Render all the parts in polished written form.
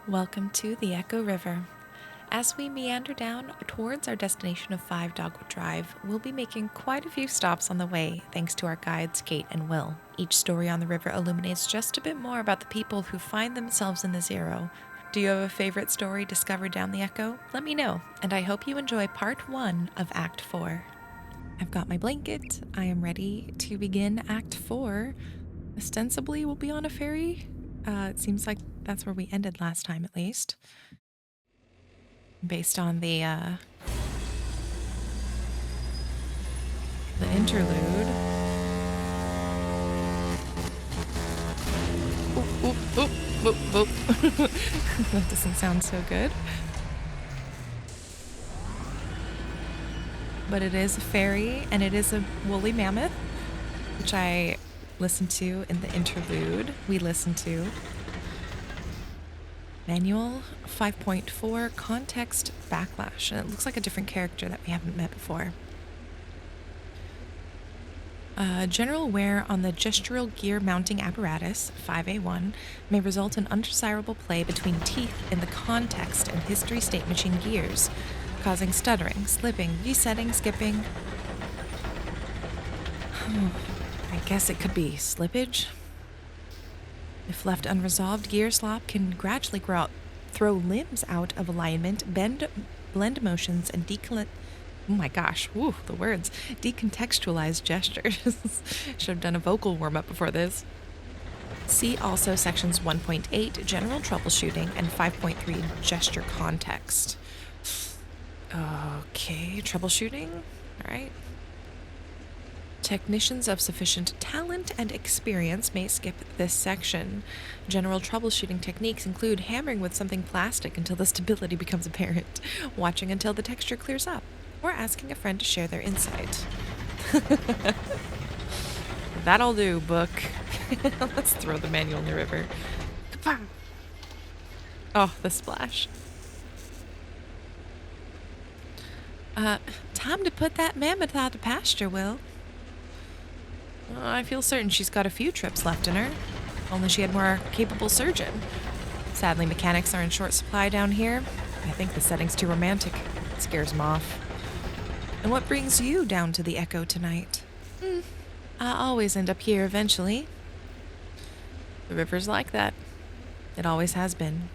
Welcome to the Echo River. As we meander down towards our destination of 5 Dogwood Drive, we'll be making quite a few stops on the way thanks to our guides Kate and Will. Each story on the river illuminates just a bit more about the people who find themselves in the Zero. Do you have a favorite story discovered down the Echo? Let me know, and I hope you enjoy part 1 of Act 4. I've got my blanket. I am ready to begin Act 4. Ostensibly, we'll be on a ferry. It seems like that's where we ended last time, at least. Based on the interlude. Oop, oop, oop, oop, oop. That doesn't sound so good. But it is a ferry, and it is a woolly mammoth, which I listened to in the interlude. We listened to Manual 5.4 Context Backlash, and it looks like a different character that we haven't met before. General wear on the gestural gear mounting apparatus, 5A1, may result in undesirable play between teeth in the context and history state machine gears, causing stuttering, slipping, resetting, skipping. I guess it could be slippage. If left unresolved, gear slop can gradually throw limbs out of alignment, blend motions, and decontextualize gestures. Should have done a vocal warm-up before this. See also sections 1.8, general troubleshooting, and 5.3, gesture context. Okay, troubleshooting. All right. Technicians of sufficient talent and experience may skip this section. General troubleshooting techniques include hammering with something plastic until the stability becomes apparent, watching until the texture clears up, or asking a friend to share their insight. That'll do, book. Let's throw the manual in the river. Oh, the splash. Time to put that mammoth out to pasture, Will. I feel certain she's got a few trips left in her. Only she had a more capable surgeon. Sadly, mechanics are in short supply down here. I think the setting's too romantic. It scares them off. And what brings you down to the Echo tonight? I always end up here eventually. The river's like that. It always has been.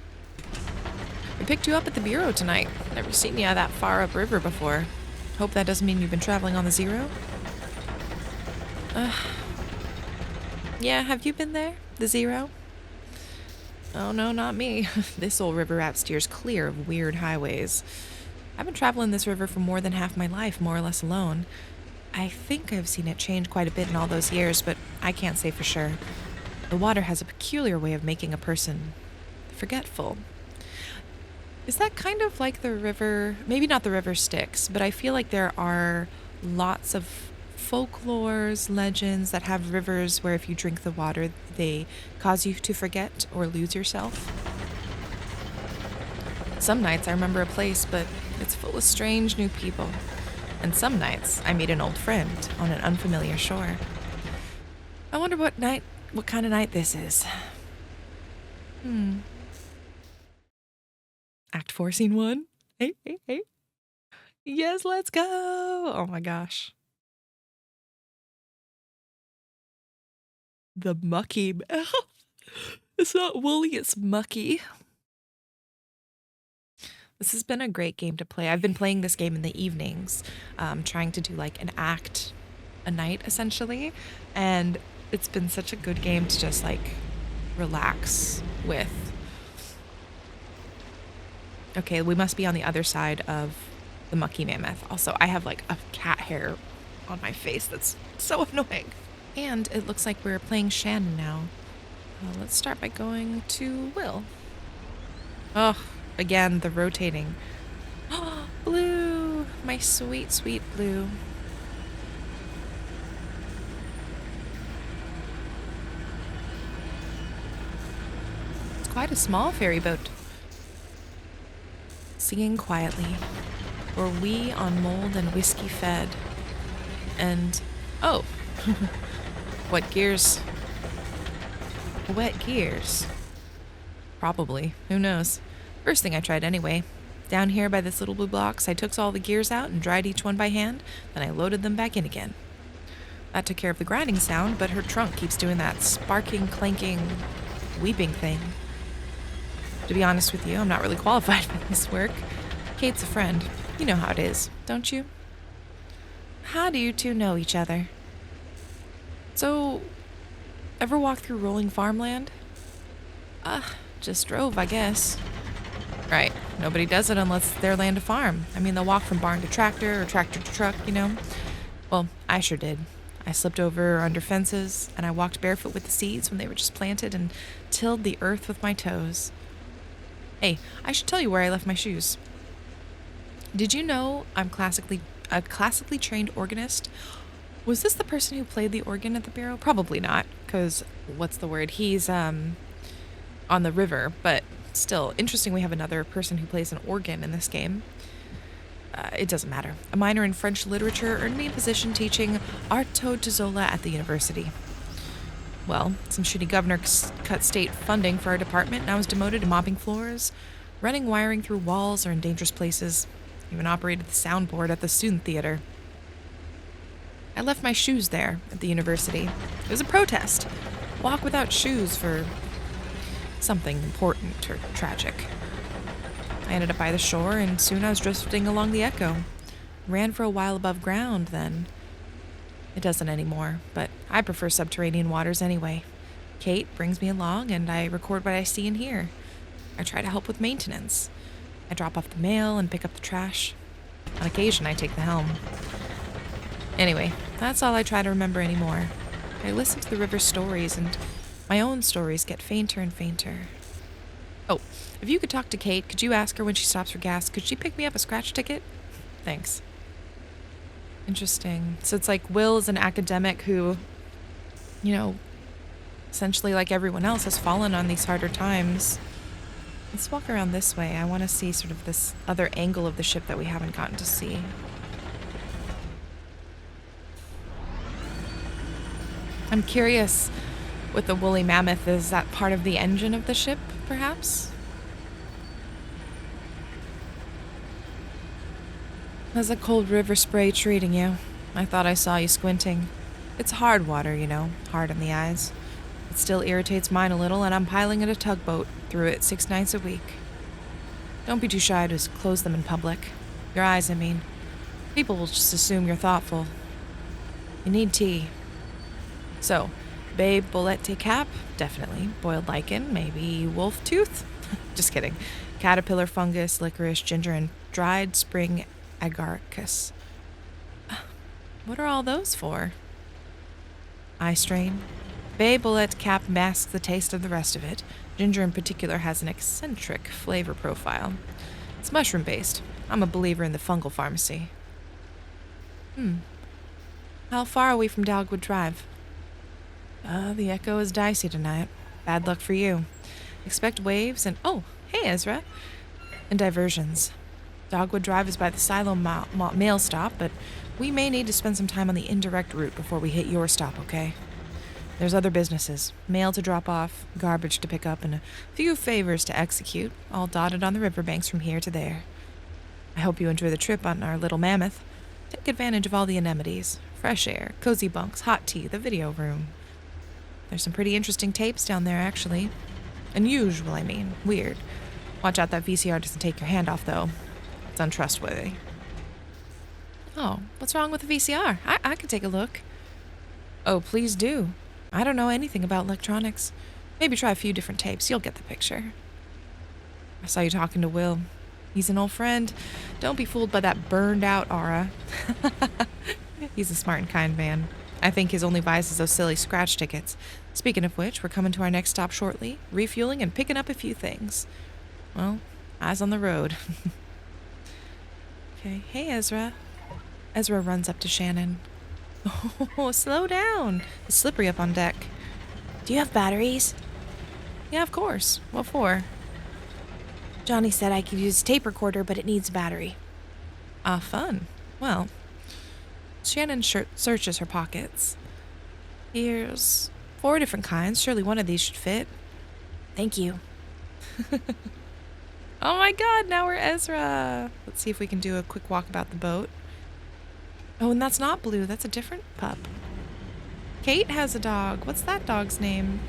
We picked you up at the Bureau tonight. Never seen you that far upriver before. Hope that doesn't mean you've been traveling on the Zero? Yeah, have you been there? The Zero? Oh no, not me. This old river route steers clear of weird highways. I've been traveling this river for more than half my life, more or less alone. I think I've seen it change quite a bit in all those years, but I can't say for sure. The water has a peculiar way of making a person forgetful. Is that kind of like the river? Maybe not the river Styx, but I feel like there are lots of folklores, legends that have rivers where if you drink the water, they cause you to forget or lose yourself. Some nights I remember a place, but it's full of strange new people. And some nights I meet an old friend on an unfamiliar shore. I wonder what kind of night this is. Act 4, Scene 1. Hey, hey, hey. Yes, let's go. Oh my gosh. The mucky. It's not woolly, it's mucky. This has been a great game to play. I've been playing this game in the evenings, trying to do like an act a night essentially. And it's been such a good game to just like relax with. Okay, we must be on the other side of the mucky mammoth. Also, I have like a cat hair on my face that's so annoying. And it looks like we're playing Shannon now. Let's start by going to Will. Oh, again, the rotating. Oh, Blue! My sweet, sweet Blue. It's quite a small ferry boat. Singing quietly, or we on mold and whiskey fed. And, oh, what gears? Wet gears. Probably. Who knows? First thing I tried anyway. Down here by this little blue box, I took all the gears out and dried each one by hand, then I loaded them back in again. That took care of the grinding sound, but her trunk keeps doing that sparking, clanking, weeping thing. To be honest with you, I'm not really qualified for this work. Kate's a friend. You know how it is, don't you? How do you two know each other? So, ever walk through rolling farmland? Just drove, I guess. Right. Nobody does it unless it's their land to farm. I mean, they'll walk from barn to tractor or tractor to truck, you know? Well, I sure did. I slipped over under fences, and I walked barefoot with the seeds when they were just planted and tilled the earth with my toes. Hey, I should tell you where I left my shoes. Did you know I'm a classically trained organist? Was this the person who played the organ at the Bureau? Probably not, because what's the word? He's on the river, but still, interesting we have another person who plays an organ in this game. It doesn't matter. A minor in French literature earned me a position teaching Arto de Zola at the university. Well, some shitty governor cut state funding for our department, and I was demoted to mopping floors, running wiring through walls or in dangerous places, even operated the soundboard at the student theater. I left my shoes there at the university. It was a protest. Walk without shoes for something important or tragic. I ended up by the shore, and soon I was drifting along the Echo. Ran for a while above ground, then. It doesn't anymore, but I prefer subterranean waters anyway. Kate brings me along, and I record what I see and hear. I try to help with maintenance. I drop off the mail and pick up the trash. On occasion, I take the helm. Anyway, that's all I try to remember anymore. I listen to the river's stories, and my own stories get fainter and fainter. Oh, if you could talk to Kate, could you ask her when she stops for gas, could she pick me up a scratch ticket? Thanks. Interesting. So it's like Will is an academic who, essentially like everyone else has fallen on these harder times. Let's walk around this way. I want to see sort of this other angle of the ship that we haven't gotten to see. I'm curious with the woolly mammoth, is that part of the engine of the ship, perhaps? How's the cold river spray treating you? I thought I saw you squinting. It's hard water, hard on the eyes. It still irritates mine a little, and I'm piling in a tugboat through it 6 nights a week. Don't be too shy to close them in public. Your eyes, I mean. People will just assume you're thoughtful. You need tea. So, babe bolete cap? Definitely. Boiled lichen? Maybe wolf tooth? Just kidding. Caterpillar fungus, licorice, ginger, and dried spring agaricus. What are all those for? Eye strain. Bay bolete cap masks the taste of the rest of it. Ginger in particular has an eccentric flavor profile. It's mushroom-based. I'm a believer in the fungal pharmacy. How far are we from Dogwood Drive? The Echo is dicey tonight. Bad luck for you. Expect waves and... Oh, hey, Ezra. And diversions. Dogwood Drive is by the Silo mail stop, but we may need to spend some time on the indirect route before we hit your stop, okay? There's other businesses, mail to drop off, garbage to pick up, and a few favors to execute, all dotted on the riverbanks from here to there. I hope you enjoy the trip on our little mammoth. Take advantage of all the amenities. Fresh air, cozy bunks, hot tea, the video room. There's some pretty interesting tapes down there, actually. Unusual, I mean. Weird. Watch out that VCR doesn't take your hand off, though. It's untrustworthy. Oh, what's wrong with the VCR? I could take a look. Oh, please do. I don't know anything about electronics. Maybe try a few different tapes. You'll get the picture. I saw you talking to Will. He's an old friend. Don't be fooled by that burned-out aura. He's a smart and kind man. I think his only vice is those silly scratch tickets. Speaking of which, we're coming to our next stop shortly, refueling and picking up a few things. Well, eyes on the road. Okay, hey Ezra. Ezra runs up to Shannon. Oh, slow down. It's slippery up on deck. Do you have batteries? Yeah, of course. What for? Johnny said I could use a tape recorder, but it needs a battery. Ah, fun. Well, Shannon searches her pockets. Here's 4 different kinds. Surely one of these should fit. Thank you. Oh my god, now we're Ezra. Let's see if we can do a quick walk about the boat. Oh, and that's not Blue. That's a different pup. Kate has a dog. What's that dog's name?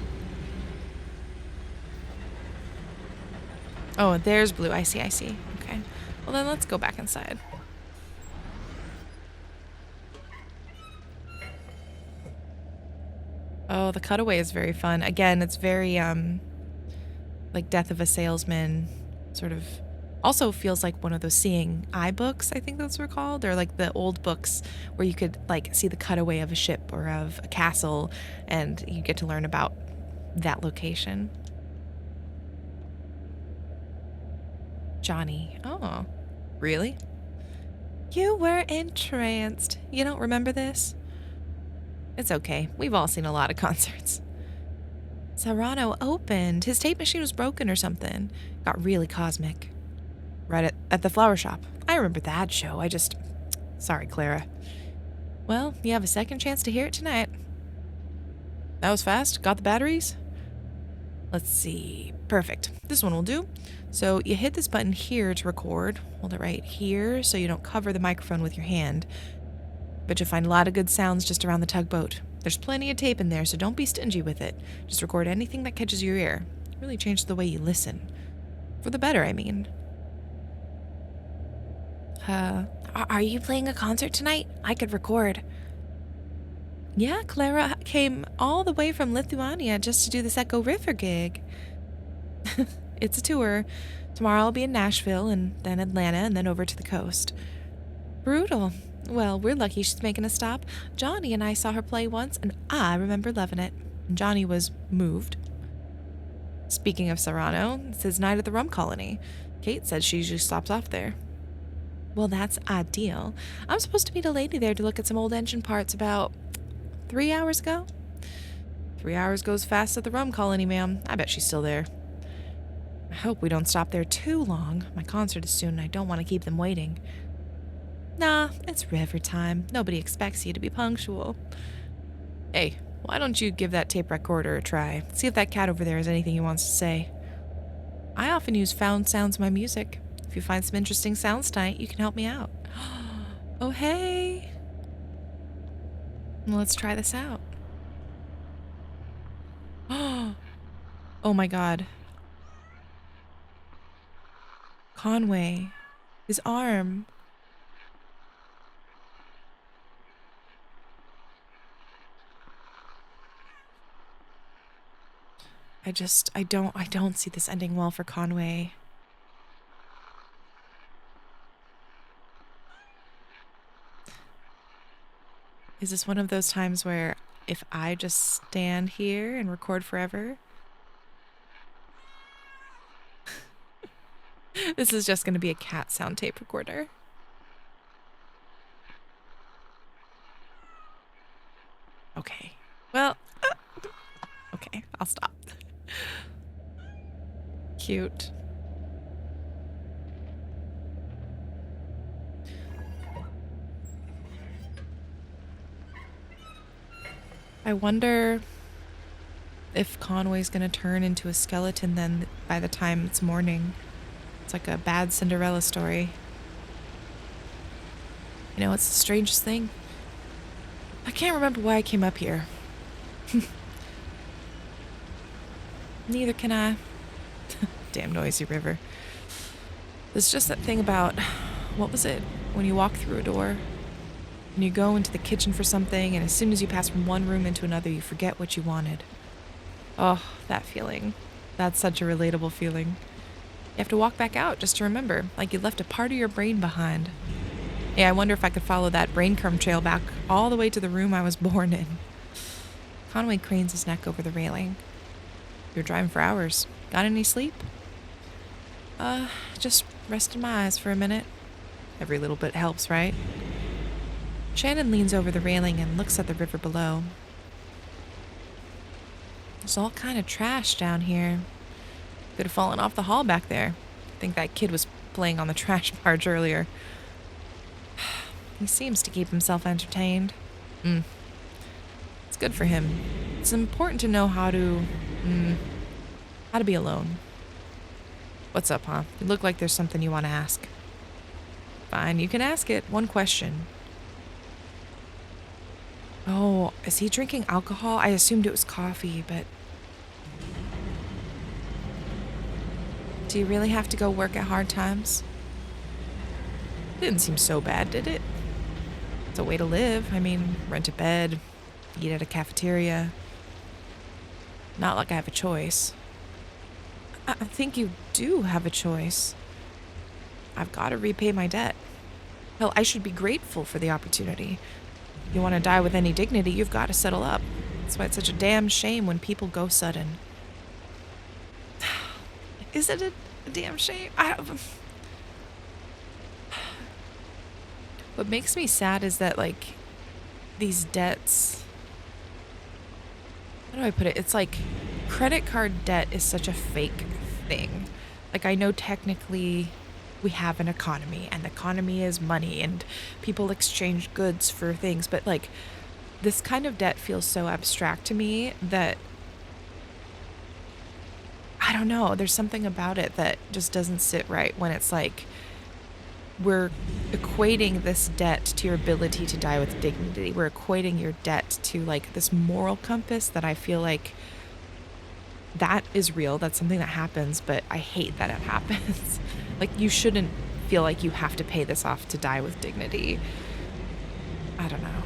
Oh, there's Blue. I see. Okay. Well, then let's go back inside. Oh, the cutaway is very fun. Again, it's very, like Death of a Salesman, sort of. Also feels like one of those seeing eye books, I think those were called. They're like the old books where you could like see the cutaway of a ship or of a castle, and you get to learn about that location. Johnny. Oh, really? You were entranced. You don't remember this? It's okay. We've all seen a lot of concerts. Serrano opened. His tape machine was broken or something. Got really cosmic. Right at the flower shop. I remember that show. Sorry, Clara. Well, you have a second chance to hear it tonight. That was fast. Got the batteries? Let's see. Perfect. This one will do. So you hit this button here to record. Hold it right here so you don't cover the microphone with your hand. But you'll find a lot of good sounds just around the tugboat. There's plenty of tape in there, so don't be stingy with it. Just record anything that catches your ear. Really change the way you listen. For the better, I mean. Are you playing a concert tonight? I could record. Yeah, Clara came all the way from Lithuania just to do this Echo River gig. It's a tour. Tomorrow I'll be in Nashville, and then Atlanta, and then over to the coast. Brutal. Well, we're lucky she's making a stop. Johnny and I saw her play once, and I remember loving it. And Johnny was moved. Speaking of Serrano, it's his night at the rum colony. Kate said she usually stops off there. Well, that's ideal. I'm supposed to meet a lady there to look at some old engine parts about 3 hours ago. 3 hours goes fast at the rum colony, ma'am. I bet she's still there. I hope we don't stop there too long. My concert is soon and I don't want to keep them waiting. Nah, it's river time. Nobody expects you to be punctual. Hey, why don't you give that tape recorder a try? See if that cat over there has anything he wants to say. I often use found sounds in my music. If you find some interesting sounds tonight, you can help me out. Oh, hey. Well, let's try this out. Oh my god. Conway. His arm. I don't see this ending well for Conway. Is this one of those times where if I just stand here and record forever, this is just going to be a cat sound tape recorder? Okay. Well, okay, I'll stop. Cute. I wonder if Conway's gonna turn into a skeleton then by the time it's morning. It's like a bad Cinderella story. You know, it's the strangest thing. I can't remember why I came up here. Neither can I. Damn noisy river. There's just that thing about, what was it, when you walk through a door and you go into the kitchen for something, and as soon as you pass from one room into another, you forget what you wanted. Oh, that feeling. That's such a relatable feeling. You have to walk back out just to remember, like you left a part of your brain behind. Yeah, I wonder if I could follow that brain crumb trail back all the way to the room I was born in. Conway cranes his neck over the railing. You're driving for hours. Got any sleep? Just rested my eyes for a minute. Every little bit helps, right? Shannon leans over the railing and looks at the river below. It's all kind of trash down here. Could have fallen off the hall back there. I think that kid was playing on the trash barge earlier. He seems to keep himself entertained. It's good for him. It's important to know how to be alone. What's up, huh? You look like there's something you want to ask. Fine, you can ask it. One question. Oh, is he drinking alcohol? I assumed it was coffee, but... Do you really have to go work at Hard Times? Didn't seem so bad, did it? It's a way to live. I mean, rent a bed, eat at a cafeteria. Not like I have a choice. I think you do have a choice. I've got to repay my debt. Hell, I should be grateful for the opportunity. If you want to die with any dignity, you've got to settle up. That's why it's such a damn shame when people go sudden. Is it a damn shame? What makes me sad is that, like, these debts... How do I put it? It's like credit card debt is such a fake thing. Like, I know technically we have an economy, and the economy is money, and people exchange goods for things, but, like, this kind of debt feels so abstract to me that I don't know. There's something about it that just doesn't sit right when it's like we're equating this debt to your ability to die with dignity. We're equating your debt to like this moral compass that I feel like that is real. That's something that happens, but I hate that it happens. Like, you shouldn't feel like you have to pay this off to die with dignity. I don't know.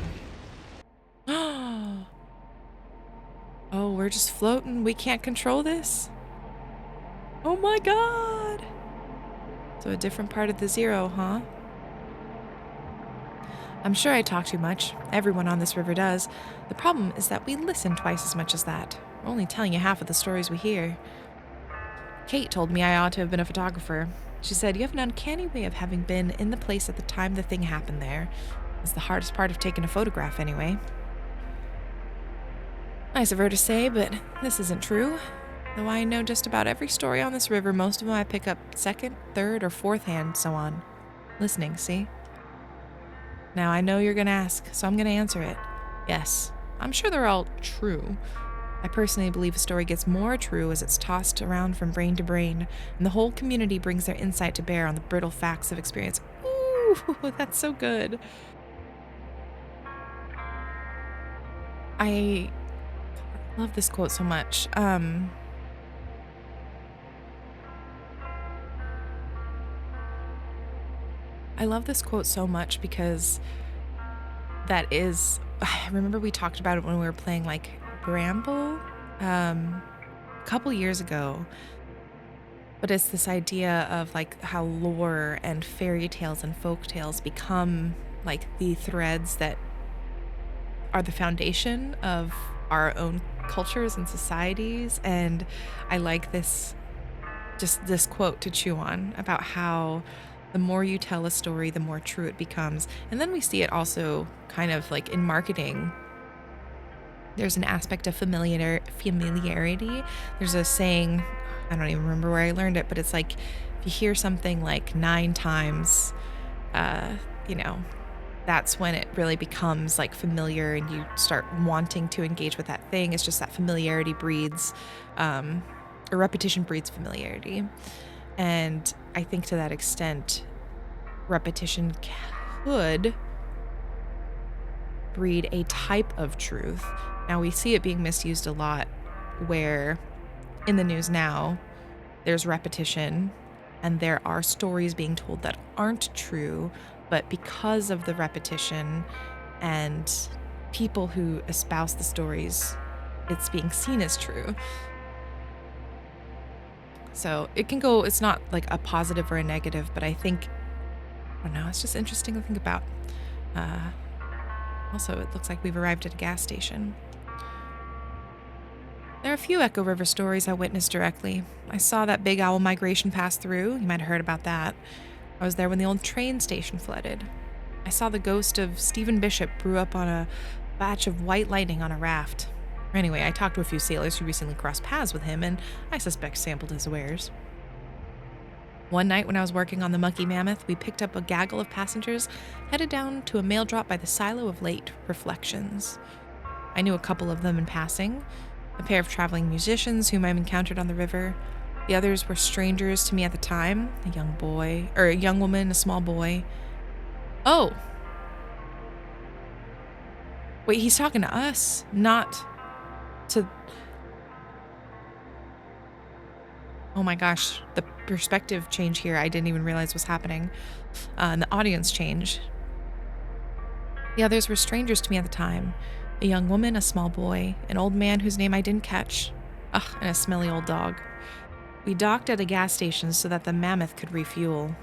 Oh, we're just floating. We can't control this. Oh my god! So a different part of the zero, huh? I'm sure I talk too much. Everyone on this river does. The problem is that we listen twice as much as that. We're only telling you half of the stories we hear. Kate told me I ought to have been a photographer. She said, you have an uncanny way of having been in the place at the time the thing happened there. It's the hardest part of taking a photograph, anyway. Nice of her to say, but this isn't true. Though I know just about every story on this river, most of them I pick up second, third, or fourth hand, so on. Listening, see? Now, I know you're gonna ask, so I'm gonna answer it. Yes, I'm sure they're all true. I personally believe a story gets more true as it's tossed around from brain to brain, and the whole community brings their insight to bear on the brittle facts of experience. Ooh, that's so good. I love this quote so much. I love this quote so much because that is, I remember we talked about it when we were playing like Bramble a couple years ago, but it's this idea of like how lore and fairy tales and folk tales become like the threads that are the foundation of our own cultures and societies. And I like this quote to chew on about how the more you tell a story, the more true it becomes. And then we see it also kind of like in marketing. There's an aspect of familiarity. There's a saying, I don't even remember where I learned it, but it's like if you hear something like 9 times, that's when it really becomes like familiar and you start wanting to engage with that thing. It's just that familiarity breeds, or repetition breeds familiarity. And I think to that extent, repetition could breed a type of truth. Now, we see it being misused a lot where in the news now, there's repetition and there are stories being told that aren't true, but because of the repetition and people who espouse the stories, it's being seen as true. So it can go, it's not like a positive or a negative, but I think, I don't know, it's just interesting to think about. Also, it looks like we've arrived at a gas station. There are a few Echo River stories I witnessed directly. I saw that big owl migration pass through. You might have heard about that. I was there when the old train station flooded. I saw the ghost of Stephen Bishop brew up on a batch of white lightning on a raft. Anyway, I talked to a few sailors who recently crossed paths with him, and I suspect sampled his wares. One night when I was working on the Mucky Mammoth, we picked up a gaggle of passengers headed down to a mail drop by the silo of Late Reflections. I knew a couple of them in passing, a pair of traveling musicians whom I've encountered on the river. The others were strangers to me at the time, a young boy, or a young woman, a small boy. Oh, wait, he's talking to us, not to. Oh my gosh, the perspective change here, I didn't even realize was happening. And the audience change. The others were strangers to me at the time, a young woman, a small boy, an old man whose name I didn't catch, ugh, and a smelly old dog. We docked at a gas station so that the mammoth could refuel.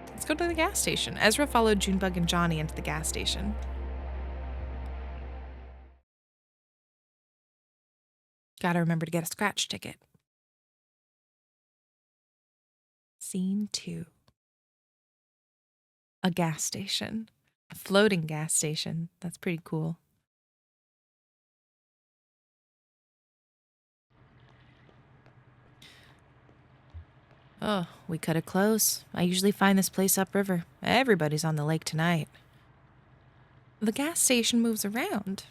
Let's go to the gas station. Ezra followed Junebug and Johnny into the gas station. Gotta remember to get a scratch ticket. Scene 2. A gas station. A floating gas station. That's pretty cool. Oh, we cut it close. I usually find this place upriver. Everybody's on the lake tonight. The gas station moves around.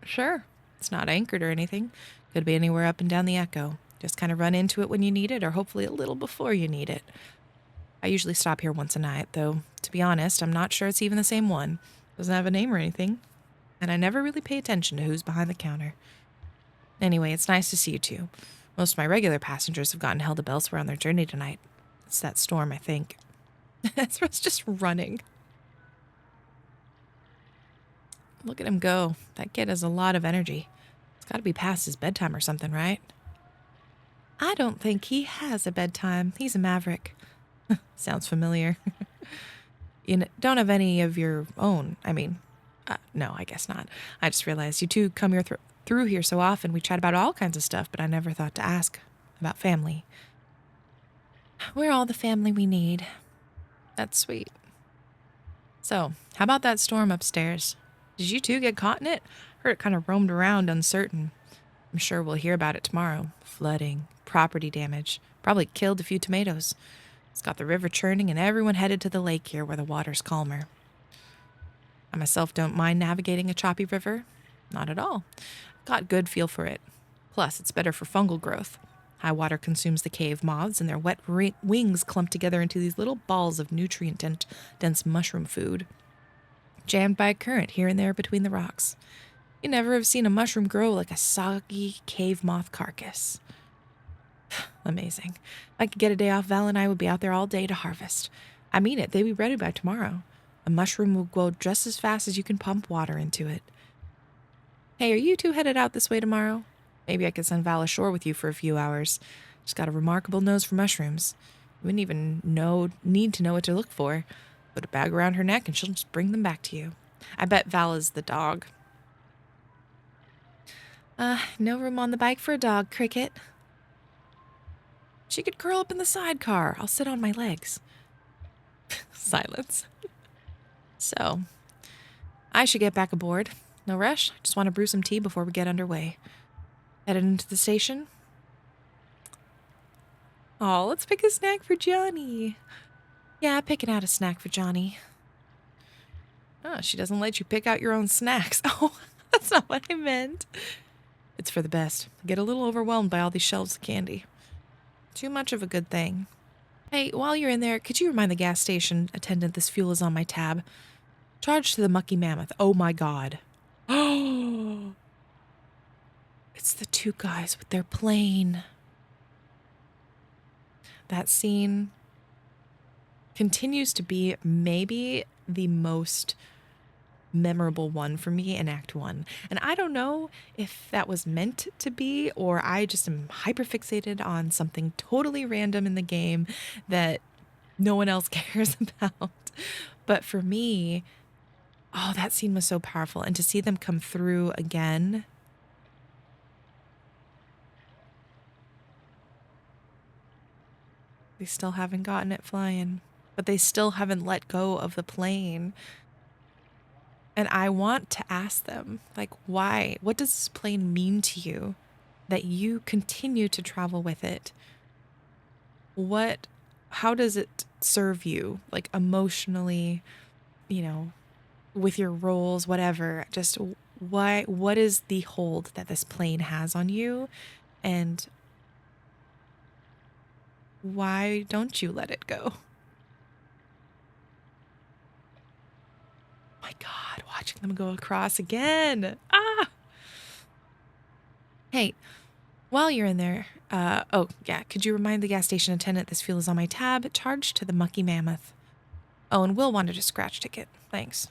Sure. It's not anchored or anything. Could be anywhere up and down the Echo. Just kind of run into it when you need it, or hopefully a little before you need it. I usually stop here once a night, though, to be honest, I'm not sure it's even the same one. Doesn't have a name or anything. And I never really pay attention to who's behind the counter. Anyway, it's nice to see you two. Most of my regular passengers have gotten held up elsewhere on their journey tonight. It's that storm, I think. Ezra's just running. Look at him go. That kid has a lot of energy. It's got to be past his bedtime or something, right? I don't think he has a bedtime. He's a maverick. Sounds familiar. You don't have any of your own. I mean, no, I guess not. I just realized you two come here through here so often. We chat about all kinds of stuff, but I never thought to ask about family. We're all the family we need. That's sweet. So, how about that storm upstairs? Did you two get caught in it? Heard it kind of roamed around uncertain. I'm sure we'll hear about it tomorrow. Flooding, property damage, probably killed a few tomatoes. It's got the river churning and everyone headed to the lake here where the water's calmer. I myself don't mind navigating a choppy river. Not at all. Got good feel for it. Plus, it's better for fungal growth. High water consumes the cave moths and their wet wings clump together into these little balls of nutrient-dense mushroom food. Jammed by a current here and there between the rocks. You never have seen a mushroom grow like a soggy cave moth carcass. Amazing. If I could get a day off, Val and I would be out there all day to harvest. I mean it, they'd be ready by tomorrow. A mushroom will grow just as fast as you can pump water into it. Hey, are you two headed out this way tomorrow? Maybe I could send Val ashore with you for a few hours. She's got a remarkable nose for mushrooms. You wouldn't even need to know what to look for. Put a bag around her neck and she'll just bring them back to you. I bet Val is the dog. No room on the bike for a dog, Cricket. She could curl up in the sidecar. I'll sit on my legs. Silence. So, I should get back aboard. No rush. Just want to brew some tea before we get underway. Headed into the station? Oh, let's pick a snack for Johnny. Yeah, picking out a snack for Johnny. Oh, she doesn't let you pick out your own snacks. Oh, that's not what I meant. It's for the best. I get a little overwhelmed by all these shelves of candy. Too much of a good thing. Hey, while you're in there, could you remind the gas station attendant this fuel is on my tab? Charge to the Mucky Mammoth. Oh my god. Oh, it's the two guys with their plane. That scene continues to be maybe the most memorable one for me in Act 1. And I don't know if that was meant to be, or I just am hyperfixated on something totally random in the game that no one else cares about. But for me, oh, that scene was so powerful. And to see them come through again. They still haven't gotten it flying, but they still haven't let go of the plane. And I want to ask them, like, why? What does this plane mean to you that you continue to travel with it? How does it serve you, like emotionally, with your roles, whatever? Just what is the hold that this plane has on you, and why don't you let it go? My God, watching them go across again. Ah! Hey, while you're in there, oh, yeah, could you remind the gas station attendant this fuel is on my tab, charged to the Mucky Mammoth? Oh, and Will wanted a scratch ticket. Thanks.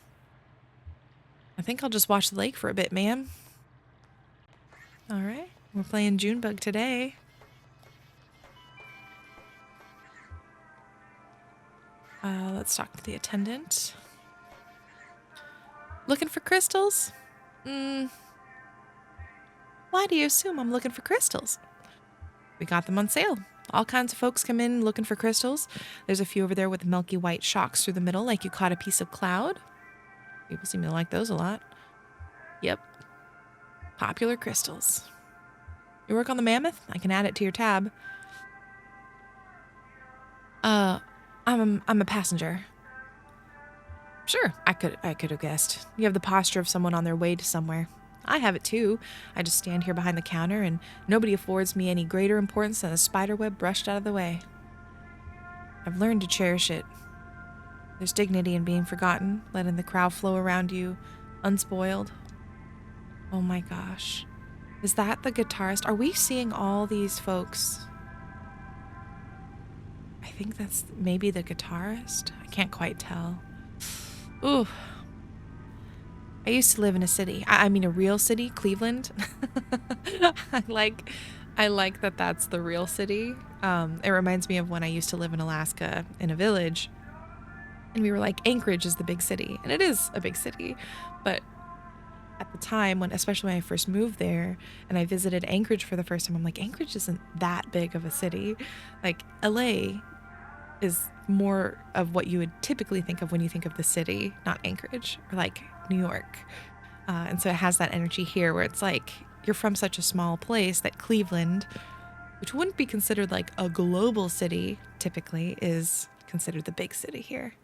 I think I'll just watch the lake for a bit, ma'am. All right, we're playing Junebug today. Let's talk to the attendant. Looking for crystals? Why do you assume I'm looking for crystals? We got them on sale. All kinds of folks come in looking for crystals. There's a few over there with milky white shocks through the middle, like you caught a piece of cloud. People seem to like those a lot. Yep. Popular crystals. You work on the mammoth? I can add it to your tab. I'm a passenger. Sure, I could have guessed. You have the posture of someone on their way to somewhere. I have it too. I just stand here behind the counter and nobody affords me any greater importance than a spider web brushed out of the way. I've learned to cherish it. There's dignity in being forgotten, letting the crowd flow around you, unspoiled. Oh my gosh. Is that the guitarist? Are we seeing all these folks? I think that's maybe the guitarist. I can't quite tell. Ooh. I used to live in a city. I mean a real city, Cleveland. I like that that's the real city. It reminds me of when I used to live in Alaska in a village. And we were like, Anchorage is the big city. And it is a big city. But at the time, especially when I first moved there and I visited Anchorage for the first time, I'm like, Anchorage isn't that big of a city. Like, LA is more of what you would typically think of when you think of the city, not Anchorage, or like New York. And so it has that energy here where it's like you're from such a small place that Cleveland, which wouldn't be considered like a global city typically, is considered the big city here.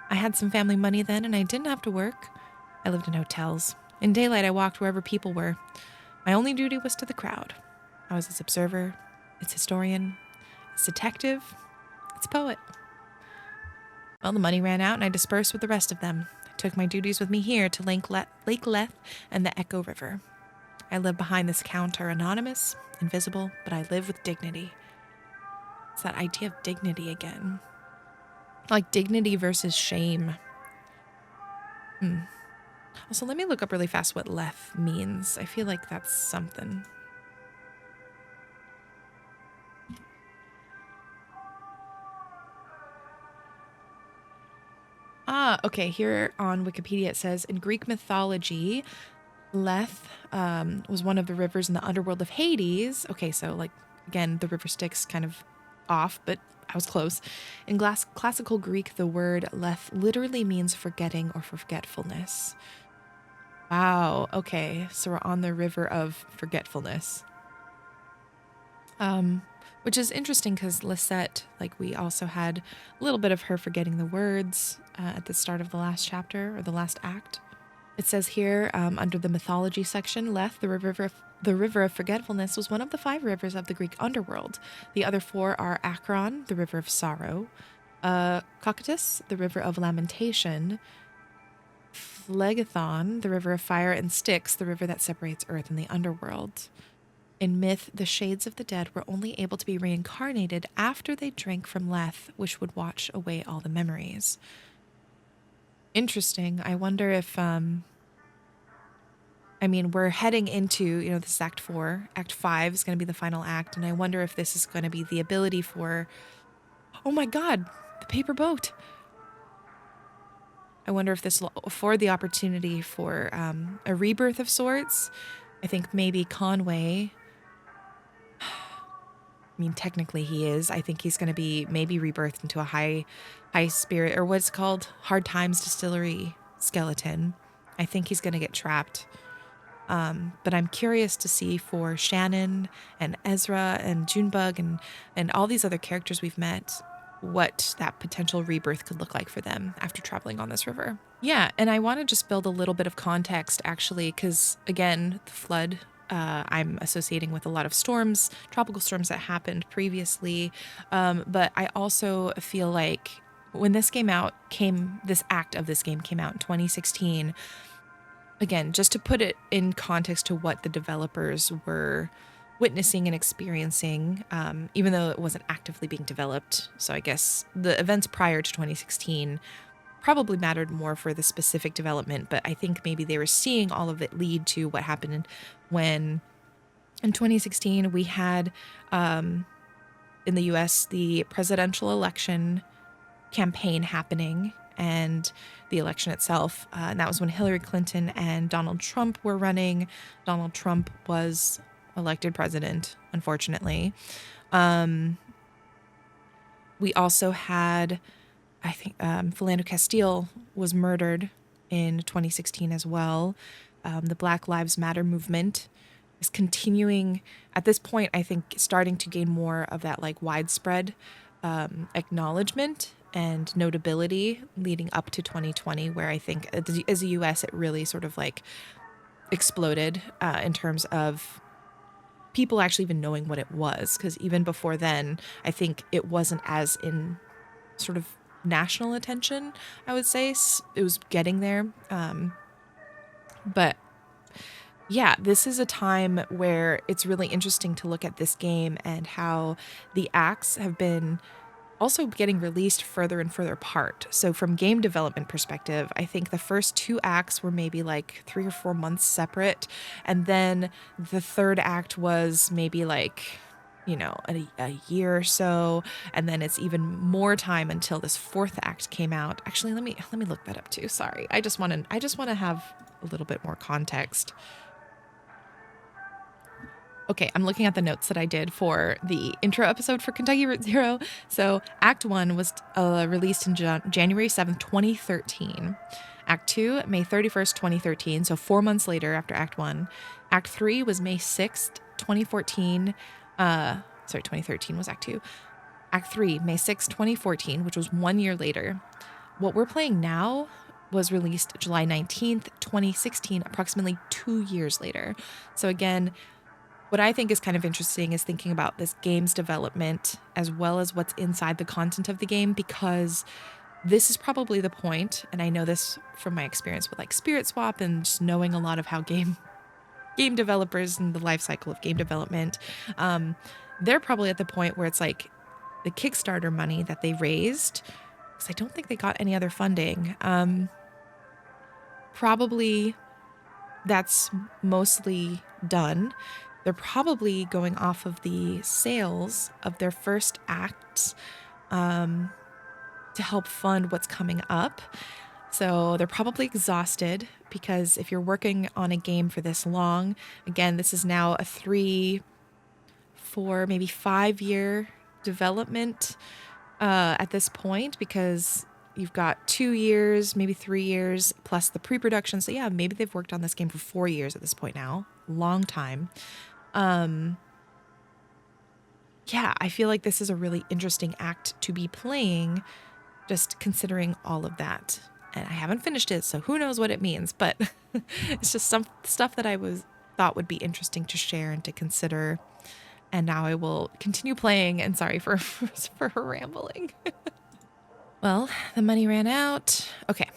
I had some family money then and I didn't have to work. I lived in hotels. In daylight, I walked wherever people were. My only duty was to the crowd. I was its observer, its historian, its detective, its poet. Well, the money ran out and I dispersed with the rest of them. I took my duties with me here to Lake Leth and the Echo River. I live behind this counter, anonymous, invisible, but I live with dignity. It's that idea of dignity again. Like dignity versus shame. Also, let me look up really fast what Leth means. I feel like that's something. Okay, here on Wikipedia it says, in Greek mythology, Leth was one of the rivers in the underworld of Hades. Okay, so like, again, the river Styx kind of off, but I was close. In classical Greek, the word Leth literally means forgetting or forgetfulness. Wow, okay, so we're on the river of forgetfulness. Which is interesting because Lisette, like we also had a little bit of her forgetting the words at the start of the last chapter or the last act. It says here under the mythology section, Leth, the river of forgetfulness, was one of the 5 rivers of the Greek underworld. The other 4 are Akron, the river of sorrow, Cocytus, the river of lamentation, Phlegethon, the river of fire, and Styx, the river that separates earth and the underworld. In myth, the shades of the dead were only able to be reincarnated after they drank from Leth, which would wash away all the memories. Interesting. I wonder if, we're heading into, this is Act 4. Act 5 is going to be the final act, and I wonder if this is going to be the ability for, oh my God, the paper boat. I wonder if this will afford the opportunity for a rebirth of sorts. I think maybe Conway, technically he is. I think he's going to be maybe rebirthed into a high spirit, or what's called Hard Times Distillery skeleton. I think he's going to get trapped. But I'm curious to see for Shannon and Ezra and Junebug and all these other characters we've met, what that potential rebirth could look like for them after traveling on this river. Yeah, and I want to just build a little bit of context actually, because again, the flood I'm associating with a lot of storms, tropical storms that happened previously. But I also feel like when this this act of this game came out in 2016, again, just to put it in context to what the developers were witnessing and experiencing, even though it wasn't actively being developed. So I guess the events prior to 2016 probably mattered more for the specific development, but I think maybe they were seeing all of it lead to what happened when in 2016 we had in the US the presidential election campaign happening and the election itself. And that was when Hillary Clinton and Donald Trump were running. Donald Trump was elected president, unfortunately. We also had, I think, Philando Castile was murdered in 2016 as well. The Black Lives Matter movement is continuing at this point, I think, starting to gain more of that like widespread acknowledgement and notability leading up to 2020, where I think as a US, it really sort of like exploded in terms of people actually even knowing what it was. Because even before then, I think it wasn't as in sort of national attention, I would say. It was getting there. But yeah, this is a time where it's really interesting to look at this game and how the acts have been also getting released further and further apart. So from game development perspective, I think the first two acts were maybe like 3 or 4 months separate. And then the third act was maybe like, a year or so. And then it's even more time until this fourth act came out. Actually, let me look that up too. Sorry. I just want to have a little bit more context. Okay, I'm looking at the notes that I did for the intro episode for Kentucky Route Zero. So Act 1 was released in January 7th, 2013. Act 2, May 31st, 2013, so 4 months later after Act 1. Act 3 was May 6th, 2014. 2013 was Act 2. Act 3, May 6th, 2014, which was 1 year later. What we're playing now was released July 19th, 2016, approximately 2 years later. So again, what I think is kind of interesting is thinking about this game's development as well as what's inside the content of the game, because this is probably the point, and I know this from my experience with like Spirit Swap and just knowing a lot of how game developers and the life cycle of game development, they're probably at the point where it's like the Kickstarter money that they raised, because I don't think they got any other funding. Probably that's mostly done. They're probably going off of the sales of their first acts to help fund what's coming up. So they're probably exhausted, because if you're working on a game for this long, again, this is now a 3, 4, maybe 5-year development at this point, because you've got 2 years, maybe 3 years, plus the pre-production. So yeah, maybe they've worked on this game for 4 years at this point now. Long time. Yeah, I feel like this is a really interesting act to be playing, just considering all of that. And I haven't finished it, so who knows what it means, but it's just some stuff that I thought would be interesting to share and to consider. And now I will continue playing, and sorry for rambling. Well, the money ran out. Okay.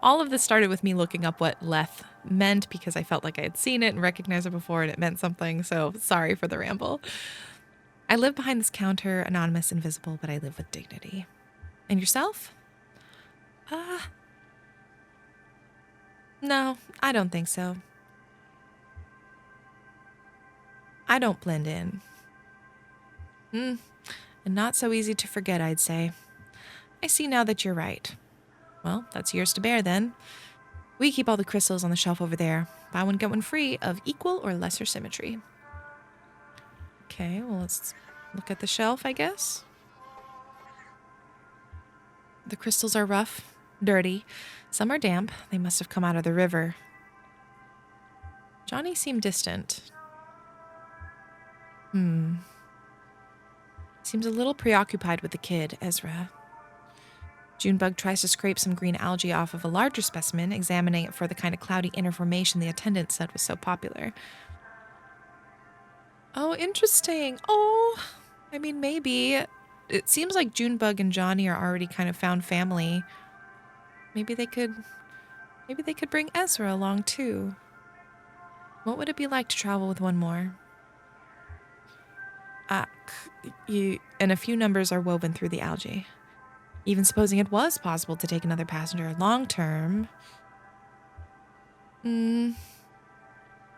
All of this started with me looking up what Leth meant, because I felt like I had seen it and recognized it before and it meant something. So sorry for the ramble. I live behind this counter, anonymous, invisible, but I live with dignity. And yourself? No, I don't think so. I don't blend in. And not so easy to forget, I'd say. I see now that you're right. Well, that's yours to bear then. We keep all the crystals on the shelf over there. Buy one, get one free, of equal or lesser symmetry. Okay, well, let's look at the shelf, I guess. The crystals are rough, dirty. Some are damp. They must have come out of the river. Johnny seemed distant. Seems a little preoccupied with the kid, Ezra. Junebug tries to scrape some green algae off of a larger specimen, examining it for the kind of cloudy inner formation the attendant said was so popular. Oh, interesting. Oh, I mean, maybe. It seems like Junebug and Johnny are already kind of found family. Maybe they could bring Ezra along too. What would it be like to travel with one more? And a few numbers are woven through the algae. Even supposing it was possible to take another passenger long term, it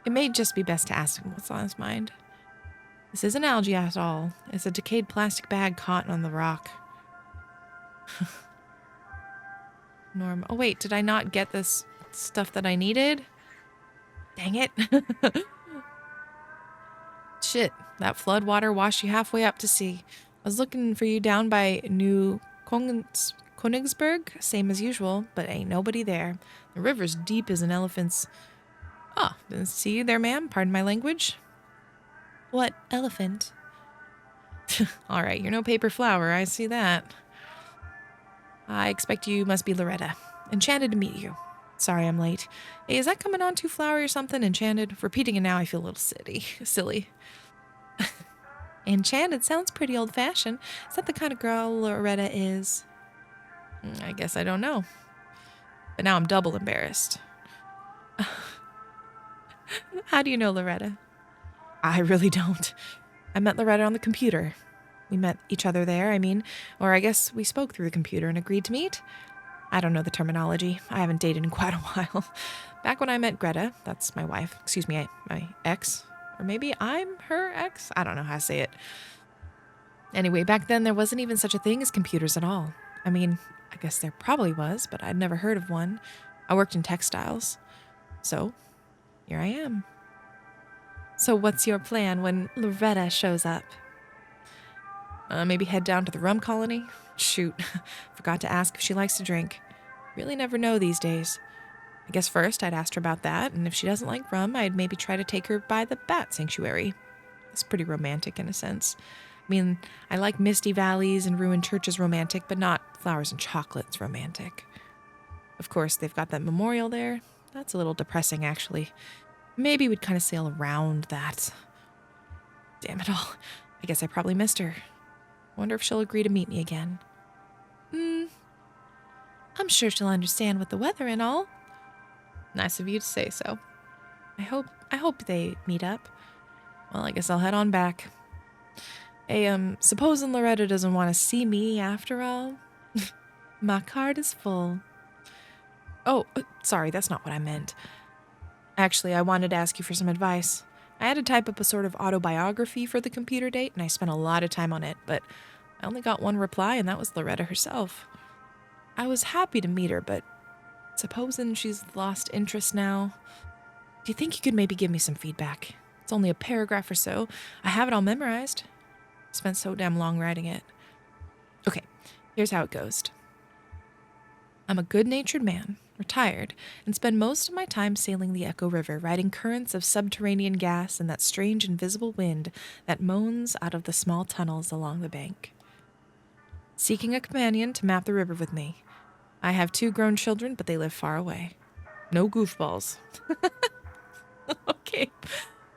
may just be best to ask him what's on his mind. This isn't algae at all. It's a decayed plastic bag caught on the rock. Norm. Oh wait, did I not get this stuff that I needed? Dang it. Shit, that flood water washed you halfway up to sea. I was looking for you down by New Königsberg, same as usual, but ain't nobody there. The river's deep as an elephant's. Oh, didn't see you there, ma'am. Pardon my language. What elephant? All right, you're no paper flower. I see that. I expect you must be Loretta. Enchanted to meet you. Sorry I'm late. Hey, is that coming on too flowery or something? Enchanted? Repeating it now, I feel a little silly. Enchanted sounds pretty old-fashioned. Is that the kind of girl Loretta is? I guess I don't know. But now I'm double embarrassed. How do you know Loretta? I really don't. I met Loretta on the computer. We met each other there, or I guess we spoke through the computer and agreed to meet. I don't know the terminology. I haven't dated in quite a while. Back when I met Greta, that's my wife, my ex, or maybe I'm her ex? I don't know how to say it. Anyway, back then there wasn't even such a thing as computers at all. I guess there probably was, but I'd never heard of one. I worked in textiles. So, here I am. So what's your plan when Loretta shows up? Maybe head down to the rum colony? Shoot, forgot to ask if she likes to drink. Really never know these days. I guess first I'd ask her about that, and if she doesn't like rum, I'd maybe try to take her by the bat sanctuary. It's pretty romantic in a sense. I like misty valleys and ruined churches romantic, but not flowers and chocolates romantic. Of course, they've got that memorial there. That's a little depressing, actually. Maybe we'd kind of sail around that. Damn it all. I guess I probably missed her. Wonder if she'll agree to meet me again. I'm sure she'll understand with the weather and all. Nice of you to say so. I hope they meet up. Well, I guess I'll head on back. Hey, supposing Loretta doesn't want to see me after all? My card is full. Oh, sorry, that's not what I meant. Actually, I wanted to ask you for some advice. I had to type up a sort of autobiography for the computer date, and I spent a lot of time on it, but I only got one reply, and that was Loretta herself. I was happy to meet her, but supposing she's lost interest now, do you think you could maybe give me some feedback? It's only a paragraph or so. I have it all memorized. Spent so damn long writing it. Okay, here's how it goes. I'm a good-natured man, retired, and spend most of my time sailing the Echo River, riding currents of subterranean gas and that strange invisible wind that moans out of the small tunnels along the bank. Seeking a companion to map the river with me. I have 2 grown children, but they live far away. No goofballs. Okay,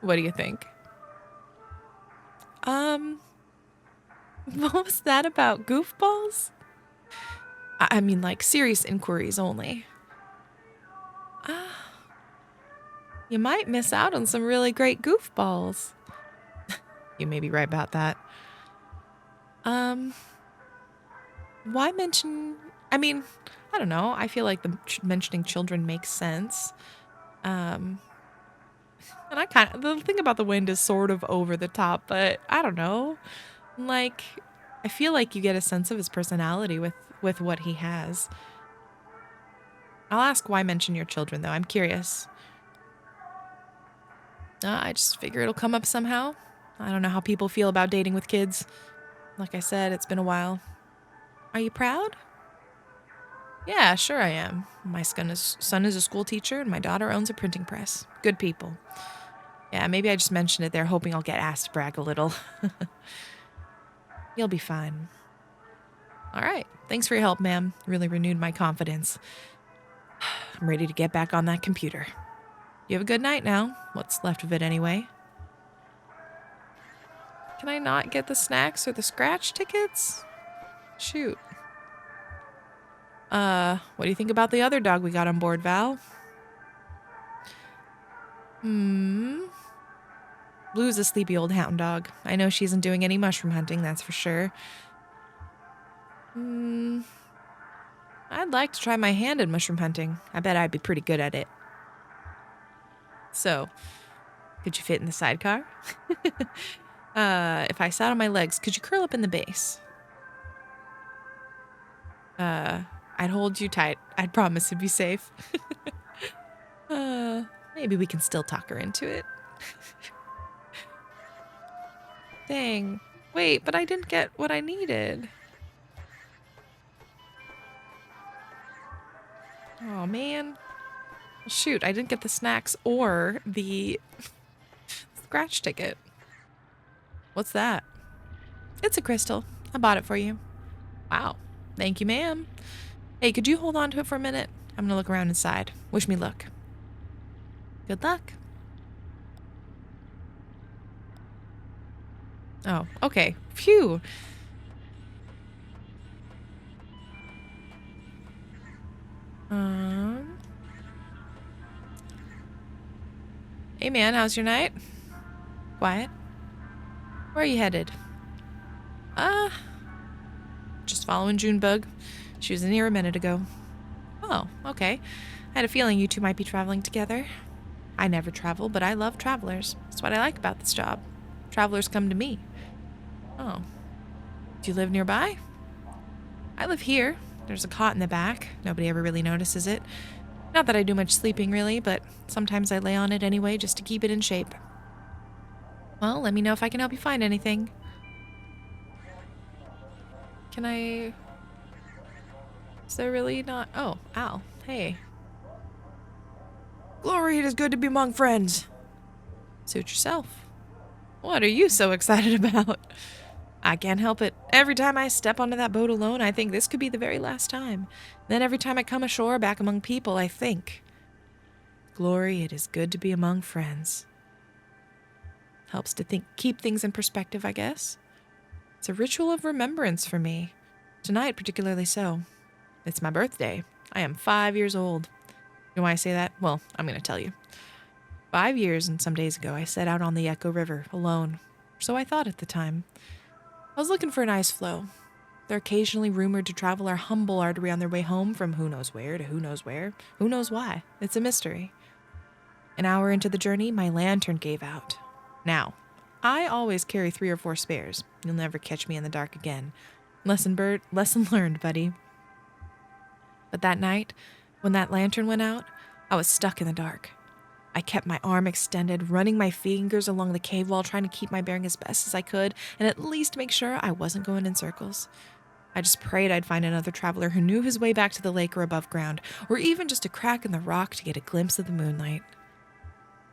what do you think? What was that about? Goofballs? Like serious inquiries only. You might miss out on some really great goofballs. You may be right about that. Why mention... I don't know. I feel like mentioning children makes sense. And the thing about the wind is sort of over the top, but I don't know. Like, I feel like you get a sense of his personality with what he has. I'll ask why mention your children, though. I'm curious. I just figure it'll come up somehow. I don't know how people feel about dating with kids. Like I said, it's been a while. Are you proud? Yeah, sure I am. My son is a school teacher, and my daughter owns a printing press. Good people. Yeah, maybe I just mentioned it there, hoping I'll get asked to brag a little. You'll be fine. All right. Thanks for your help, ma'am. Really renewed my confidence. I'm ready to get back on that computer. You have a good night now. What's left of it anyway. Can I not get the snacks or the scratch tickets? Shoot. What do you think about the other dog we got on board, Val? Blue's a sleepy old hound dog. I know she isn't doing any mushroom hunting, that's for sure. I'd like to try my hand at mushroom hunting. I bet I'd be pretty good at it. So, could you fit in the sidecar? If I sat on my legs, could you curl up in the base? I'd hold you tight. I'd promise it'd be safe. Maybe we can still talk her into it. Dang. Wait, but I didn't get what I needed. Oh, man. Well, shoot, I didn't get the snacks or the scratch ticket. What's that? It's a crystal. I bought it for you. Wow. Thank you, ma'am. Hey, could you hold on to it for a minute? I'm gonna look around inside. Wish me luck. Good luck. Oh, okay. Phew. Hey man, how's your night? Quiet. Where are you headed? Just following Junebug. She was in here a minute ago. Oh, okay. I had a feeling you two might be traveling together. I never travel, but I love travelers. That's what I like about this job. Travelers come to me. Oh. Do you live nearby? I live here. There's a cot in the back. Nobody ever really notices it. Not that I do much sleeping, really, but sometimes I lay on it anyway just to keep it in shape. Well, let me know if I can help you find anything. Can I... Is there really not... Oh, Al. Hey. Glory, it is good to be among friends. Suit yourself. What are you so excited about? I can't help it. Every time I step onto that boat alone, I think this could be the very last time. Then every time I come ashore back among people, I think, Glory, it is good to be among friends. Helps to keep things in perspective, I guess. It's a ritual of remembrance for me. Tonight, particularly so. It's my birthday. I am 5 years old. You know why I say that? Well, I'm going to tell you. 5 years and some days ago, I set out on the Echo River, alone. So I thought at the time. I was looking for an ice floe. They're occasionally rumored to travel our humble artery on their way home from who knows where to who knows where. Who knows why? It's a mystery. An hour into the journey, my lantern gave out. Now, I always carry 3 or 4 spares. You'll never catch me in the dark again. Lesson learned, buddy. But that night, when that lantern went out, I was stuck in the dark. I kept my arm extended, running my fingers along the cave wall, trying to keep my bearing as best as I could, and at least make sure I wasn't going in circles. I just prayed I'd find another traveler who knew his way back to the lake or above ground, or even just a crack in the rock to get a glimpse of the moonlight.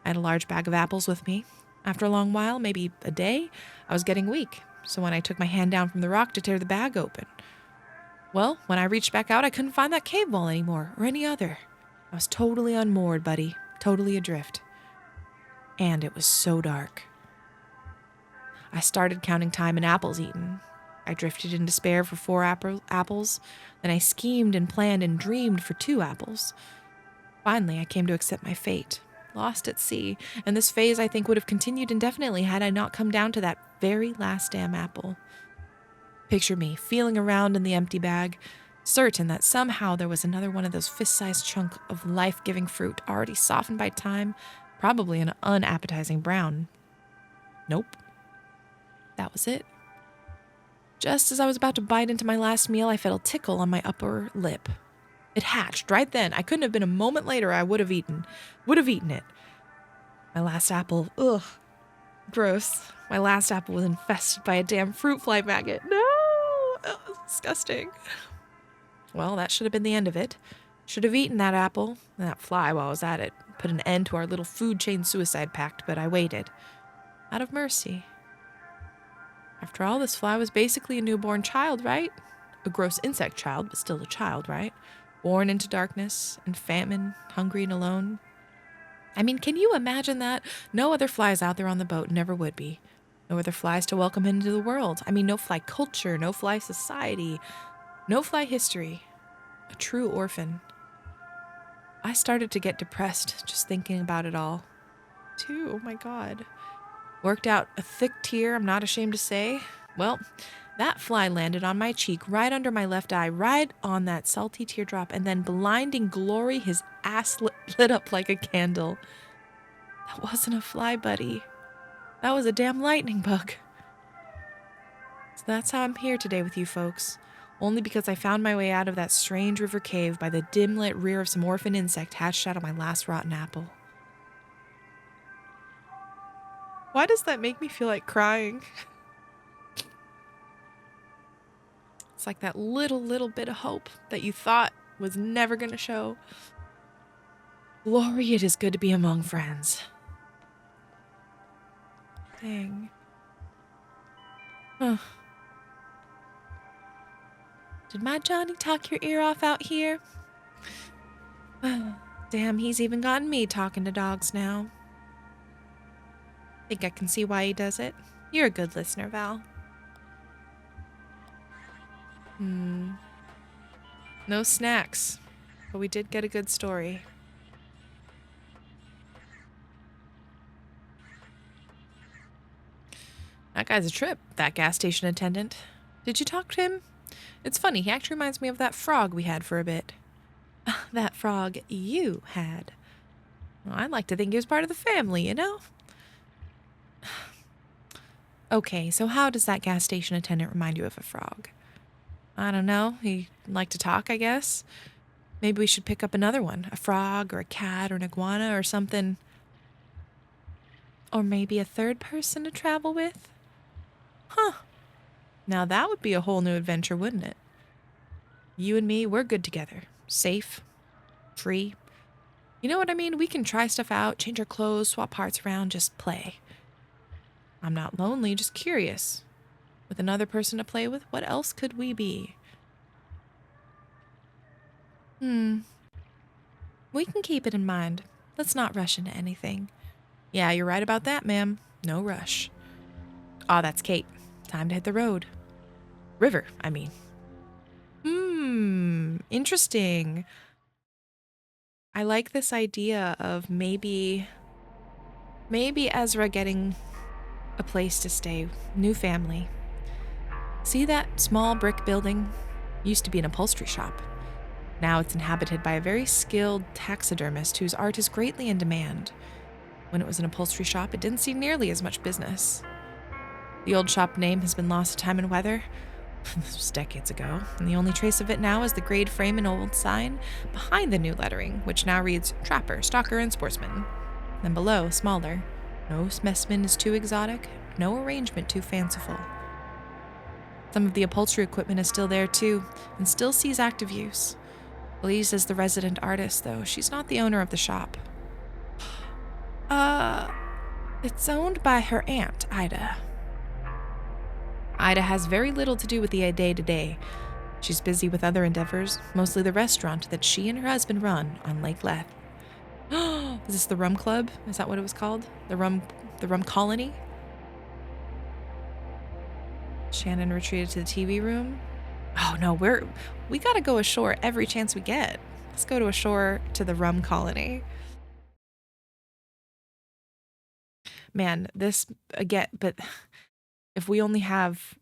I had a large bag of apples with me. After a long while, maybe a day, I was getting weak, so when I took my hand down from the rock to tear the bag open, well, when I reached back out, I couldn't find that cave wall anymore, or any other. I was totally unmoored, buddy. Totally adrift. And it was so dark. I started counting time and apples eaten. I drifted in despair for 4 apples. Then I schemed and planned and dreamed for 2 apples. Finally, I came to accept my fate. Lost at sea. And this phase, I think, would have continued indefinitely had I not come down to that very last damn apple. Picture me feeling around in the empty bag, certain that somehow there was another one of those fist-sized chunk of life-giving fruit already softened by time, probably an unappetizing brown. Nope. That was it. Just as I was about to bite into my last meal, I felt a tickle on my upper lip. It hatched right then. I couldn't have been a moment later. I would have eaten it. My last apple, ugh, gross. My last apple was infested by a damn fruit fly maggot. No, that was disgusting. Well, that should have been the end of it. Should have eaten that apple and that fly while I was at it. Put an end to our little food chain suicide pact, but I waited. Out of mercy. After all, this fly was basically a newborn child, right? A gross insect child, but still a child, right? Born into darkness and famine, hungry and alone. I mean, can you imagine that? No other flies out there on the boat, never would be. No other flies to welcome into the world. I mean, no fly culture, no fly society, no fly history. A true orphan. I started to get depressed just thinking about it all. Too, oh my god. Worked out a thick tear, I'm not ashamed to say. Well, that fly landed on my cheek, right under my left eye, right on that salty teardrop, and then blinding glory, his ass lit up like a candle. That wasn't a fly, buddy. That was a damn lightning bug. So that's how I'm here today with you folks. Only because I found my way out of that strange river cave by the dim-lit rear of some orphan insect hatched out of my last rotten apple. Why does that make me feel like crying? It's like that little bit of hope that you thought was never going to show. Glory, it is good to be among friends. Dang. Huh. Did my Johnny talk your ear off out here? Damn, he's even gotten me talking to dogs now. Think I can see why he does it. You're a good listener, Val. No snacks, but we did get a good story. That guy's a trip, that gas station attendant. Did you talk to him? It's funny, he actually reminds me of that frog we had for a bit. That frog you had. Well, I'd like to think he was part of the family, you know? Okay, so how does that gas station attendant remind you of a frog? I don't know. He liked to talk, I guess. Maybe we should pick up another one. A frog or a cat or an iguana or something. Or maybe a third person to travel with? Huh. Now that would be a whole new adventure, wouldn't it? You and me, we're good together. Safe. Free. You know what I mean? We can try stuff out, change our clothes, swap parts around, just play. I'm not lonely, just curious. With another person to play with, what else could we be? We can keep it in mind. Let's not rush into anything. Yeah, you're right about that, ma'am. No rush. Aw, that's Kate. Time to hit the road. River, I mean. Interesting. I like this idea of maybe Ezra getting a place to stay, new family. See that small brick building? Used to be an upholstery shop. Now it's inhabited by a very skilled taxidermist whose art is greatly in demand. When it was an upholstery shop, it didn't see nearly as much business. The old shop name has been lost to time and weather. This was decades ago, and the only trace of it now is the grade frame and old sign behind the new lettering, which now reads Trapper, Stalker, and Sportsman. Then below, smaller, no specimen is too exotic, no arrangement too fanciful. Some of the upholstery equipment is still there too, and still sees active use. Louise is the resident artist, though she's not the owner of the shop. It's owned by her aunt, Ida. Ida has very little to do with the day-to-day. She's busy with other endeavors, mostly the restaurant that she and her husband run on Lake Leth. Is this the Rum Club? Is that what it was called? The Rum Colony? Shannon retreated to the TV room. Oh no, we gotta go ashore every chance we get. Let's go to ashore to the Rum Colony. Man, this again, but if we only have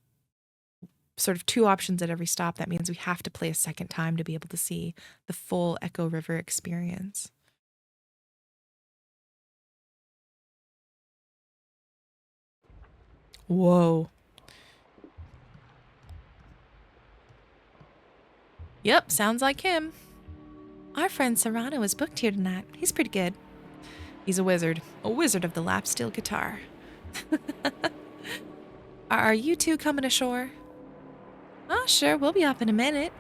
sort of two options at every stop, that means we have to play a second time to be able to see the full Echo River experience. Whoa. Yep, sounds like him. Our friend Serrano is booked here tonight. He's pretty good. He's a wizard of the lap steel guitar. Are you two coming ashore? Oh, sure, we'll be up in a minute.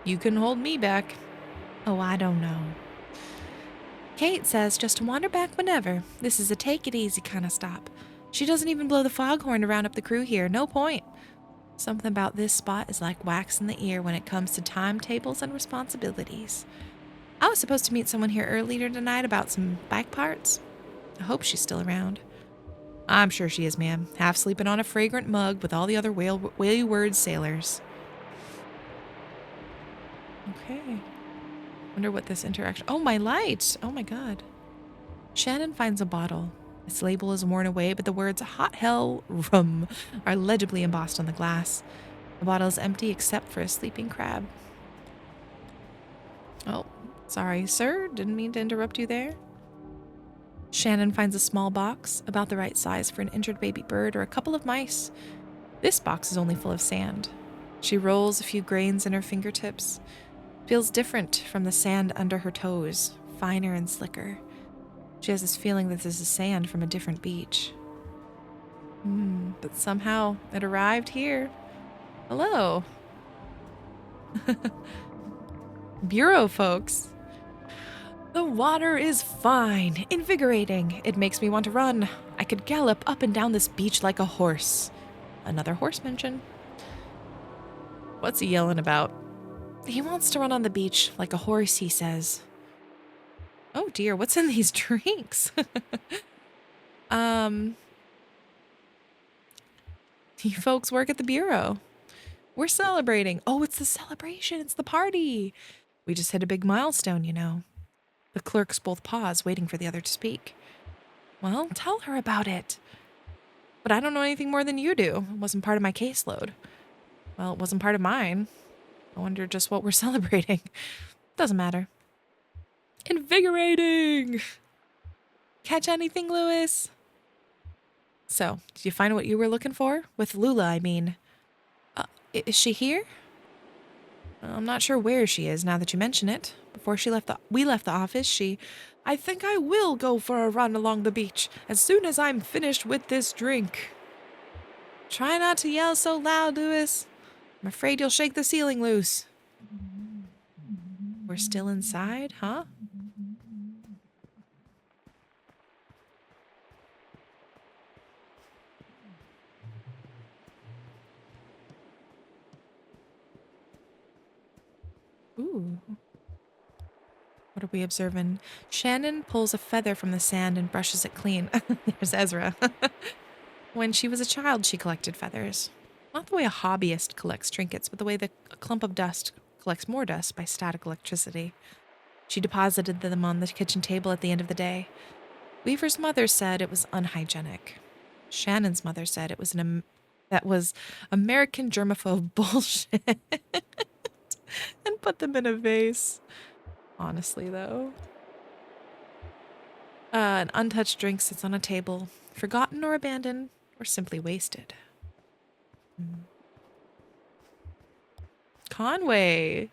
You can hold me back. Oh, I don't know. Kate says just to wander back whenever. This is a take it easy kind of stop. She doesn't even blow the foghorn to round up the crew here. No point. Something about this spot is like wax in the ear when it comes to timetables and responsibilities. I was supposed to meet someone here earlier tonight about some bike parts. I hope she's still around. I'm sure she is, ma'am. Half sleeping on a fragrant mug with all the other wayward sailors. Okay. Wonder what this interaction... Oh, my light! Oh my god. Shannon finds a bottle. Its label is worn away, but the words "Hot Hell Rum" are legibly embossed on the glass. The bottle is empty except for a sleeping crab. Oh, sorry, sir. Didn't mean to interrupt you there. Shannon finds a small box, about the right size for an injured baby bird or a couple of mice. This box is only full of sand. She rolls a few grains in her fingertips. Feels different from the sand under her toes, finer and slicker. She has this feeling that this is sand from a different beach. But somehow it arrived here. Hello. Bureau folks. The water is fine, invigorating. It makes me want to run. I could gallop up and down this beach like a horse. Another horse mention. What's he yelling about? He wants to run on the beach like a horse, he says. Oh dear, what's in these drinks? You folks work at the bureau. We're celebrating. Oh, it's the celebration. It's the party. We just hit a big milestone, you know. The clerks both pause, waiting for the other to speak. Well, tell her about it. But I don't know anything more than you do. It wasn't part of my caseload. Well, it wasn't part of mine. I wonder just what we're celebrating. Doesn't matter. Invigorating! Catch anything, Lewis? So, did you find what you were looking for? With Lula, I mean. Is she here? I'm not sure where she is now that you mention it. Before we left the office, I think I will go for a run along the beach as soon as I'm finished with this drink. Try not to yell so loud, Lewis. I'm afraid you'll shake the ceiling loose. We're still inside, huh? Ooh. What are we observing? Shannon pulls a feather from the sand and brushes it clean. There's Ezra. When she was a child, she collected feathers. Not the way a hobbyist collects trinkets, but the way a clump of dust collects more dust by static electricity. She deposited them on the kitchen table at the end of the day. Weaver's mother said it was unhygienic. Shannon's mother said it was that was American germaphobe bullshit and put them in a vase. Honestly, though. An untouched drink sits on a table, forgotten or abandoned, or simply wasted. Conway!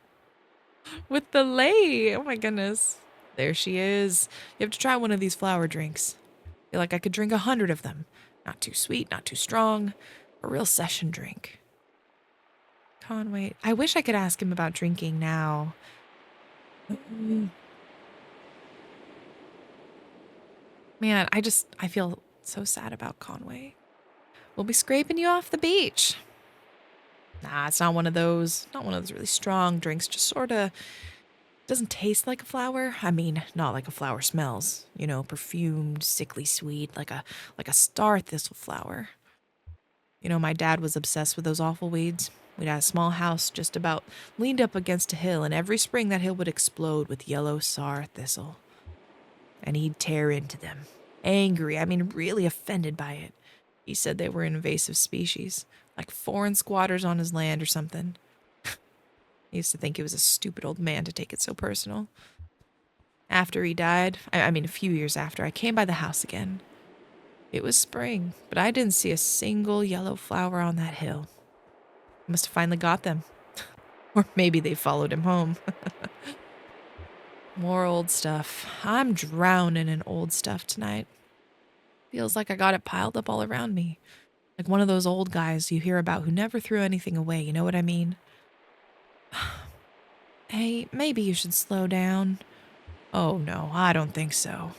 With the lei! Oh my goodness. There she is. You have to try one of these flower drinks. I feel like I could drink 100 of them. Not too sweet, not too strong. A real session drink. Conway. I wish I could ask him about drinking now. Man, I feel so sad about Conway. We'll be scraping you off the beach. Nah, it's not one of those. Not one of those really strong drinks. Just sort of doesn't taste like a flower. I mean, not like a flower smells. You know, perfumed, sickly sweet, like a star thistle flower. You know, my dad was obsessed with those awful weeds. We'd had a small house just about leaned up against a hill, and every spring that hill would explode with yellow star thistle. And he'd tear into them. Angry, I mean really offended by it. He said they were an invasive species, like foreign squatters on his land or something. He used to think he was a stupid old man to take it so personal. After he died, I mean a few years after, I came by the house again. It was spring, but I didn't see a single yellow flower on that hill. I must have finally got them. Or maybe they followed him home. More old stuff. I'm drowning in old stuff tonight. Feels like I got it piled up all around me. Like one of those old guys you hear about who never threw anything away, you know what I mean? Hey, maybe you should slow down. Oh no, I don't think so.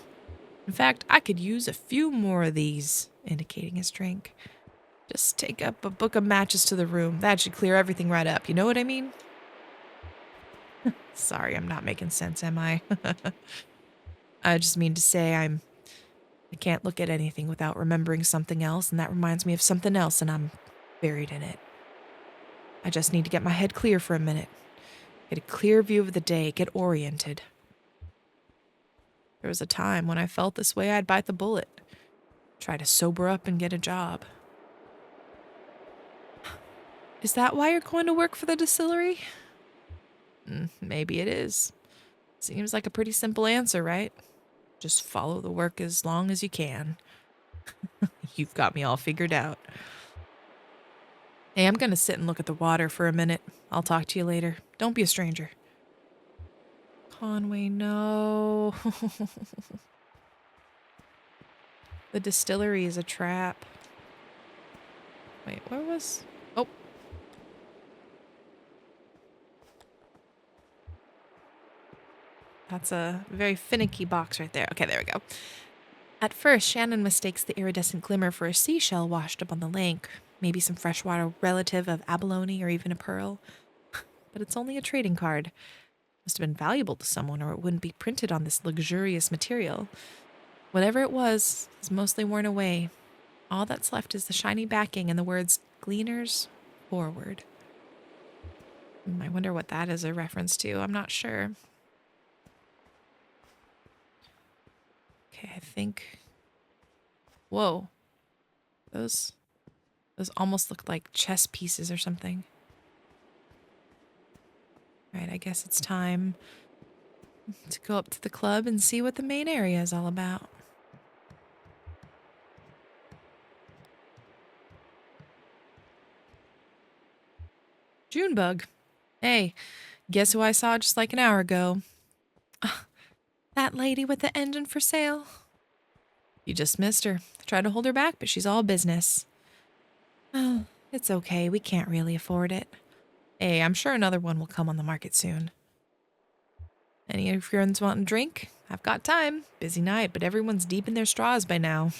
In fact, I could use a few more of these. indicating his drink. Just take up a book of matches to the room. That should clear everything right up. You know what I mean? Sorry, I'm not making sense, am I? I just mean to say I can't look at anything without remembering something else, and that reminds me of something else, and I'm buried in it. I just need to get my head clear for a minute. Get a clear view of the day, get oriented. There was a time when I felt this way, I'd bite the bullet. Try to sober up and get a job. Is that why you're going to work for the distillery? Maybe it is. Seems like a pretty simple answer, right? Just follow the work as long as you can. You've got me all figured out. Hey, I'm gonna sit and look at the water for a minute. I'll talk to you later. Don't be a stranger. Conway, no. The distillery is a trap. Wait, where was... Oh. That's a very finicky box right there. Okay, there we go. At first, Shannon mistakes the iridescent glimmer for a seashell washed up on the lake. Maybe some freshwater relative of abalone or even a pearl. But it's only a trading card. Must have been valuable to someone or it wouldn't be printed on this luxurious material. Whatever it was is mostly worn away. All that's left is the shiny backing and the words Gleaners Forward. I wonder what that is a reference to. I'm not sure. Okay, I think... Whoa. Those almost look like chess pieces or something. Right, I guess it's time to go up to the club and see what the main area is all about. Junebug. Hey, guess who I saw just like an hour ago? That lady with the engine for sale. You just missed her. Tried to hold her back, but she's all business. Oh, it's okay. We can't really afford it. Hey, I'm sure another one will come on the market soon. Any of your friends want a drink? I've got time. Busy night, but everyone's deep in their straws by now.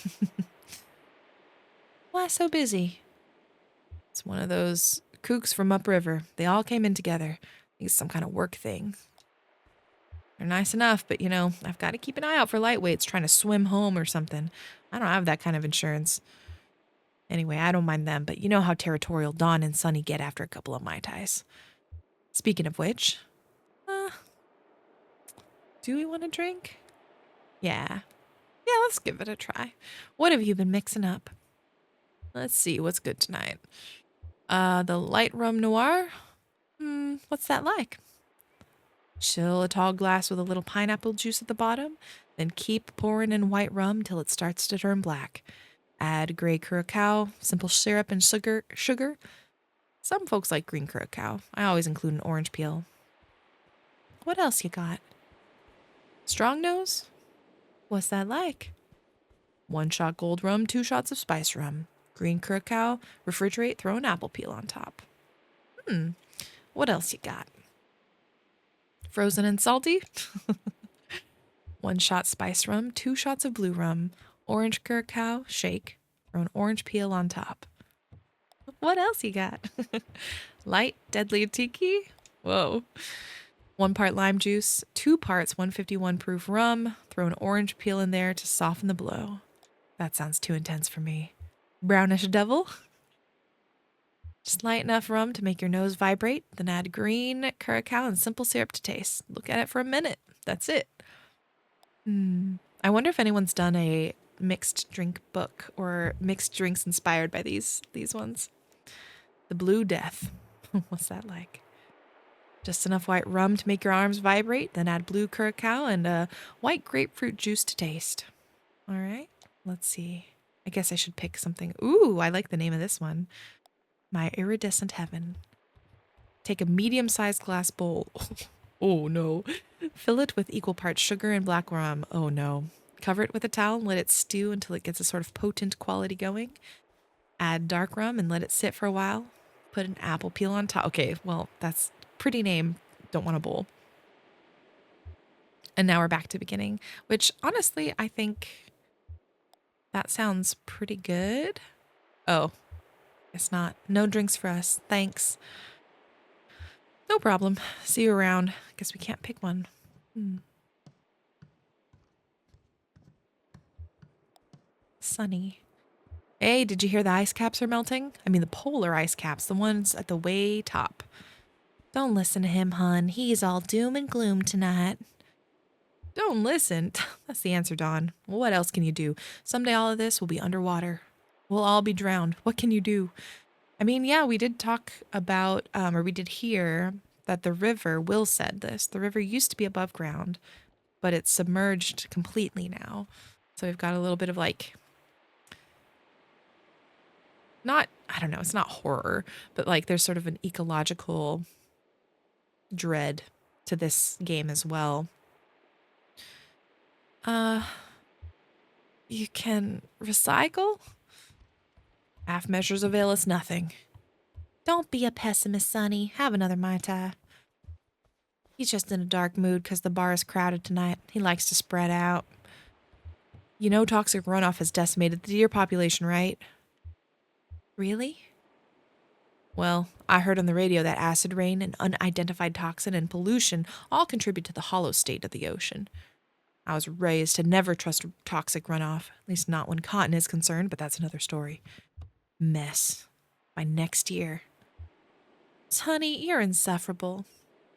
Why so busy? It's one of those kooks from upriver. They all came in together. I think it's some kind of work thing. They're nice enough, but I've got to keep an eye out for lightweights trying to swim home or something. I don't have that kind of insurance. Anyway, I don't mind them, but you know how territorial Dawn and Sunny get after a couple of Mai Tais. Speaking of which, do we want a drink? Yeah, let's give it a try. What have you been mixing up? Let's see, what's good tonight? The light rum noir? What's that like? Chill a tall glass with a little pineapple juice at the bottom, then keep pouring in white rum till it starts to turn black. Add gray curacao, simple syrup, and sugar. Some folks like green curacao. I always include an orange peel. What else you got? Strong nose? What's that like? 1 shot gold rum, 2 shots of spice rum. Green curacao, refrigerate, throw an apple peel on top. What else you got? Frozen and salty? 1 shot spice rum, 2 shots of blue rum, orange curacao, shake, throw an orange peel on top. What else you got? Light, deadly tiki? Whoa. 1 part lime juice, 2 parts 151 proof rum, throw an orange peel in there to soften the blow. That sounds too intense for me. Brownish devil? Just light enough rum to make your nose vibrate, then add green curacao and simple syrup to taste. Look at it for a minute. That's it. I wonder if anyone's done a mixed drink book or mixed drinks inspired by these ones. The Blue Death. What's that like? Just enough white rum to make your arms vibrate, then add blue curacao and a white grapefruit juice to taste. All right, let's see. I guess I should pick something. Ooh, I like the name of this one. My Iridescent Heaven. Take a medium-sized glass bowl. Oh no. Fill it with equal parts sugar and black rum. Oh no. Cover it with a towel and let it stew until it gets a sort of potent quality going. Add dark rum and let it sit for a while. Put an apple peel on top. Okay, well, that's pretty name. Don't want a bowl. And now we're back to beginning, which honestly, I think That sounds pretty good. Oh, it's not. No drinks for us. Thanks. No problem. See you around. Guess we can't pick one. Sunny. Hey, did you hear the ice caps are melting? I mean the polar ice caps, the ones at the way top. Don't listen to him, hun. He's all doom and gloom tonight. Don't listen. That's the answer, Dawn. Well, what else can you do? Someday all of this will be underwater. We'll all be drowned. What can you do? I mean, yeah, we did talk about, or we did hear that the river, Will said this, the river used to be above ground, but it's submerged completely now. So we've got a little bit of like, not, I don't know, it's not horror, but like there's sort of an ecological dread to this game as well. You can recycle? Half measures avail us nothing. Don't be a pessimist, Sonny. Have another Mai Tai. He's just in a dark mood because the bar is crowded tonight. He likes to spread out. You know toxic runoff has decimated the deer population, right? Really? Well, I heard on the radio that acid rain and unidentified toxin and pollution all contribute to the hollow state of the ocean. I was raised to never trust toxic runoff, at least not when cotton is concerned, but that's another story. Mess. By next year. Sonny, you're insufferable.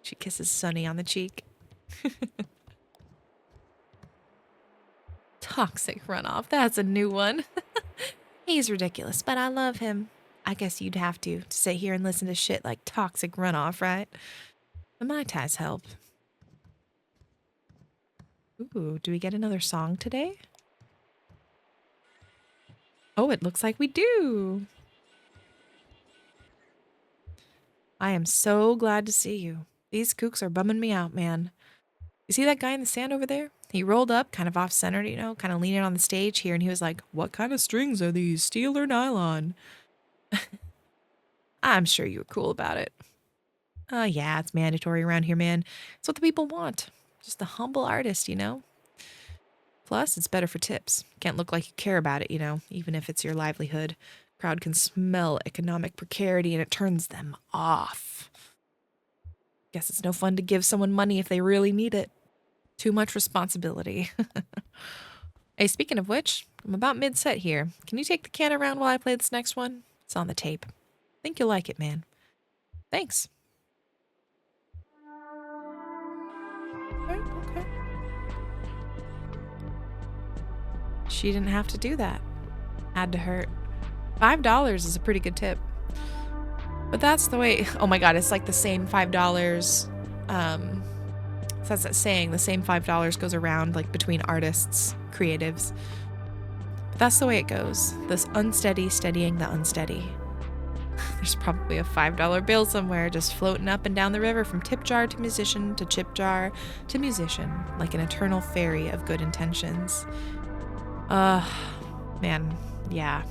She kisses Sonny on the cheek. Toxic runoff, that's a new one. He's ridiculous, but I love him. I guess you'd have to sit here and listen to shit like toxic runoff, right? The Mai Tais help. Ooh, do we get another song today? Oh, it looks like we do. I am so glad to see you. These kooks are bumming me out, man. You see that guy in the sand over there? He rolled up, kind of off-centered, you know, kind of leaning on the stage here, and he was like, "What kind of strings are these, steel or nylon?" I'm sure you were cool about it. Yeah, it's mandatory around here, man. It's what the people want. Just a humble artist, you know? Plus, it's better for tips. Can't look like you care about it, you know, even if it's your livelihood. Crowd can smell economic precarity and it turns them off. Guess it's no fun to give someone money if they really need it. Too much responsibility. Hey, speaking of which, I'm about mid-set here. Can you take the can around while I play this next one? It's on the tape. Think you'll like it, man. Thanks. Okay. She didn't have to do that. Had to hurt. $5 is a pretty good tip. But that's the way, oh my god, it's like the same $5, that's that saying, the same $5 goes around like between artists, creatives. But that's the way it goes. This unsteady steadying the unsteady. There's probably a $5 bill somewhere just floating up and down the river from tip jar to musician to chip jar to musician, like an eternal ferry of good intentions. Man, yeah.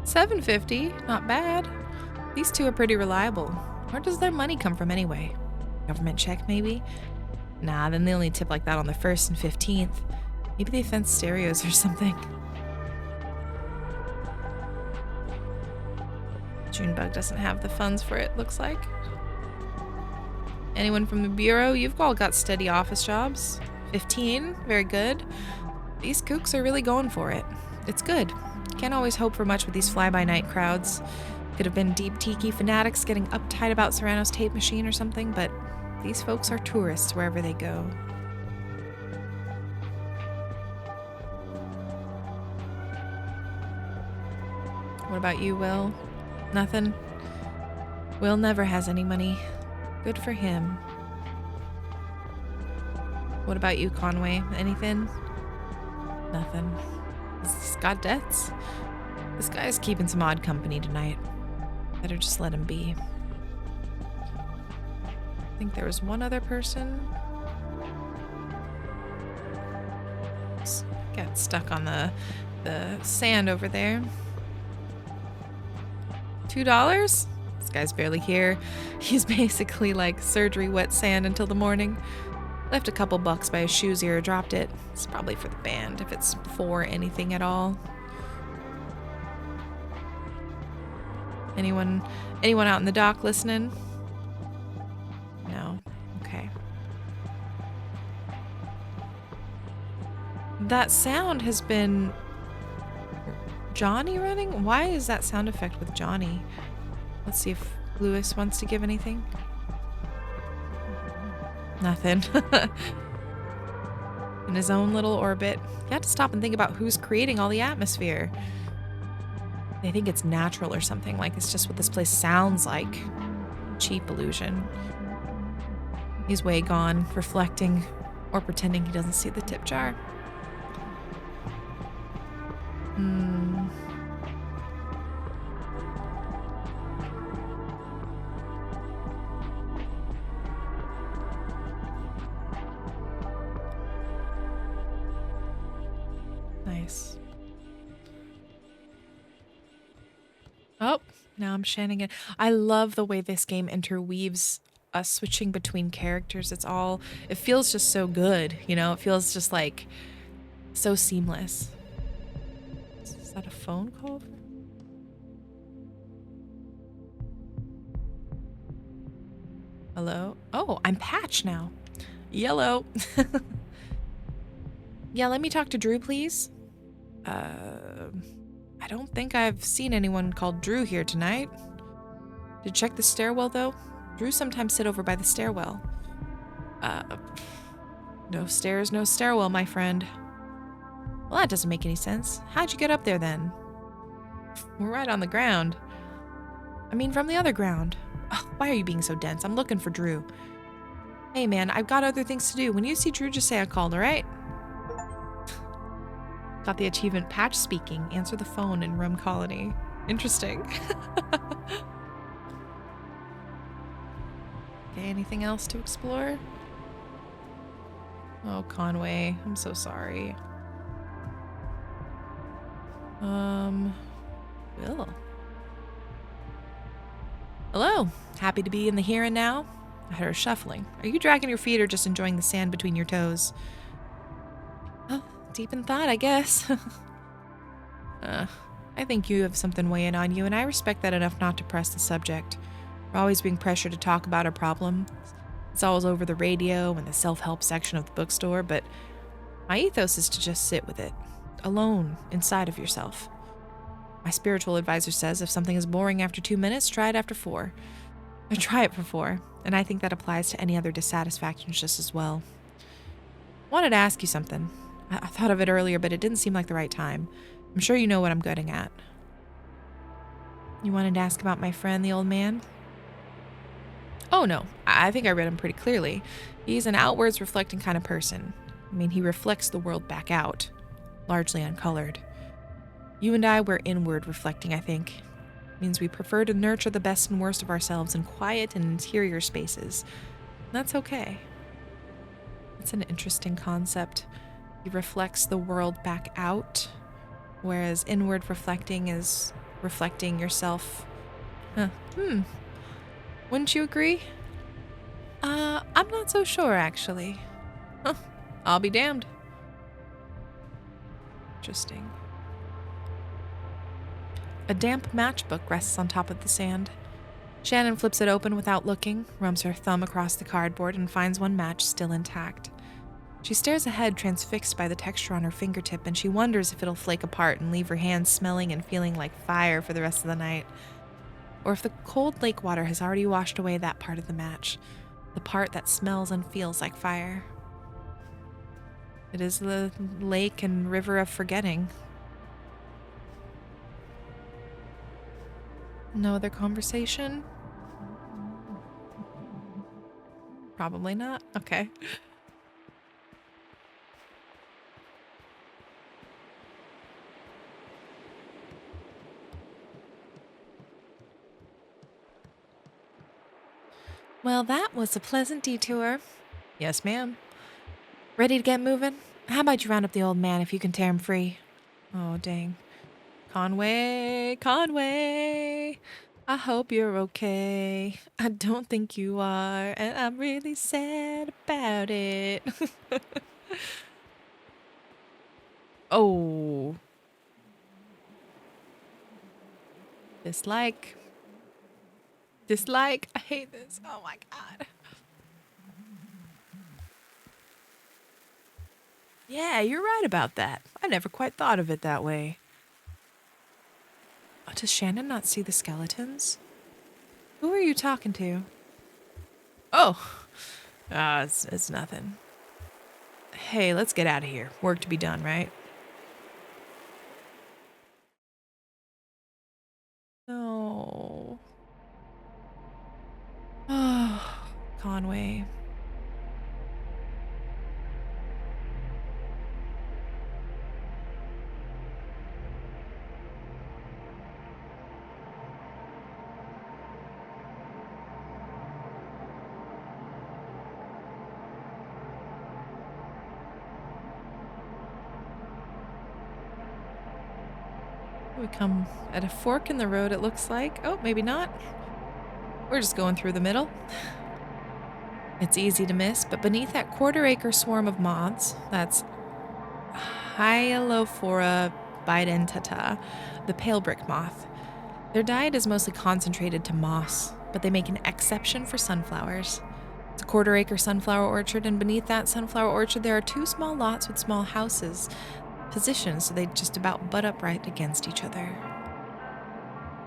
$7.50, not bad. These two are pretty reliable. Where does their money come from anyway? Government check, maybe? Nah, then they only tip like that on the 1st and 15th. Maybe they fence stereos or something. Junebug doesn't have the funds for it, looks like. Anyone from the Bureau? You've all got steady office jobs. 15, very good. These kooks are really going for it. It's good. Can't always hope for much with these fly-by-night crowds. Could have been deep tiki fanatics getting uptight about Serrano's tape machine or something, but these folks are tourists wherever they go. What about you, Will? Nothing? Will never has any money. Good for him. What about you, Conway? Anything? Nothing. He's got debts. This guy's keeping some odd company tonight. Better just let him be. I think there was one other person. Got stuck on the sand over there. $2? This guy's barely here. He's basically like surgery wet sand until the morning. Left a couple bucks by his shoes here, dropped it. It's probably for the band, if it's for anything at all. Anyone out in the dock listening? No. Okay. That sound has been Johnny running? Why is that sound effect with Johnny? Let's see if Lewis wants to give anything. Nothing. In his own little orbit. You have to stop and think about who's creating all the atmosphere. They think it's natural or something, like it's just what this place sounds like. Cheap illusion. He's way gone, reflecting or pretending he doesn't see the tip jar. Nice. Oh, now I'm shanning it. I love the way this game interweaves us switching between characters. It feels just so good, you know? It feels just like so seamless. Is that a phone call? Hello? Oh, I'm Patch now. Yellow. Yeah, let me talk to Drew, please. I don't think I've seen anyone called Drew here tonight. Did you check the stairwell, though? Drew sometimes sit over by the stairwell. No stairs, no stairwell, my friend. Well, that doesn't make any sense. How'd you get up there, then? We're right on the ground. I mean, from the other ground. Ugh, why are you being so dense? I'm looking for Drew. Hey, man, I've got other things to do. When you see Drew, just say I called, all right? Got the achievement Patch speaking. Answer the phone in Rum Colony. Interesting. Okay, anything else to explore? Oh, Conway. I'm so sorry. Will. Hello. Happy to be in the here and now? I heard shuffling. Are you dragging your feet or just enjoying the sand between your toes? Oh, deep in thought, I guess. I think you have something weighing on you, and I respect that enough not to press the subject. We're always being pressured to talk about our problem. It's always over the radio and the self-help section of the bookstore, but my ethos is to just sit with it, alone, inside of yourself. My spiritual advisor says if something is boring after 2 minutes, try it after 4. Or try it for 4, and I think that applies to any other dissatisfactions just as well. I wanted to ask you something. I thought of it earlier, but it didn't seem like the right time. I'm sure you know what I'm getting at. You wanted to ask about my friend, the old man? Oh, no. I think I read him pretty clearly. He's an outwards reflecting kind of person. I mean, he reflects the world back out, largely uncolored. You and I were inward reflecting, I think. It means we prefer to nurture the best and worst of ourselves in quiet and interior spaces. That's okay. It's an interesting concept. He reflects the world back out, whereas inward reflecting is reflecting yourself. Wouldn't you agree? I'm not so sure, actually. Huh. I'll be damned. Interesting. A damp matchbook rests on top of the sand. Shannon flips it open without looking, rubs her thumb across the cardboard, and finds one match still intact. She stares ahead, transfixed by the texture on her fingertip, and she wonders if it'll flake apart and leave her hands smelling and feeling like fire for the rest of the night. Or if the cold lake water has already washed away that part of the match, the part that smells and feels like fire. It is the lake and river of forgetting. No other conversation? Probably not. Okay. Well, that was a pleasant detour. Yes, ma'am. Ready to get moving? How about you round up the old man if you can tear him free? Oh, dang. Conway, Conway. I hope you're okay. I don't think you are, and I'm really sad about it. Oh, dislike. Dislike. I hate this. Oh my god. Yeah, you're right about that. I never quite thought of it that way. Oh, does Shannon not see the skeletons? Who are you talking to? Oh, it's nothing. Hey, let's get out of here. Work to be done, right? No. Oh, Conway. We come at a fork in the road, it looks like. Oh, maybe not. We're just going through the middle. It's easy to miss, but beneath that quarter-acre swarm of moths, that's Hyalophora bidentata, the pale brick moth. Their diet is mostly concentrated to moss, but they make an exception for sunflowers. It's a quarter-acre sunflower orchard, and beneath that sunflower orchard there are two small lots with small houses, positioned so they just about butt up right against each other.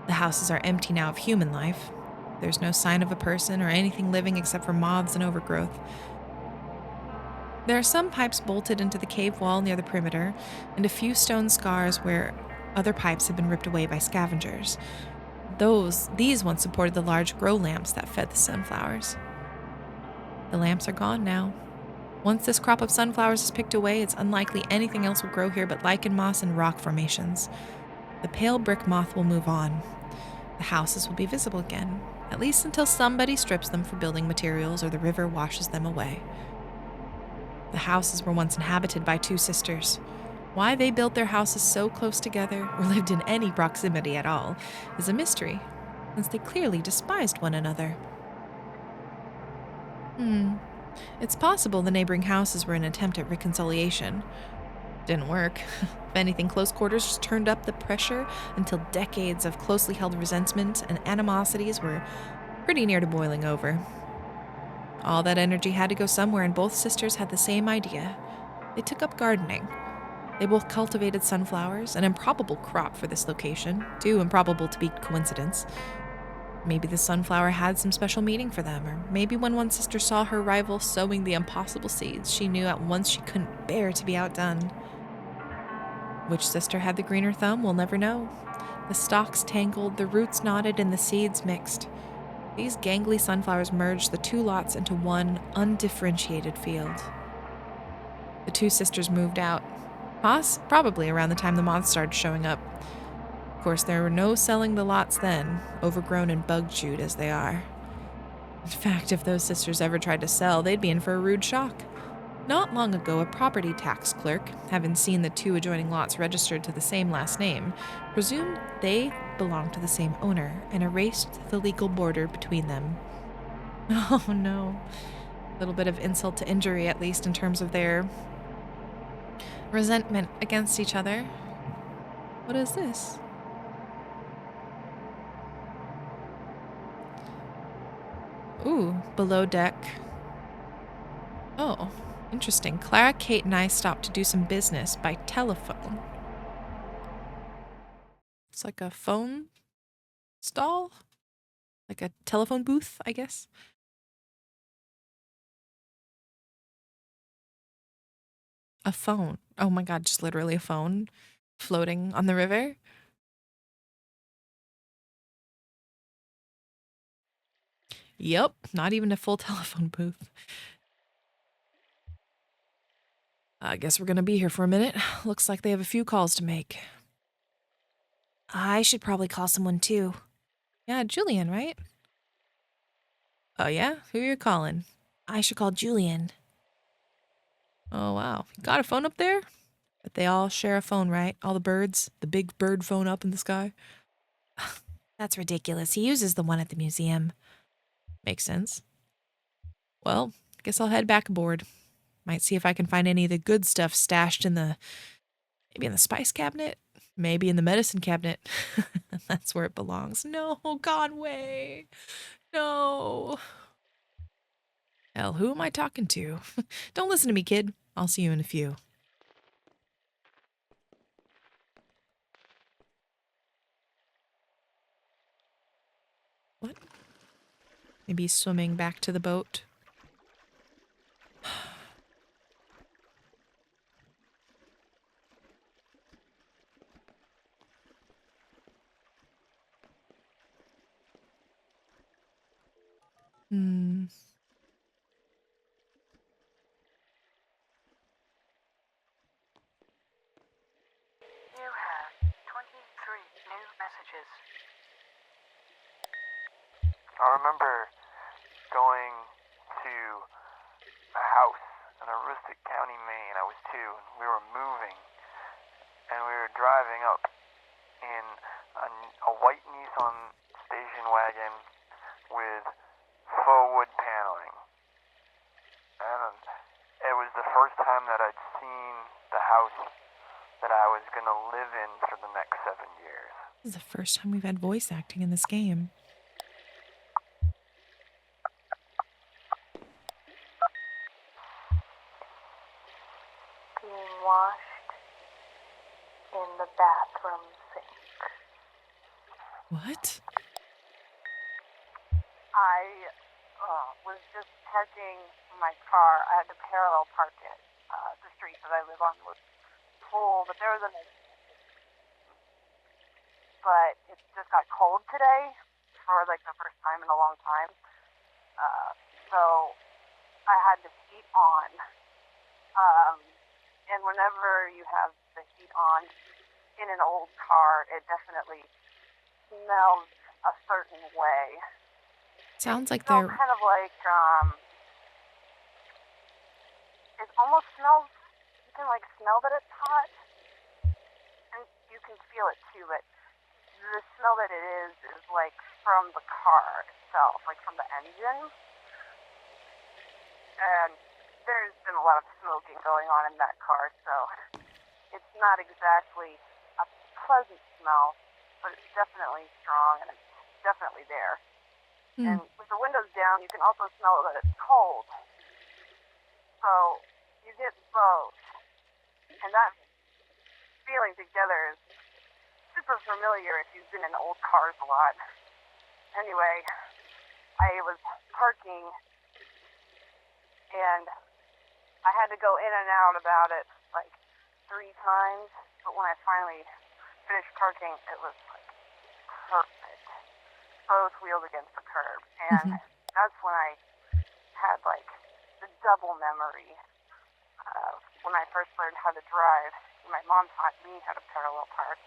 The houses are empty now of human life. There's no sign of a person or anything living except for moths and overgrowth. There are some pipes bolted into the cave wall near the perimeter, and a few stone scars where other pipes have been ripped away by scavengers. These once supported the large grow lamps that fed the sunflowers. The lamps are gone now. Once this crop of sunflowers is picked away, it's unlikely anything else will grow here but lichen moss and rock formations. The pale brick moth will move on. The houses will be visible again, at least until somebody strips them for building materials or the river washes them away. The houses were once inhabited by two sisters. Why they built their houses so close together, or lived in any proximity at all, is a mystery, since they clearly despised one another. It's possible the neighboring houses were an attempt at reconciliation. Didn't work. If anything, close quarters just turned up the pressure until decades of closely held resentment and animosities were pretty near to boiling over. All that energy had to go somewhere, and both sisters had the same idea. They took up gardening. They both cultivated sunflowers, an improbable crop for this location, too improbable to be coincidence. Maybe the sunflower had some special meaning for them, or maybe when one sister saw her rival sowing the impossible seeds, she knew at once she couldn't bear to be outdone. Which sister had the greener thumb, we'll never know. The stalks tangled, the roots knotted, and the seeds mixed. These gangly sunflowers merged the two lots into one undifferentiated field. The two sisters moved out, probably around the time the moths started showing up. Of course, there were no selling the lots then, overgrown and bug-chewed as they are. In fact, if those sisters ever tried to sell, they'd be in for a rude shock. Not long ago, a property tax clerk, having seen the two adjoining lots registered to the same last name, presumed they belonged to the same owner and erased the legal border between them. Oh no. A little bit of insult to injury, at least in terms of their resentment against each other. What is this? Ooh, below deck. Oh, interesting. Clara, Kate, and I stopped to do some business by telephone. It's like a phone stall? Like a telephone booth, I guess? A phone. Oh my god, just literally a phone floating on the river. Yep, not even a full telephone booth. I guess we're gonna be here for a minute. Looks like they have a few calls to make. I should probably call someone too. Yeah, Julian, right? Oh yeah? Who are you calling? I should call Julian. Oh wow. Got a phone up there? But they all share a phone, right? All the birds? The big bird phone up in the sky? That's ridiculous. He uses the one at the museum. Makes sense. Well, guess I'll head back aboard. Might see if I can find any of the good stuff stashed in the maybe in the spice cabinet, maybe in the medicine cabinet. That's where it belongs. No, Conway. No. Hell, who am I talking to? Don't listen to me, kid. I'll see you in a few. What? Maybe he's swimming back to the boat. Hmm. You have 23 new messages. I remember going to a house in Aroostook County, Maine. I was 2, and we were moving, and we were driving up in a white Nissan station wagon with faux wood paneling. And it was the first time that I'd seen the house that I was going to live in for the next 7 years. This is the first time we've had voice acting in this game. Being washed in the bathroom sink. What? I was just parking my car. I had to parallel park it. The street that I live on was full, but there was but it just got cold today for like the first time in a long time. So I had the heat on. And whenever you have the heat on in an old car, it definitely smells a certain way. Sounds like So they're kind of like, it almost smells, you can like smell that it's hot, and you can feel it too, but the smell that it is like from the car itself, like from the engine. And there's been a lot of smoking going on in that car, so it's not exactly a pleasant smell, but it's definitely strong and it's definitely there. And with the windows down, you can also smell that it's cold. So you get both. And that feeling together is super familiar if you've been in old cars a lot. Anyway, I was parking and I had to go in and out about it like 3 times, but when I finally finished parking, it was like perfect. Both wheels against the curb, and that's when I had like the double memory of when I first learned how to drive. My mom taught me how to parallel park.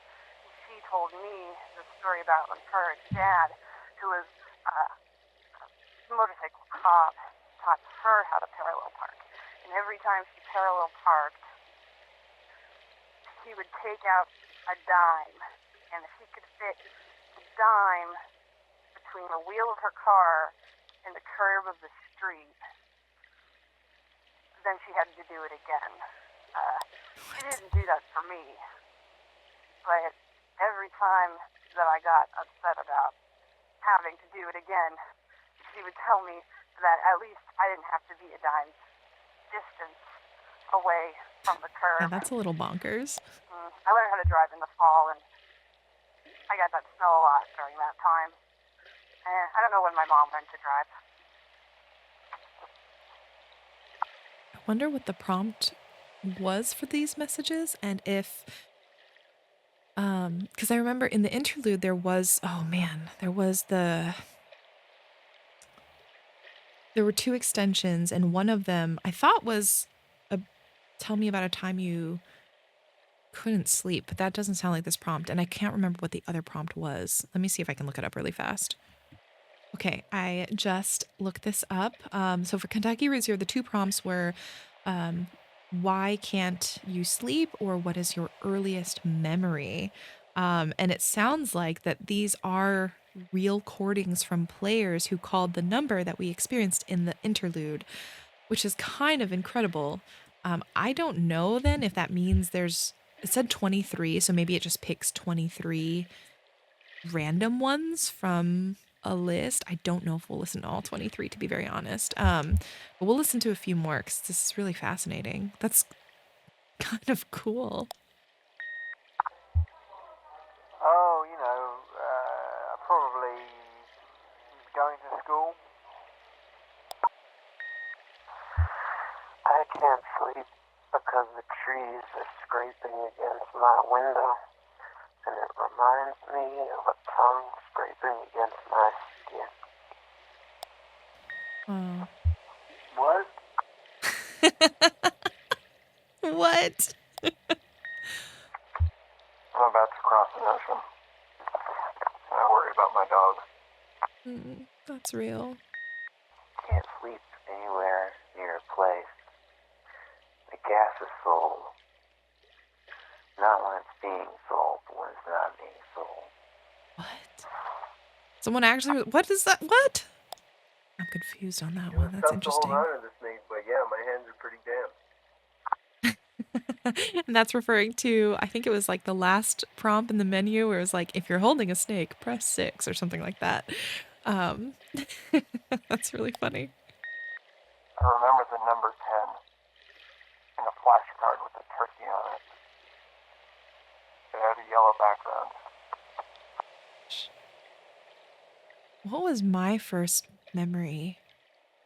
She told me the story about when her dad, who was a motorcycle cop, taught her how to parallel park. And every time she parallel parked, he would take out a dime, and if he could fit the dime between the wheel of her car and the curb of the street, then she had to do it again. She didn't do that for me, but every time that I got upset about having to do it again, she would tell me that at least I didn't have to be a dime's distance away from the curb. Yeah, that's a little bonkers. I learned how to drive in the fall, and I got that snow a lot during that time. And I don't know when my mom learned to drive. I wonder what the prompt was for these messages and if because I remember in the interlude there was there were 2 extensions and one of them I thought was tell me about a time you couldn't sleep, but that doesn't sound like this prompt and I can't remember what the other prompt was. Let me see if I can look it up really fast. Okay, I just looked this up. So for Kentucky Route Zero, the 2 prompts were why can't you sleep or what is your earliest memory? And it sounds like that these are real recordings from players who called the number that we experienced in the interlude, which is kind of incredible. I don't know then if that means it said 23, so maybe it just picks 23 random ones from a list. I don't know if we'll listen to all 23, to be very honest. But we'll listen to a few more because this is really fascinating. That's kind of cool. Oh, probably going to school. I can't sleep because the trees are scraping against my window, and it reminds me of a tongue scraping against my skin. Oh. What? What? I'm about to cross an ocean, and I worry about my dog. That's real. Can't sleep anywhere near a place. The gas is sold. Not when it's being sold, but when it's not being sold. What? Someone actually. What is that? What? I'm confused on that one. That's interesting. To the snake, but yeah, my hands are pretty damp. And that's referring to, I think it was like the last prompt in the menu where it was like, if you're holding a snake, press 6 or something like that. That's really funny. I remember the number 10 in a flashcard with a turkey on it. It had a yellow background. What was my first memory?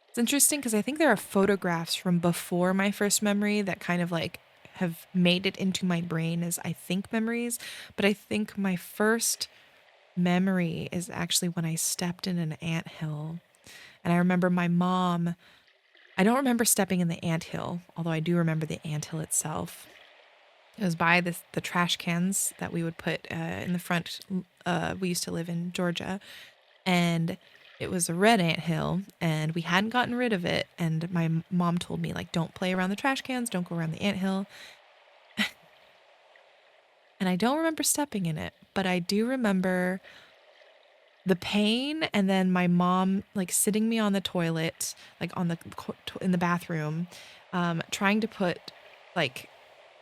It's interesting because I think there are photographs from before my first memory that kind of like have made it into my brain as I think memories. But I think my first memory is actually when I stepped in an anthill. And I remember my mom, I don't remember stepping in the anthill, although I do remember the anthill itself. It was by the trash cans that we would put in the front. We used to live in Georgia, and it was a red anthill, and we hadn't gotten rid of it. And my mom told me, like, don't play around the trash cans, don't go around the anthill. And I don't remember stepping in it, but I do remember the pain, and then my mom like sitting me on the toilet, like on the in the bathroom, trying to put like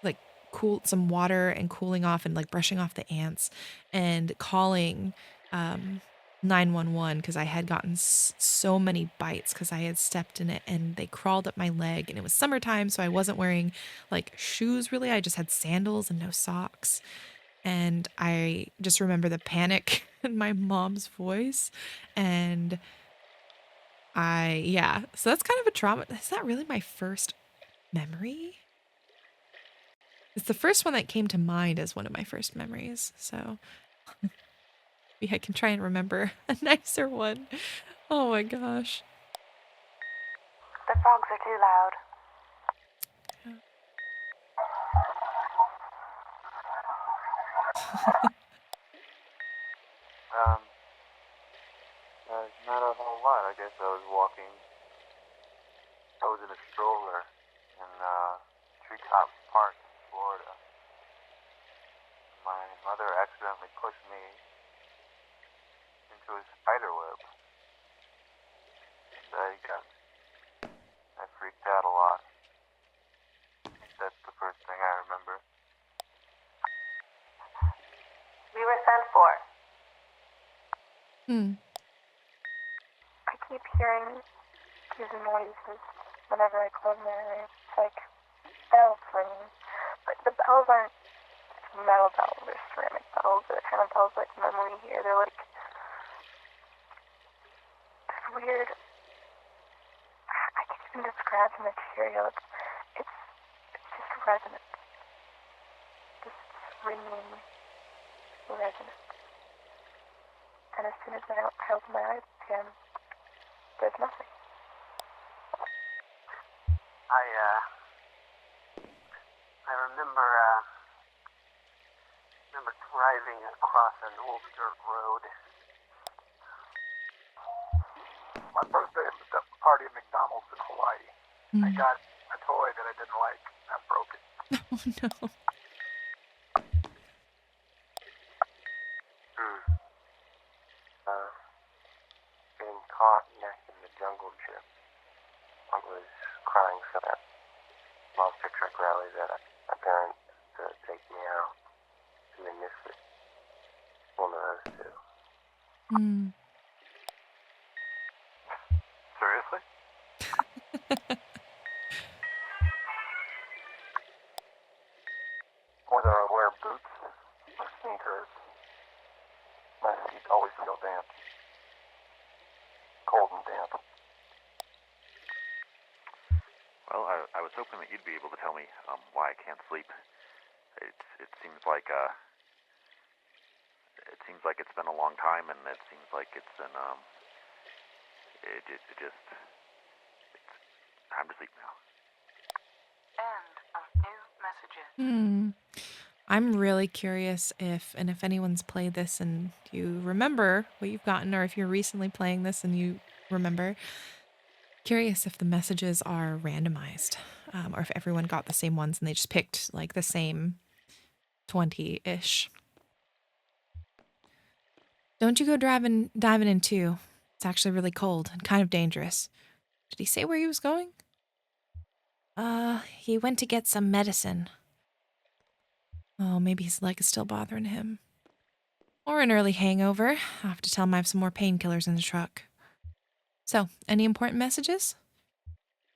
like cool some water and cooling off and like brushing off the ants, and calling 911 because I had gotten so many bites because I had stepped in it and they crawled up my leg, and it was summertime, so I wasn't wearing like shoes really. I just had sandals and no socks. And I just remember the panic in my mom's voice. And yeah, so that's kind of a trauma. Is that really my first memory? It's the first one that came to mind as one of my first memories. So maybe I can try and remember a nicer one. Oh my gosh. The frogs are too loud. Not a whole lot. I guess I was walking. I was in a stroller in Treetop Park in Florida. My mother accidentally pushed me into a spider web. I freaked out a lot. That's the first thing I remember. We were sent for. I keep hearing these noises whenever I close my eyes. It's like bells ringing. But the bells aren't metal bells or ceramic bells or the kind of bells like normally hear. They're like this weird. I can't even describe the material. It's just resonant. Just ringing resonant. And as soon as I open my eyes again, there's nothing. I remember driving across an old dirt road. My birthday was at a party at McDonald's in Hawaii. I got a toy that I didn't like. I broke it. Oh no. probably that my parents take me out and they miss it. One of those two. Hmm. Seriously? Whether I wear boots or sneakers, my feet always feel damp. Cold and damp. Well, I was hoping that you'd be able to tell me why I can't sleep. It seems like it's been a long time, and it seems like it's been it's time to sleep now. End of new messages. I'm really curious if anyone's played this and you remember what you've gotten, or if you're recently playing this and you remember. Curious if the messages are randomized, or if everyone got the same ones and they just picked like the same 20-ish. Don't you go diving in too. It's actually really cold and kind of dangerous. Did he say where he was going? He went to get some medicine. Oh, maybe his leg is still bothering him. Or an early hangover. I'll have to tell him I have some more painkillers in the truck. So, any important messages?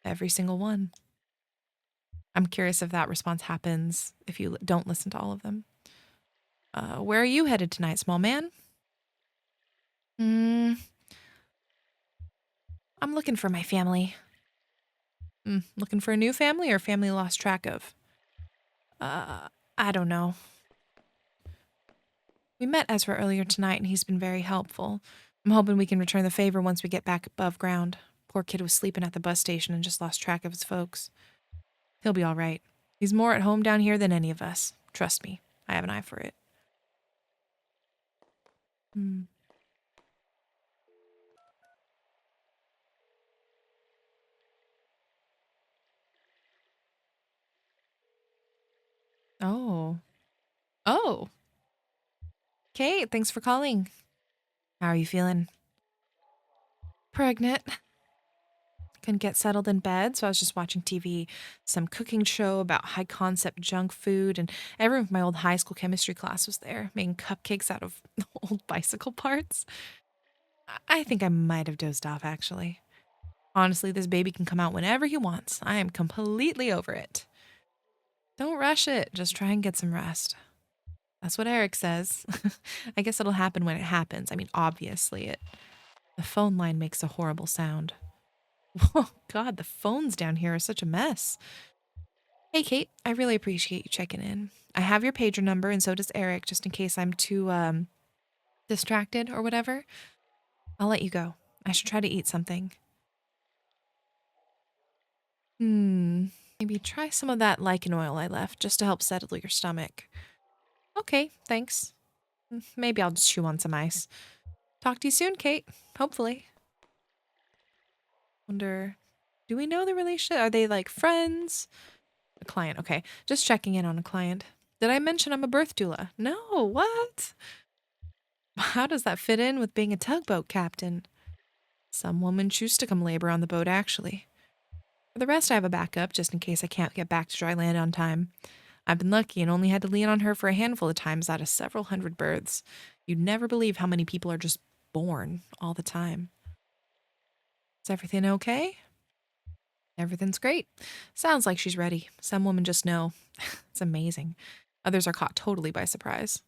Every single one. I'm curious if that response happens if you don't listen to all of them. Where are you headed tonight, small man? I'm looking for my family. Looking for a new family or family lost track of? I don't know. We met Ezra earlier tonight and he's been very helpful. I'm hoping we can return the favor once we get back above ground. Poor kid was sleeping at the bus station and just lost track of his folks. He'll be all right. He's more at home down here than any of us. Trust me, I have an eye for it. Oh. Oh. Kate, thanks for calling. How are you feeling? Pregnant. Couldn't get settled in bed, so I was just watching TV, some cooking show about high concept junk food, and everyone from my old high school chemistry class was there, making cupcakes out of old bicycle parts. I think I might have dozed off, actually. Honestly, this baby can come out whenever he wants. I am completely over it. Don't rush it, just try and get some rest. That's what Eric says. I guess it'll happen when it happens. I mean, obviously, the phone line makes a horrible sound. Oh, God, the phones down here are such a mess. Hey, Kate, I really appreciate you checking in. I have your pager number, and so does Eric, just in case I'm too, distracted or whatever. I'll let you go. I should try to eat something. Maybe try some of that lichen oil I left, just to help settle your stomach. Okay, thanks. Maybe I'll just chew on some ice. Talk to you soon, Kate. Hopefully. Wonder, do we know the relationship? Are they like friends? A client, okay. Just checking in on a client. Did I mention I'm a birth doula? No, what? How does that fit in with being a tugboat captain? Some women choose to come labor on the boat, actually. For the rest, I have a backup, just in case I can't get back to dry land on time. I've been lucky and only had to lean on her for a handful of times out of several hundred births. You'd never believe how many people are just born all the time. Is everything okay? Everything's great. Sounds like she's ready. Some women just know. It's amazing. Others are caught totally by surprise.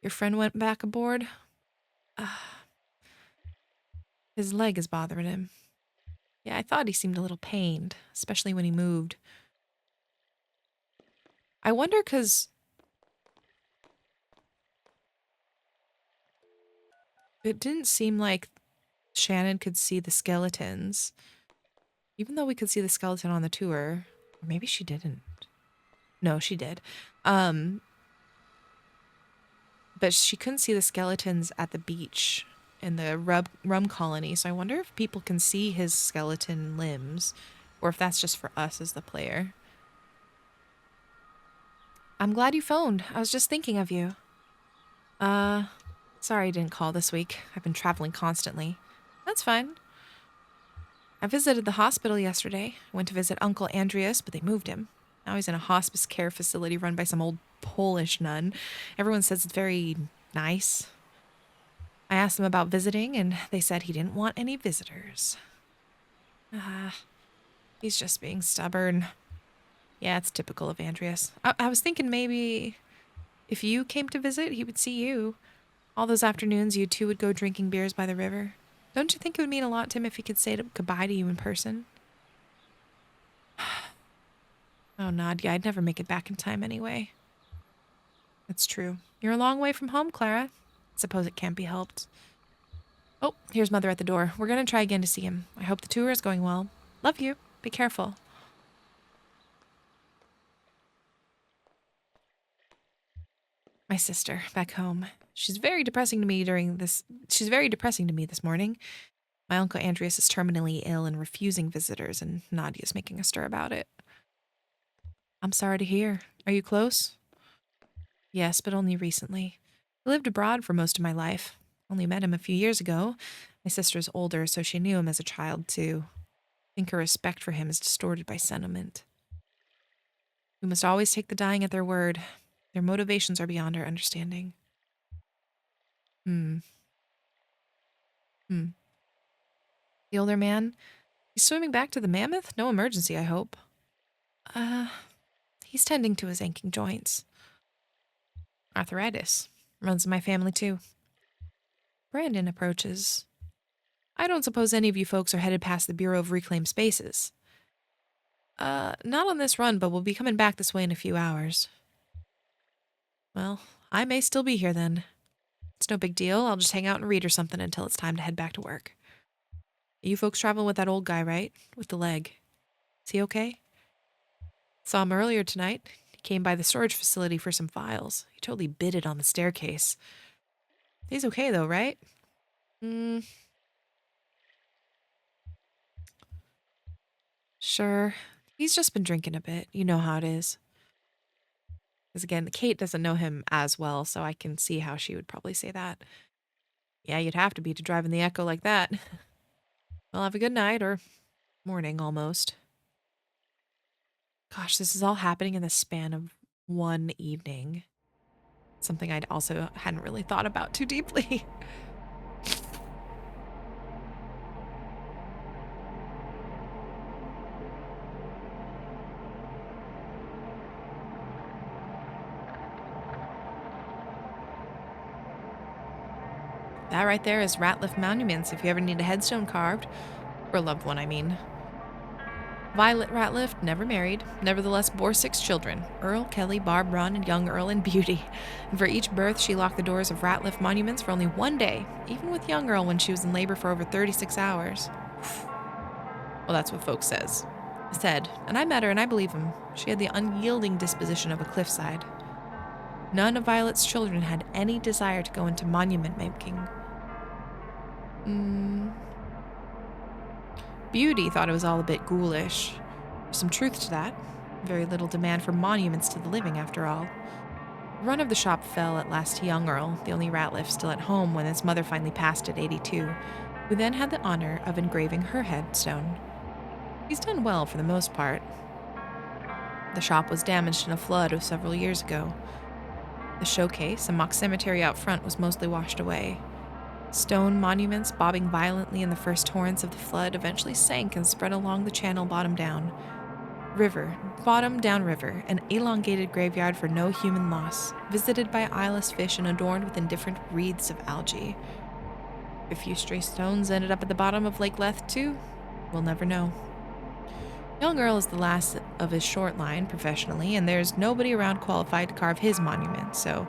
Your friend went back aboard? His leg is bothering him. Yeah, I thought he seemed a little pained, especially when he moved. I wonder because it didn't seem like Shannon could see the skeletons, even though we could see the skeleton on the tour. Or maybe she didn't. No, she did. But she couldn't see the skeletons at the beach in the rum colony. So I wonder if people can see his skeleton limbs, or if that's just for us as the player. I'm glad you phoned. I was just thinking of you. Sorry I didn't call this week. I've been traveling constantly. That's fine. I visited the hospital yesterday. Went to visit Uncle Andreas, but they moved him. Now he's in a hospice care facility run by some old Polish nun. Everyone says it's very nice. I asked them about visiting, and they said he didn't want any visitors. He's just being stubborn. Yeah, it's typical of Andreas. I was thinking maybe if you came to visit, he would see you. All those afternoons, you two would go drinking beers by the river. Don't you think it would mean a lot to him if he could say goodbye to you in person? Oh, Nadia, I'd never make it back in time anyway. It's true. You're a long way from home, Clara. Suppose it can't be helped. Oh, here's Mother at the door. We're going to try again to see him. I hope the tour is going well. Love you. Be careful. My sister, back home. She's very depressing to me this morning. My Uncle Andreas is terminally ill and refusing visitors, and Nadia's making a stir about it. I'm sorry to hear. Are you close? Yes, but only recently. I lived abroad for most of my life. Only met him a few years ago. My sister's older, so she knew him as a child, too. I think her respect for him is distorted by sentiment. We must always take the dying at their word. Their motivations are beyond our understanding. The older man? He's swimming back to the mammoth? No emergency, I hope. He's tending to his aching joints. Arthritis. Runs in my family, too. Brandon approaches. I don't suppose any of you folks are headed past the Bureau of Reclaimed Spaces. Not on this run, but we'll be coming back this way in a few hours. Well, I may still be here then. It's no big deal. I'll just hang out and read or something until it's time to head back to work. You folks traveling with that old guy, right? With the leg. Is he okay? Saw him earlier tonight. He came by the storage facility for some files. He totally bit it on the staircase. He's okay though, right? Sure. He's just been drinking a bit. You know how it is. Because again, Kate doesn't know him as well, so I can see how she would probably say that. Yeah, you'd have to be to drive in the Echo like that. Well, have a good night, or morning almost. Gosh, this is all happening in the span of one evening. Something I'd also hadn't really thought about too deeply. That right there is Ratliff Monuments if you ever need a headstone carved. For a loved one, I mean. Violet Ratliff, never married, nevertheless bore 6 children, Earl, Kelly, Barb, Ron, and young Earl and Beauty. And for each birth, she locked the doors of Ratliff Monuments for only 1 day, even with young Earl when she was in labor for over 36 hours. Well, that's what folks said, and I met her and I believe him. She had the unyielding disposition of a cliffside. None of Violet's children had any desire to go into monument making. Beauty thought it was all a bit ghoulish. There's some truth to that. Very little demand for monuments to the living, after all. The run of the shop fell at last to young Earl, the only Ratliff still at home when his mother finally passed at 82, who then had the honor of engraving her headstone. He's done well for the most part. The shop was damaged in a flood of several years ago. The showcase, a mock cemetery out front, was mostly washed away. Stone monuments, bobbing violently in the first torrents of the flood, eventually sank and spread along the channel bottom down river, an elongated graveyard for no human loss, visited by eyeless fish and adorned with indifferent wreaths of algae. If a few stray stones ended up at the bottom of Lake Leth, too, we'll never know. Young Earl is the last of his short line professionally, and there's nobody around qualified to carve his monument, so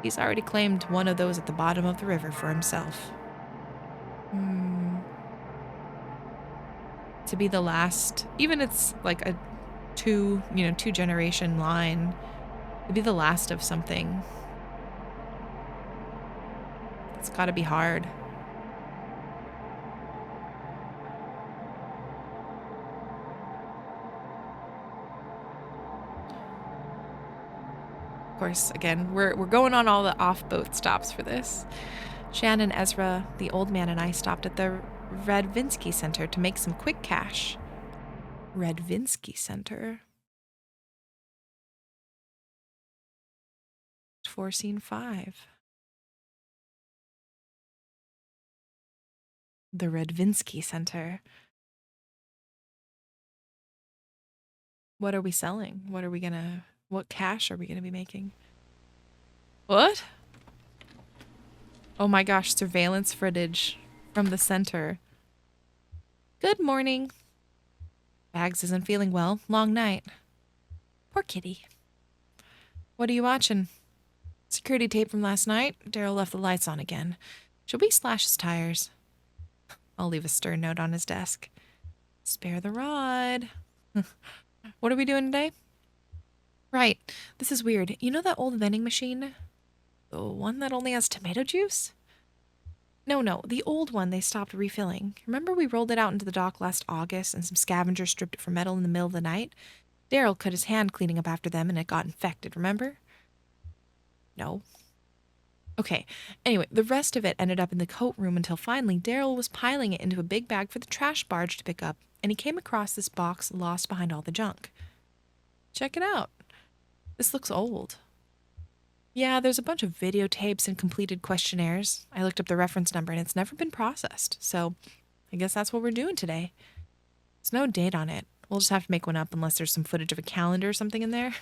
he's already claimed one of those at the bottom of the river for himself. To be the last, even it's like a two generation line, to be the last of something, it's gotta be hard. Of course, again, we're going on all the off-boat stops for this. Shannon, Ezra, the old man, and I stopped at the Radvinsky Center to make some quick cash. Radvinsky Center? before scene 5. The Redvinsky Center. What are we selling? What cash are we gonna be making? What? Oh my gosh, surveillance footage from the center. Good morning. Bags isn't feeling well. Long night. Poor kitty. What are you watching? Security tape from last night. Daryl left the lights on again. Should we slash his tires? I'll leave a stern note on his desk. Spare the rod. What are we doing today? Right. This is weird. You know that old vending machine? The one that only has tomato juice? No, the old one they stopped refilling. Remember we rolled it out into the dock last August and some scavengers stripped it for metal in the middle of the night? Daryl cut his hand cleaning up after them and it got infected, remember? No. Okay, anyway, the rest of it ended up in the coat room until finally Daryl was piling it into a big bag for the trash barge to pick up, and he came across this box lost behind all the junk. Check it out. This looks old. Yeah, there's a bunch of videotapes and completed questionnaires. I looked up the reference number and it's never been processed, so I guess that's what we're doing today. There's no date on it. We'll just have to make one up unless there's some footage of a calendar or something in there.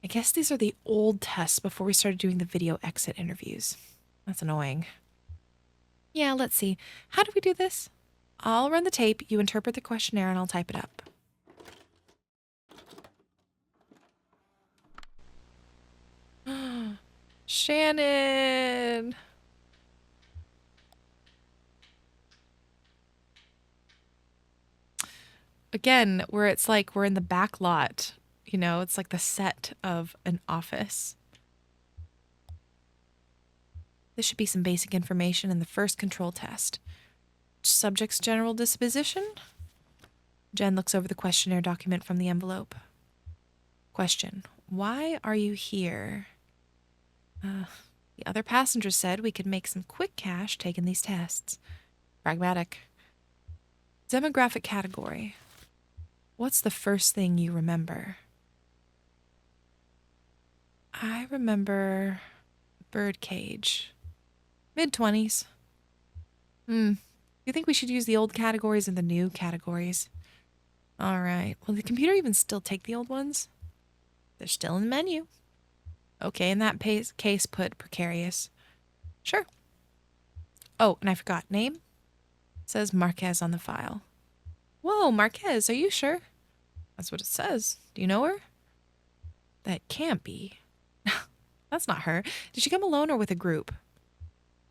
I guess these are the old tests before we started doing the video exit interviews. That's annoying. Yeah, let's see. How do we do this? I'll run the tape, you interpret the questionnaire, and I'll type it up. Shannon! Again, where it's like we're in the back lot. You know, it's like the set of an office. This should be some basic information in the first control test. Subject's general disposition? Jen looks over the questionnaire document from the envelope. Question. Why are you here? The other passengers said we could make some quick cash taking these tests. Pragmatic. Demographic category. What's the first thing you remember? I remember birdcage. Mid-20s. You think we should use the old categories and the new categories? All right. Will the computer even still take the old ones? They're still in the menu. Okay, in that case, put precarious. Sure. Oh, and I forgot. Name? It says Marquez on the file. Whoa, Marquez, are you sure? That's what it says. Do you know her? That can't be. That's not her. Did she come alone or with a group?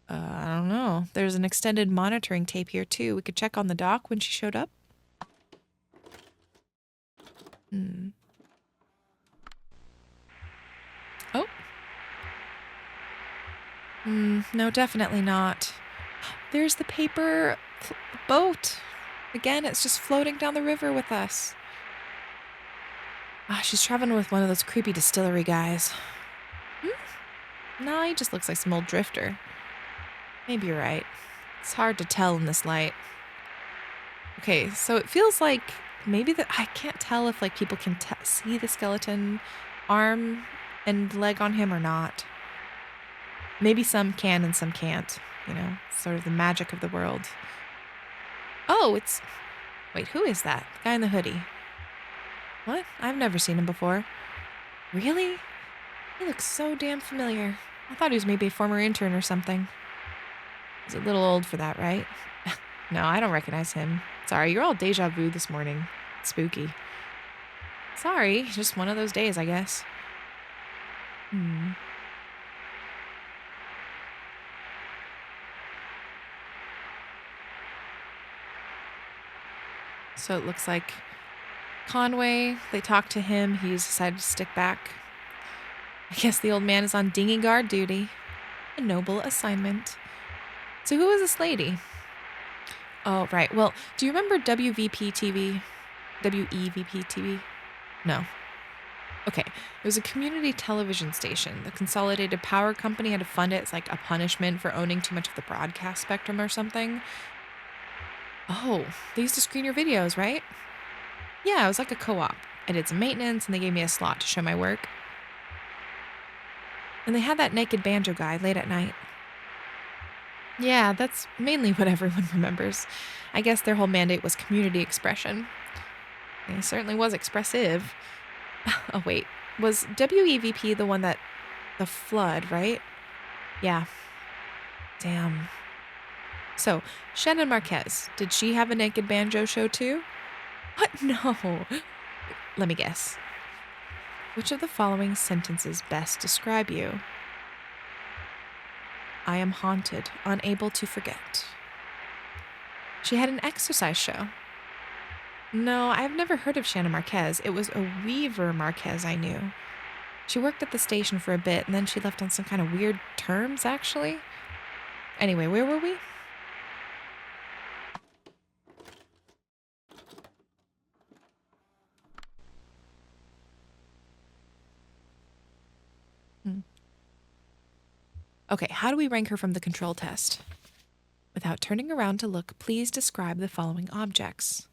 I don't know. There's an extended monitoring tape here, too. We could check on the dock when she showed up. Oh. No, definitely not. There's the paper boat. Again, it's just floating down the river with us. She's traveling with one of those creepy distillery guys. No, he just looks like some old drifter. Maybe you're right. It's hard to tell in this light. Okay, so it feels like maybe I can't tell if like people can see the skeleton arm and leg on him or not. Maybe some can and some can't, you know, sort of the magic of the world. Oh, wait, who is that? The guy in the hoodie. What? I've never seen him before. Really? He looks so damn familiar. I thought he was maybe a former intern or something. He's a little old for that, right? No, I don't recognize him. Sorry, you're all deja vu this morning. It's spooky. Sorry, just one of those days, I guess. So it looks like Conway, they talked to him. He's decided to stick back. I guess the old man is on dinghy guard duty. A noble assignment. So who is this lady? Oh, right. Well, do you remember WVP TV? WEVP TV? No. Okay. It was a community television station. The Consolidated Power Company had to fund it. It's like a punishment for owning too much of the broadcast spectrum or something. Oh, they used to screen your videos, right? Yeah, it was like a co-op. I did some maintenance and they gave me a slot to show my work. And they had that naked banjo guy late at night. Yeah, that's mainly what everyone remembers. I guess their whole mandate was community expression. He certainly was expressive. Oh, wait. Was WEVP the one that. The flood, right? Yeah. Damn. So, Shannon Marquez, did she have a naked banjo show too? What? No. Let me guess. Which of the following sentences best describe you? I am haunted, unable to forget. She had an exercise show. No, I've never heard of Shannon Marquez. It was a Weaver Marquez I knew. She worked at the station for a bit, and then she left on some kind of weird terms, actually. Anyway, where were we? Hmm. Okay, how do we rank her from the control test? Without turning around to look, please describe the following objects.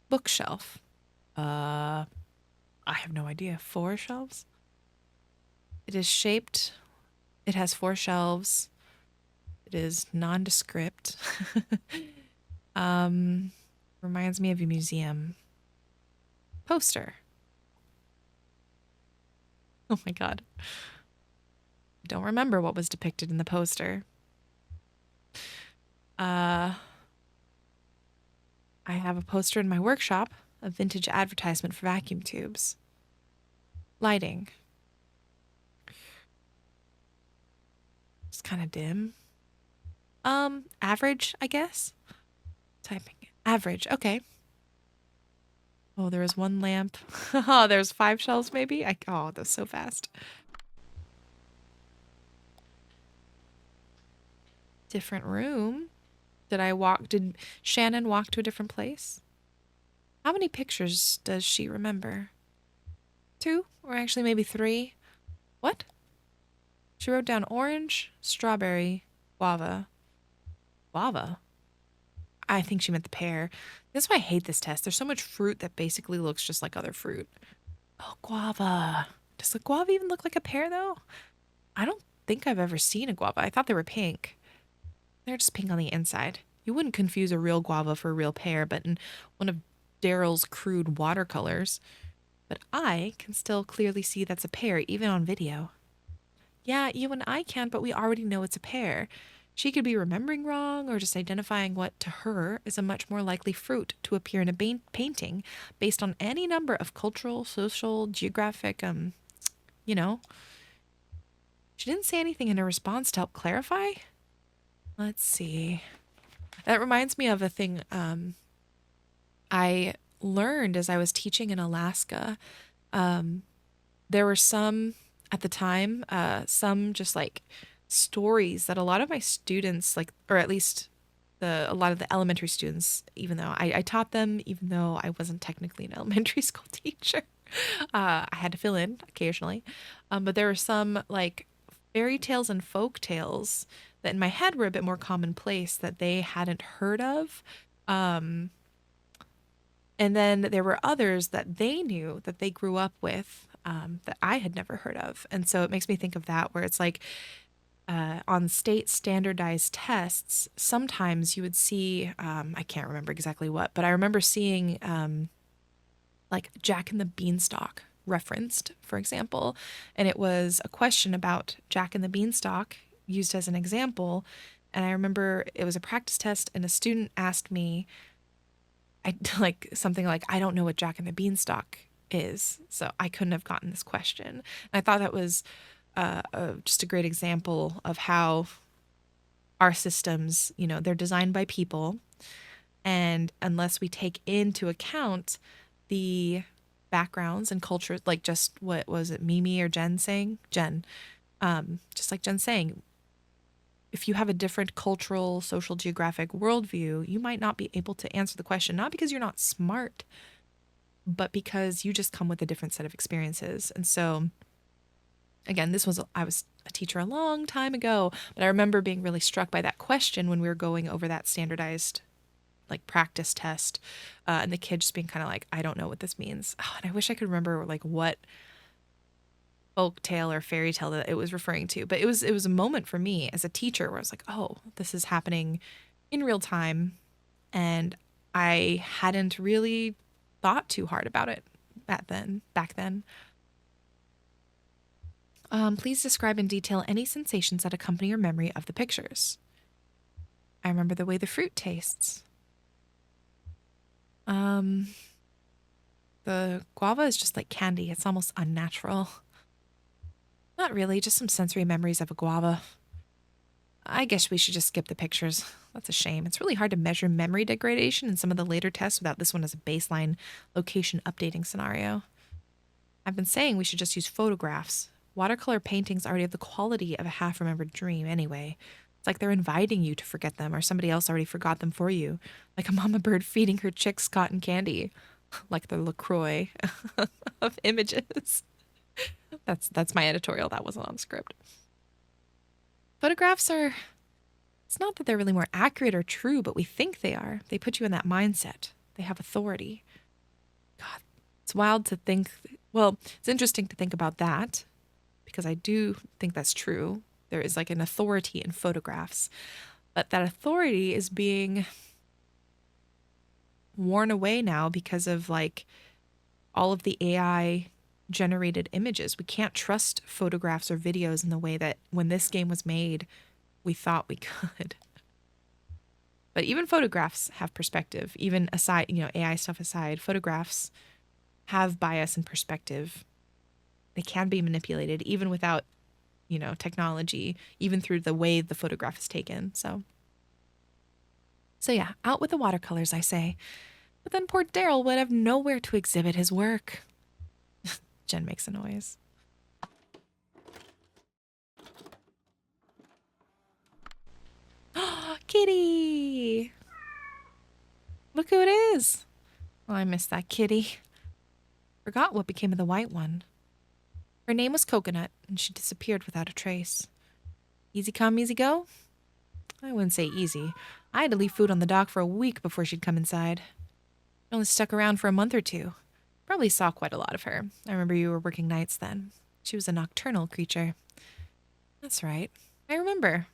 Bookshelf. I have no idea. 4 shelves? It is shaped. It has 4 shelves. It is nondescript. um, reminds me of a museum. Poster. Oh my god. Don't remember what was depicted in the poster. I have a poster in my workshop, a vintage advertisement for vacuum tubes. Lighting. It's kind of dim. Average, I guess. Typing. Average. Okay. Oh, there was 1 lamp. Oh, there's 5 shelves maybe. Oh, that's so fast. Different room. Did Shannon walk to a different place? How many pictures does she remember? 2? Or actually maybe 3? What? She wrote down orange, strawberry, guava. Guava? I think she meant the pear. That's why I hate this test. There's so much fruit that basically looks just like other fruit. Oh, guava. Does the guava even look like a pear, though? I don't think I've ever seen a guava. I thought they were pink. They're just pink on the inside. You wouldn't confuse a real guava for a real pear, but in one of Daryl's crude watercolors. But I can still clearly see that's a pear, even on video. Yeah, you and I can, but we already know it's a pear. She could be remembering wrong or just identifying what to her is a much more likely fruit to appear in a painting based on any number of cultural, social, geographic, you know. She didn't say anything in her response to help clarify. Let's see. That reminds me of a thing I learned as I was teaching in Alaska. There were some at the time, some just like stories that a lot of my students, like, or at least a lot of the elementary students, even though I taught them, even though I wasn't technically an elementary school teacher, I had to fill in occasionally. But there were some like fairy tales and folk tales that in my head were a bit more commonplace that they hadn't heard of. Um, and then there were others that they knew that they grew up with that I had never heard of. And so it makes me think of that, where it's like on state standardized tests, sometimes you would see, I can't remember exactly what, but I remember seeing like Jack and the Beanstalk referenced, for example. And it was a question about Jack and the Beanstalk used as an example. And I remember it was a practice test, and a student asked me, I like something like, I don't know what Jack and the Beanstalk is, so I couldn't have gotten this question. And I thought that was just a great example of how our systems, you know, they're designed by people, and unless we take into account the backgrounds and cultures, like just what was it, Mimi or Jen saying? Jen, just like Jen saying, if you have a different cultural, social, geographic worldview, you might not be able to answer the question, not because you're not smart, but because you just come with a different set of experiences. And so, again, I was a teacher a long time ago, but I remember being really struck by that question when we were going over that standardized like practice test, and the kid just being kind of like, I don't know what this means. Oh, and I wish I could remember like what folk tale or fairy tale that it was referring to, but it was a moment for me as a teacher where I was like, oh, this is happening in real time, and I hadn't really thought too hard about it back then. Please describe in detail any sensations that accompany your memory of the pictures. I remember the way the fruit tastes. The guava is just like candy. It's almost unnatural. Not really, just some sensory memories of a guava. I guess we should just skip the pictures. That's a shame. It's really hard to measure memory degradation in some of the later tests without this one as a baseline location updating scenario. I've been saying we should just use photographs. Watercolor paintings already have the quality of a half remembered dream anyway. It's like they're inviting you to forget them, or somebody else already forgot them for you. Like a mama bird feeding her chicks cotton candy. Like the LaCroix of images. That's my editorial. That wasn't on script. Photographs are, it's not that they're really more accurate or true, but we think they are. They put you in that mindset. They have authority. God, it's wild to think. Well, it's interesting to think about that because I do think that's true. There is like an authority in photographs, but that authority is being worn away now because of like all of the AI generated images. We can't trust photographs or videos in the way that when this game was made, we thought we could. But even photographs have perspective. Even aside, AI stuff aside, photographs have bias and perspective. They can be manipulated even without, technology, even through the way the photograph is taken. So yeah, out with the watercolors, I say. But then poor Daryl would have nowhere to exhibit his work. Jen makes a noise. Kitty! Look who it is. Oh, I missed that kitty. Forgot what became of the white one. Her name was Coconut, and she disappeared without a trace. Easy come, easy go? I wouldn't say easy. I had to leave food on the dock for a week before she'd come inside. She only stuck around for a month or two. Probably saw quite a lot of her. I remember you were working nights then. She was a nocturnal creature. That's right. I remember.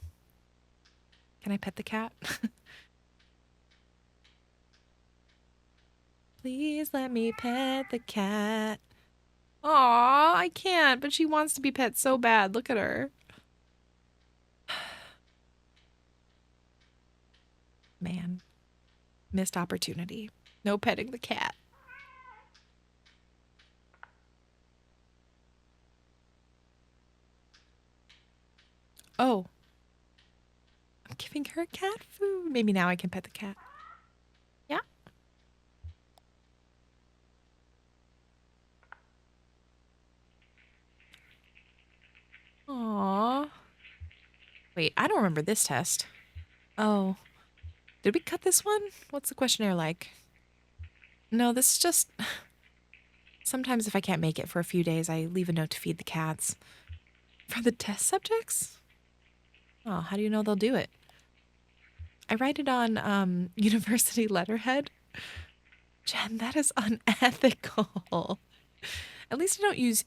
Can I pet the cat? Please let me pet the cat. Aw, I can't, but she wants to be pet so bad. Look at her. Man, missed opportunity. No petting the cat. Oh. I'm giving her cat food. Maybe now I can pet the cat. Yeah. Aww. Wait, I don't remember this test. Oh. Did we cut this one? What's the questionnaire like? No, this is just... Sometimes if I can't make it for a few days, I leave a note to feed the cats. For the test subjects? Oh, how do you know they'll do it? I write it on university letterhead. Jen, that is unethical. At least I don't use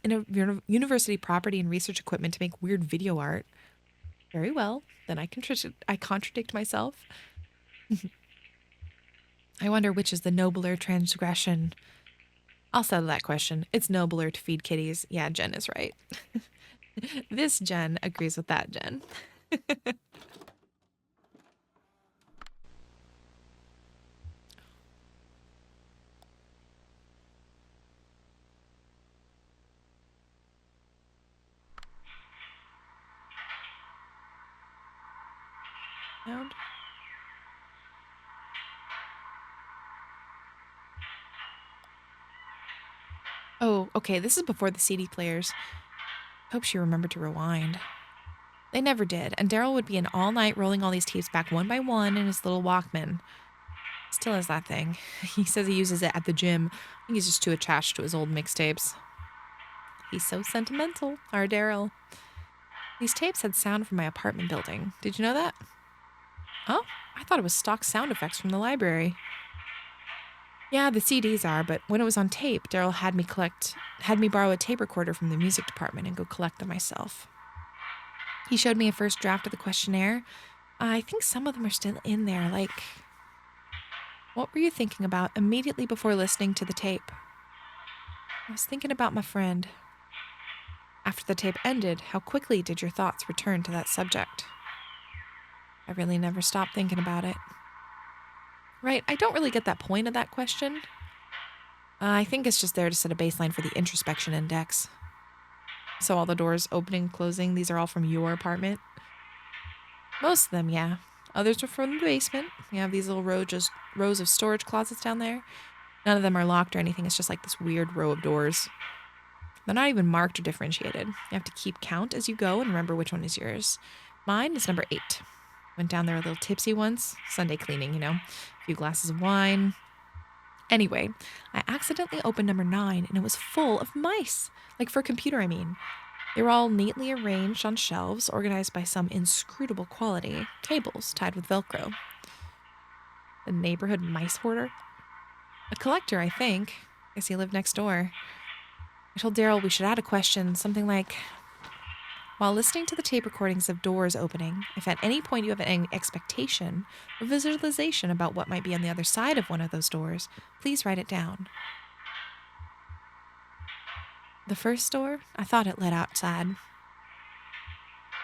university property and research equipment to make weird video art. Very well, then I contradict myself. I wonder which is the nobler transgression. I'll settle that question. It's nobler to feed kitties. Yeah, Jen is right. This Jen agrees with that Jen. Sound. Oh, okay, this is before the CD players. Hope she remembered to rewind. They never did, and Daryl would be in all night rolling all these tapes back one by one in his little Walkman. Still has that thing. He says he uses it at the gym. I think he's just too attached to his old mixtapes. He's so sentimental, our Daryl. These tapes had sound from my apartment building. Did you know that? Oh, I thought it was stock sound effects from the library. Yeah, the CDs are, but when it was on tape, Daryl had me borrow a tape recorder from the music department and go collect them myself. He showed me a first draft of the questionnaire. I think some of them are still in there. Like, what were you thinking about immediately before listening to the tape? I was thinking about my friend. After the tape ended, how quickly did your thoughts return to that subject? I really never stopped thinking about it. Right, I don't really get that point of that question. I think it's just there to set a baseline for the introspection index. So all the doors opening and closing, these are all from your apartment? Most of them, yeah. Others are from the basement. We have these little rows of storage closets down there. None of them are locked or anything. It's just like this weird row of doors. They're not even marked or differentiated. You have to keep count as you go and remember which one is yours. Mine is number 8. Went down there a little tipsy once. Sunday cleaning, you know. A few glasses of wine. Anyway, I accidentally opened number 9 and it was full of mice. Like for a computer, I mean. They were all neatly arranged on shelves, organized by some inscrutable quality. Tables tied with Velcro. The neighborhood mice hoarder? A collector, I think. Guess he lived next door. I told Daryl we should add a question, something like, while listening to the tape recordings of doors opening, if at any point you have an expectation or visualization about what might be on the other side of one of those doors, please write it down. The first door, I thought it led outside.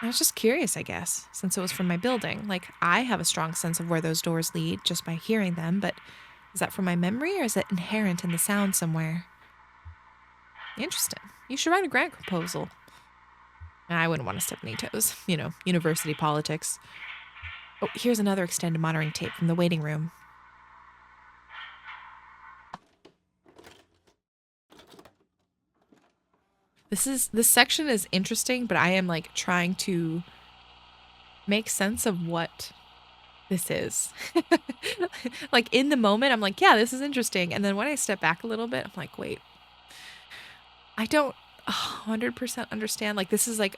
I was just curious, I guess, since it was from my building. Like, I have a strong sense of where those doors lead just by hearing them, but is that from my memory or is it inherent in the sound somewhere? Interesting. You should write a grant proposal. I wouldn't want to step any toes. You know, university politics. Oh, here's another extended monitoring tape from the waiting room. This section is interesting, but I am like trying to make sense of what this is. Like in the moment, I'm like, yeah, this is interesting. And then when I step back a little bit, I'm like, wait, I don't 100% understand. Like, this is like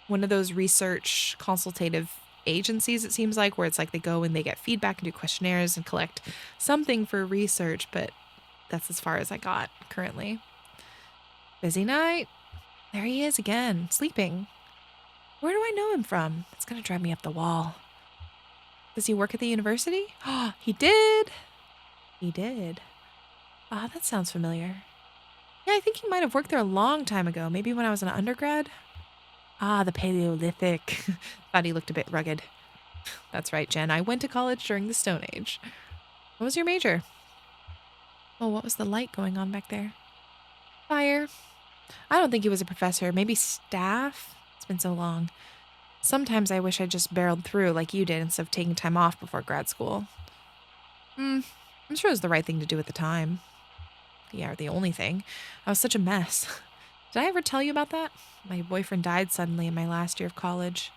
one of those research consultative agencies, it seems like, where it's like they go and they get feedback and do questionnaires and collect something for research, but that's as far as I got currently. Busy night. There he is again, sleeping. Where do I know him from? It's going to drive me up the wall. Does he work at the university? Oh, he did. He did. Ah, that sounds familiar. Yeah, I think he might have worked there a long time ago, maybe when I was an undergrad. Ah, the Paleolithic. Thought he looked a bit rugged. That's right, Jen. I went to college during the Stone Age. What was your major? Oh, what was the light going on back there? Fire. I don't think he was a professor. Maybe staff? It's been so long. Sometimes I wish I just barreled through like you did instead of taking time off before grad school. I'm sure it was the right thing to do at the time. Yeah, the only thing. I was such a mess. Did I ever tell you about that? My boyfriend died suddenly in my last year of college.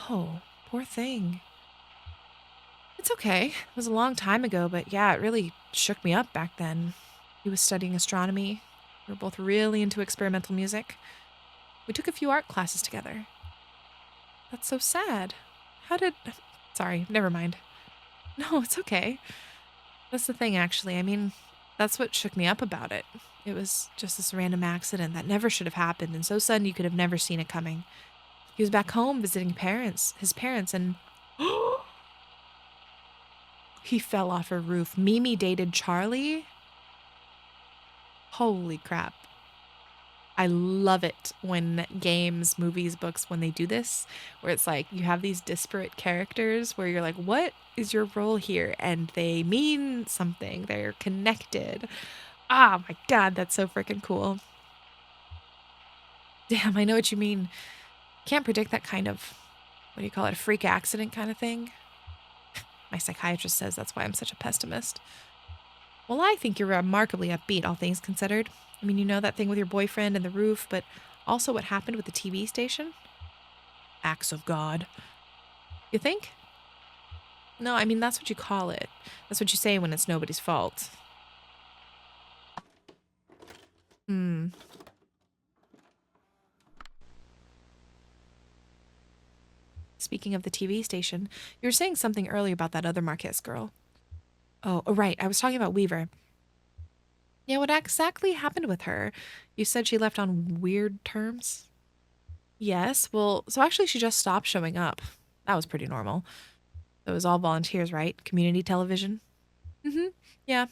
Oh, poor thing. It's okay. It was a long time ago, but yeah, it really shook me up back then. He was studying astronomy. We were both really into experimental music. We took a few art classes together. That's so sad. How did. Sorry, never mind. No, it's okay. That's the thing, actually. I mean, that's what shook me up about it. It was just this random accident that never should have happened, and so sudden you could have never seen it coming. He was back home visiting his parents, and he fell off a roof. Mimi dated Charlie. Holy crap. I love it when games, movies, books, when they do this, where it's like you have these disparate characters where you're like, what is your role here? And they mean something, they're connected. Ah, my God, that's so freaking cool. Damn, I know what you mean. Can't predict that kind of, what do you call it, a freak accident kind of thing. My psychiatrist says that's why I'm such a pessimist. Well, I think you're remarkably upbeat, all things considered. I mean, you know that thing with your boyfriend and the roof, but also what happened with the TV station? Acts of God. You think? No, I mean, that's what you call it. That's what you say when it's nobody's fault. Hmm. Speaking of the TV station, you were saying something earlier about that other Marquez girl. Oh, right. I was talking about Weaver. Yeah, what exactly happened with her? You said she left on weird terms? Yes. Well, so actually, she just stopped showing up. That was pretty normal. It was all volunteers, right? Community television? Mm hmm. Yeah.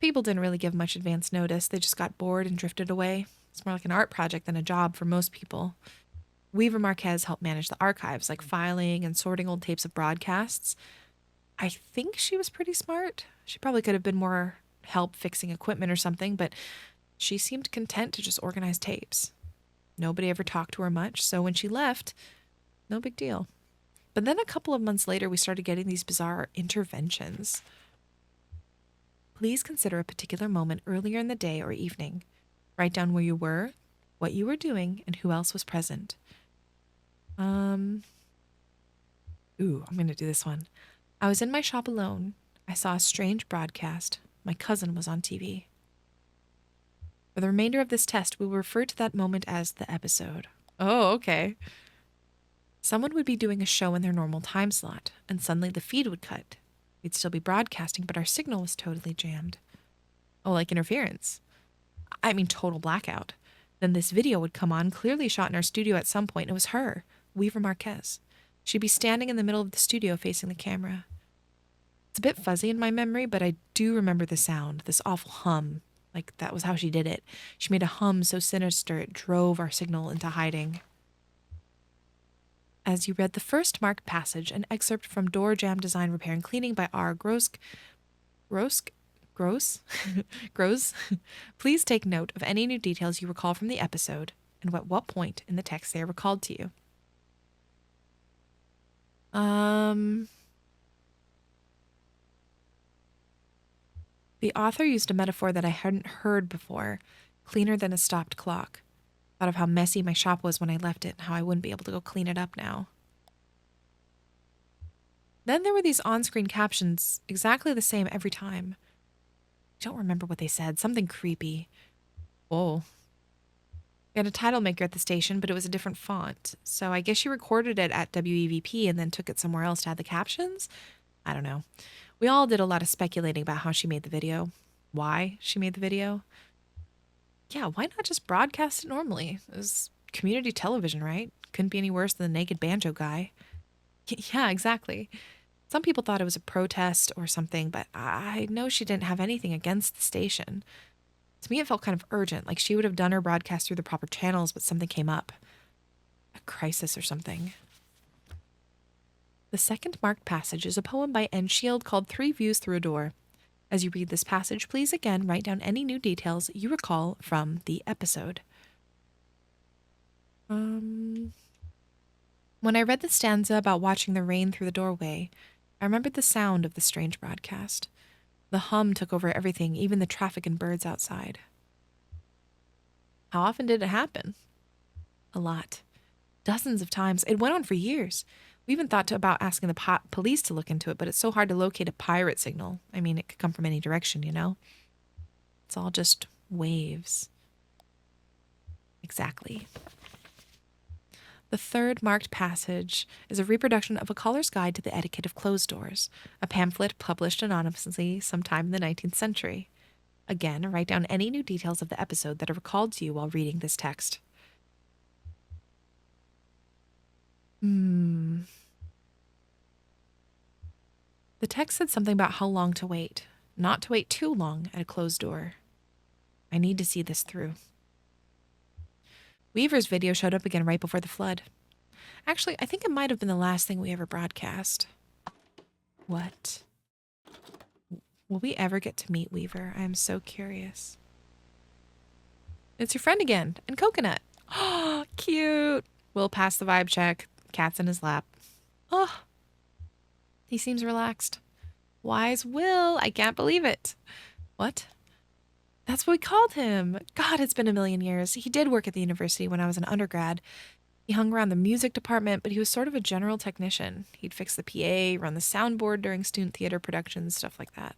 People didn't really give much advance notice. They just got bored and drifted away. It's more like an art project than a job for most people. Weaver Marquez helped manage the archives, like filing and sorting old tapes of broadcasts. I think she was pretty smart. She probably could have been more help fixing equipment or something, but she seemed content to just organize tapes. Nobody ever talked to her much, so when she left, no big deal. But then a couple of months later, we started getting these bizarre interventions. Please consider a particular moment earlier in the day or evening. Write down where you were, what you were doing, and who else was present. Um, I'm going to do this one. I was in my shop alone. I saw a strange broadcast. My cousin was on TV. For the remainder of this test, we will refer to that moment as the episode. Oh, okay. Someone would be doing a show in their normal time slot, and suddenly the feed would cut. We'd still be broadcasting, but our signal was totally jammed. Oh, like interference. I mean, total blackout. Then this video would come on, clearly shot in our studio at some point. It was her, Weaver Marquez. She'd be standing in the middle of the studio facing the camera. It's a bit fuzzy in my memory, but I do remember the sound, this awful hum. Like, that was how she did it. She made a hum so sinister it drove our signal into hiding. As you read the first marked passage, an excerpt from Door Jam Design, Repair, and Cleaning by R. Gross? Gross? Please take note of any new details you recall from the episode and at what point in the text they are recalled to you. The author used a metaphor that I hadn't heard before, cleaner than a stopped clock. Thought of how messy my shop was when I left it and how I wouldn't be able to go clean it up now. Then there were these on-screen captions, exactly the same every time. I don't remember what they said, something creepy. Whoa. We had a title maker at the station, but it was a different font. So I guess she recorded it at WEVP and then took it somewhere else to add the captions? I don't know. We all did a lot of speculating about how she made the video. Why she made the video. Yeah, why not just broadcast it normally? It was community television, right? Couldn't be any worse than the naked banjo guy. Yeah, exactly. Some people thought it was a protest or something, but I know she didn't have anything against the station. To me, it felt kind of urgent, like she would have done her broadcast through the proper channels, but something came up. A crisis or something. The second marked passage is a poem by N. Shield called Three Views Through a Door. As you read this passage, please again write down any new details you recall from the episode. When I read the stanza about watching the rain through the doorway, I remembered the sound of the strange broadcast. The hum took over everything, even the traffic and birds outside. How often did it happen? A lot. Dozens of times. It went on for years. We even thought about asking the police to look into it, but it's so hard to locate a pirate signal. I mean, it could come from any direction, you know? It's all just waves. Exactly. The third marked passage is a reproduction of A Caller's Guide to the Etiquette of Closed Doors, a pamphlet published anonymously sometime in the 19th century. Again, write down any new details of the episode that are recalled to you while reading this text. The text said something about how long to wait, not to wait too long at a closed door. I need to see this through. Weaver's video showed up again right before the flood. Actually, I think it might have been the last thing we ever broadcast. What? Will we ever get to meet Weaver? I am so curious. It's your friend again, and Coconut. Oh, cute. Will passed the vibe check. Cat's in his lap. Oh, he seems relaxed. Wise Will. I can't believe it. What? That's what we called him. God, it's been a million years. He did work at the university when I was an undergrad. He hung around the music department, but he was sort of a general technician. He'd fix the PA, run the soundboard during student theater productions, stuff like that.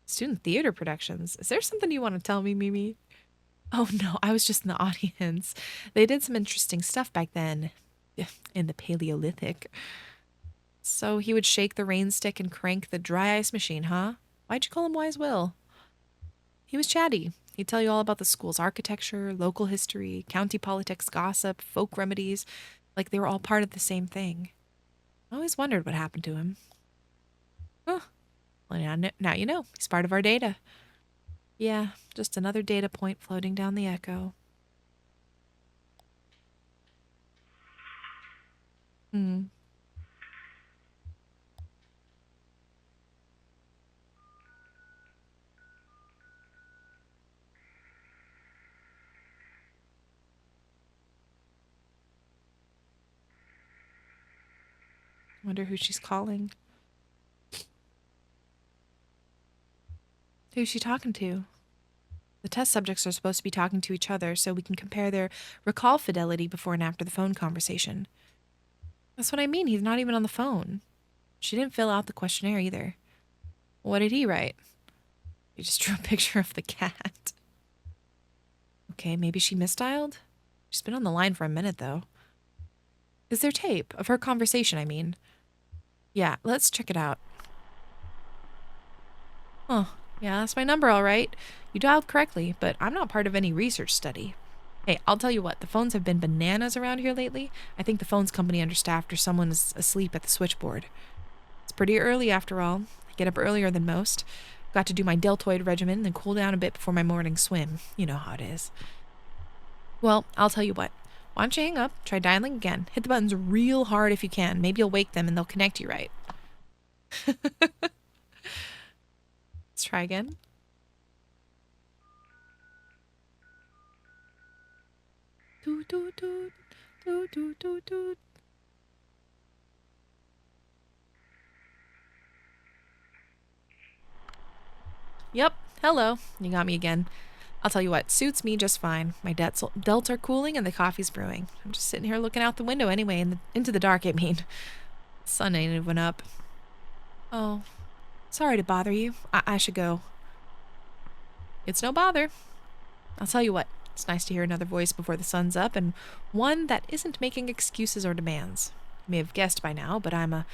Student theater productions? Is there something you want to tell me, Mimi? Oh no, I was just in the audience. They did some interesting stuff back then, in the Paleolithic. So he would shake the rain stick and crank the dry ice machine, huh? Why'd you call him Wise Will? He was chatty. He'd tell you all about the school's architecture, local history, county politics gossip, folk remedies, like they were all part of the same thing. I always wondered what happened to him. Huh. Well, now you know. He's part of our data. Yeah, just another data point floating down the echo. Hmm. Wonder who she's calling. Who's she talking to? The test subjects are supposed to be talking to each other so we can compare their recall fidelity before and after the phone conversation. That's what I mean. He's not even on the phone. She didn't fill out the questionnaire either. What did he write? He just drew a picture of the cat. Okay, maybe she misdialed? She's been on the line for a minute, though. Is there tape? Of her conversation, I mean. Yeah, let's check it out. Huh. Yeah, that's my number, all right. You dialed correctly, but I'm not part of any research study. Hey, I'll tell you what, the phones have been bananas around here lately. I think the phones company understaffed or someone is asleep at the switchboard. It's pretty early after all. I get up earlier than most. Got to do my deltoid regimen and then cool down a bit before my morning swim. You know how it is. Well, I'll tell you what. Why don't you hang up, try dialing again. Hit the buttons real hard if you can. Maybe you'll wake them and they'll connect you right. Let's try again. Toot, toot, toot, toot, toot, toot, toot. Yep, hello. You got me again. I'll tell you what, suits me just fine. My delts are cooling and the coffee's brewing. I'm just sitting here looking out the window anyway, into the dark, I mean. The sun ain't even up. Oh, sorry to bother you. I should go. It's no bother. I'll tell you what, it's nice to hear another voice before the sun's up, and one that isn't making excuses or demands. You may have guessed by now, but I'm a...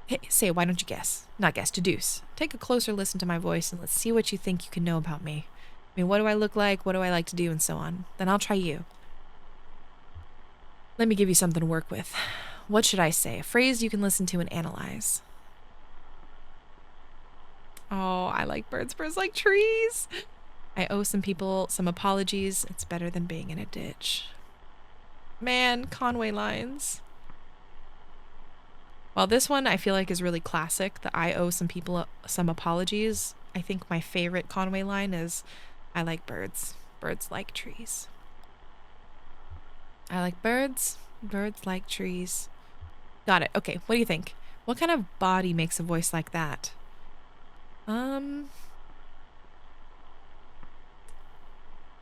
Hey, say, why don't you guess? Not guess, deduce. Take a closer listen to my voice and let's see what you think you can know about me. I mean, what do I look like? What do I like to do? And so on. Then I'll try you. Let me give you something to work with. What should I say? A phrase you can listen to and analyze. Oh, I like birds. Birds like trees. I owe some people some apologies. It's better than being in a ditch. Man, Conway lines. While this one I feel like is really classic, the I owe some people some apologies, I think my favorite Conway line is, I like birds. Birds like trees. I like birds. Birds like trees. Got it. Okay, what do you think? What kind of body makes a voice like that?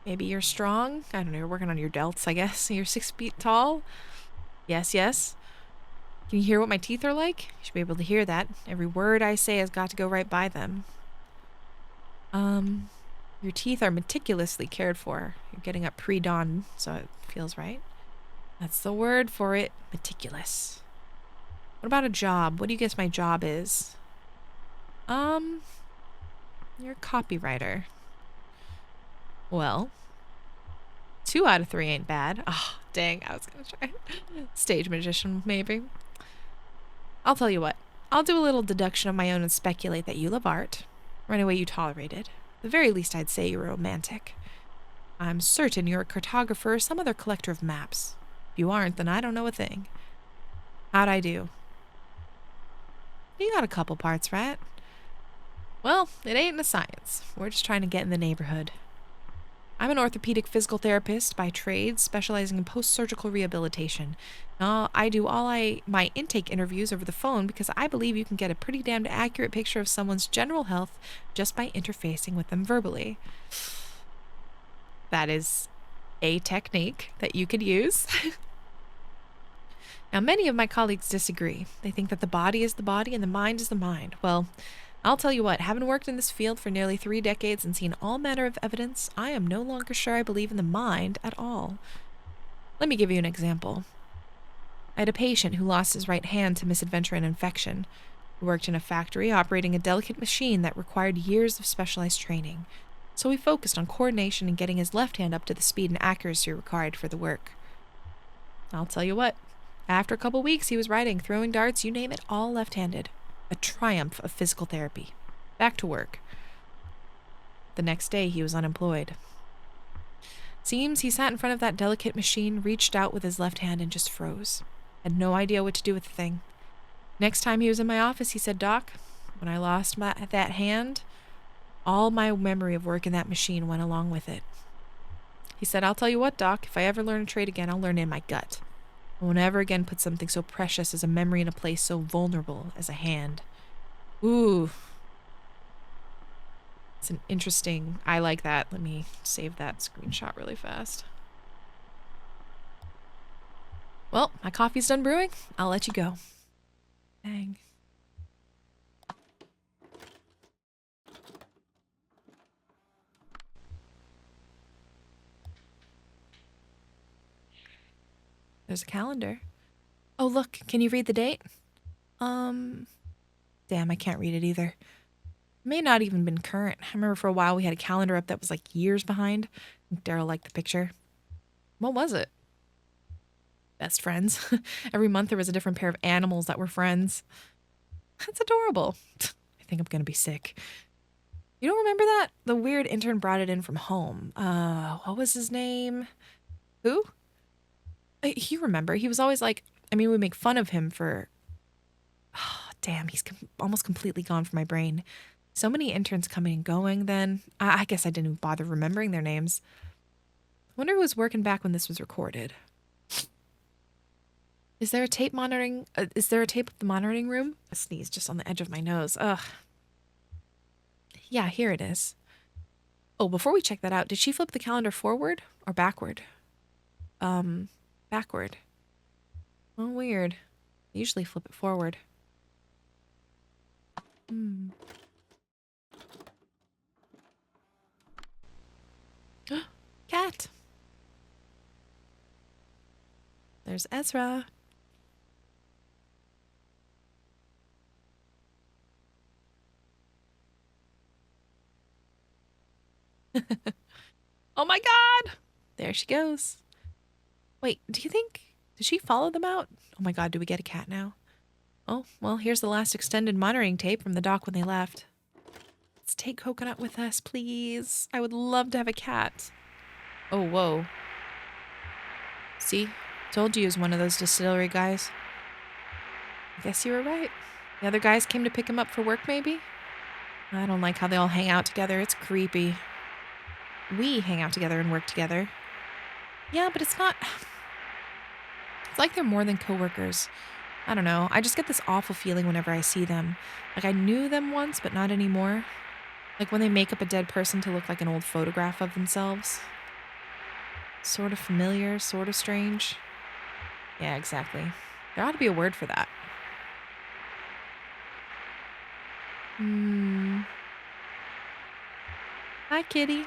Maybe you're strong? I don't know, you're working on your delts, I guess. You're 6 feet tall? Yes, yes. Can you hear what my teeth are like? You should be able to hear that. Every word I say has got to go right by them. Your teeth are meticulously cared for. You're getting up pre-dawn, so it feels right. That's the word for it. Meticulous. What about a job? What do you guess my job is? You're a copywriter. Well, 2 out of 3 ain't bad. Oh, dang, I was gonna try it. Stage magician, maybe. I'll tell you what. I'll do a little deduction of my own and speculate that you love art, or anyway you tolerate it. At the very least, I'd say you're a romantic. I'm certain you're a cartographer or some other collector of maps. If you aren't, then I don't know a thing. How'd I do? You got a couple parts, right? Well, it ain't a science. We're just trying to get in the neighborhood. I'm an orthopedic physical therapist by trade, specializing in post-surgical rehabilitation. Now, I do all my intake interviews over the phone because I believe you can get a pretty damned accurate picture of someone's general health just by interfacing with them verbally. That is a technique that you could use. Now, many of my colleagues disagree. They think that the body is the body and the mind is the mind. Well, I'll tell you what, having worked in this field for nearly 3 decades and seen all manner of evidence, I am no longer sure I believe in the mind at all. Let me give you an example. I had a patient who lost his right hand to misadventure and infection. He worked in a factory operating a delicate machine that required years of specialized training, so he focused on coordination and getting his left hand up to the speed and accuracy required for the work. I'll tell you what, after a couple weeks he was riding, throwing darts, you name it, all left-handed. A triumph of physical therapy. Back to work. The next day he was unemployed. Seems he sat in front of that delicate machine, reached out with his left hand and just froze. Had no idea what to do with the thing. Next time he was in my office, he said, "Doc, when I lost that hand, all my memory of work in that machine went along with it." He said, "I'll tell you what, Doc, if I ever learn a trade again, I'll learn it in my gut. I won't ever again put something so precious as a memory in a place so vulnerable as a hand." Ooh. It's an interesting, I like that. Let me save that screenshot really fast. Well, my coffee's done brewing. I'll let you go. Dang. There's a calendar. Oh, look, can you read the date? Damn, I can't read it either. It may not even been current. I remember for a while we had a calendar up that was like years behind. Daryl liked the picture. What was it? Best friends. Every month there was a different pair of animals that were friends. That's adorable. I think I'm gonna be sick. You don't remember that? The weird intern brought it in from home. What was his name? Who? You remember. He was always like, we make fun of him for... Oh, damn, he's almost completely gone from my brain. So many interns coming and going then. I guess I didn't bother remembering their names. Wonder who was working back when this was recorded. Is there a tape monitoring? Is there a tape of the monitoring room? A sneeze just on the edge of my nose. Ugh. Yeah, here it is. Oh, before we check that out, did she flip the calendar forward or backward? Backward. Oh, weird. I usually flip it forward. Cat. There's Ezra. Oh my god! There she goes. Wait, do you think... Did she follow them out? Oh my god, do we get a cat now? Oh, well, here's the last extended monitoring tape from the dock when they left. Let's take Coconut with us, please. I would love to have a cat. Oh, whoa. See? Told you he was one of those distillery guys. I guess you were right. The other guys came to pick him up for work, maybe? I don't like how they all hang out together. It's creepy. We hang out together and work together. Yeah, but it's not... It's like they're more than coworkers. I don't know. I just get this awful feeling whenever I see them. Like I knew them once, but not anymore. Like when they make up a dead person to look like an old photograph of themselves. Sort of familiar, sort of strange. Yeah, exactly. There ought to be a word for that. Hi, kitty.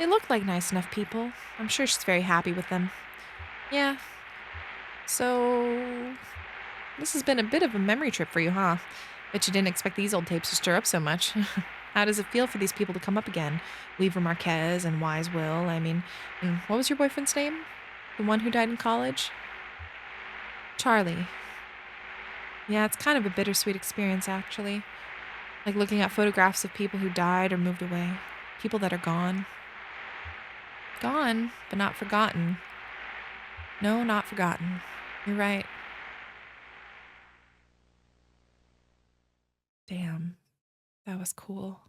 They look like nice enough people. I'm sure she's very happy with them. Yeah. So, this has been a bit of a memory trip for you, huh? Bet you didn't expect these old tapes to stir up so much. How does it feel for these people to come up again? Weaver Marquez and Wise Will, what was your boyfriend's name? The one who died in college? Charlie. Yeah, it's kind of a bittersweet experience, actually. Like looking at photographs of people who died or moved away. People that are gone. Gone, but not forgotten. No, not forgotten. You're right. Damn. That was cool.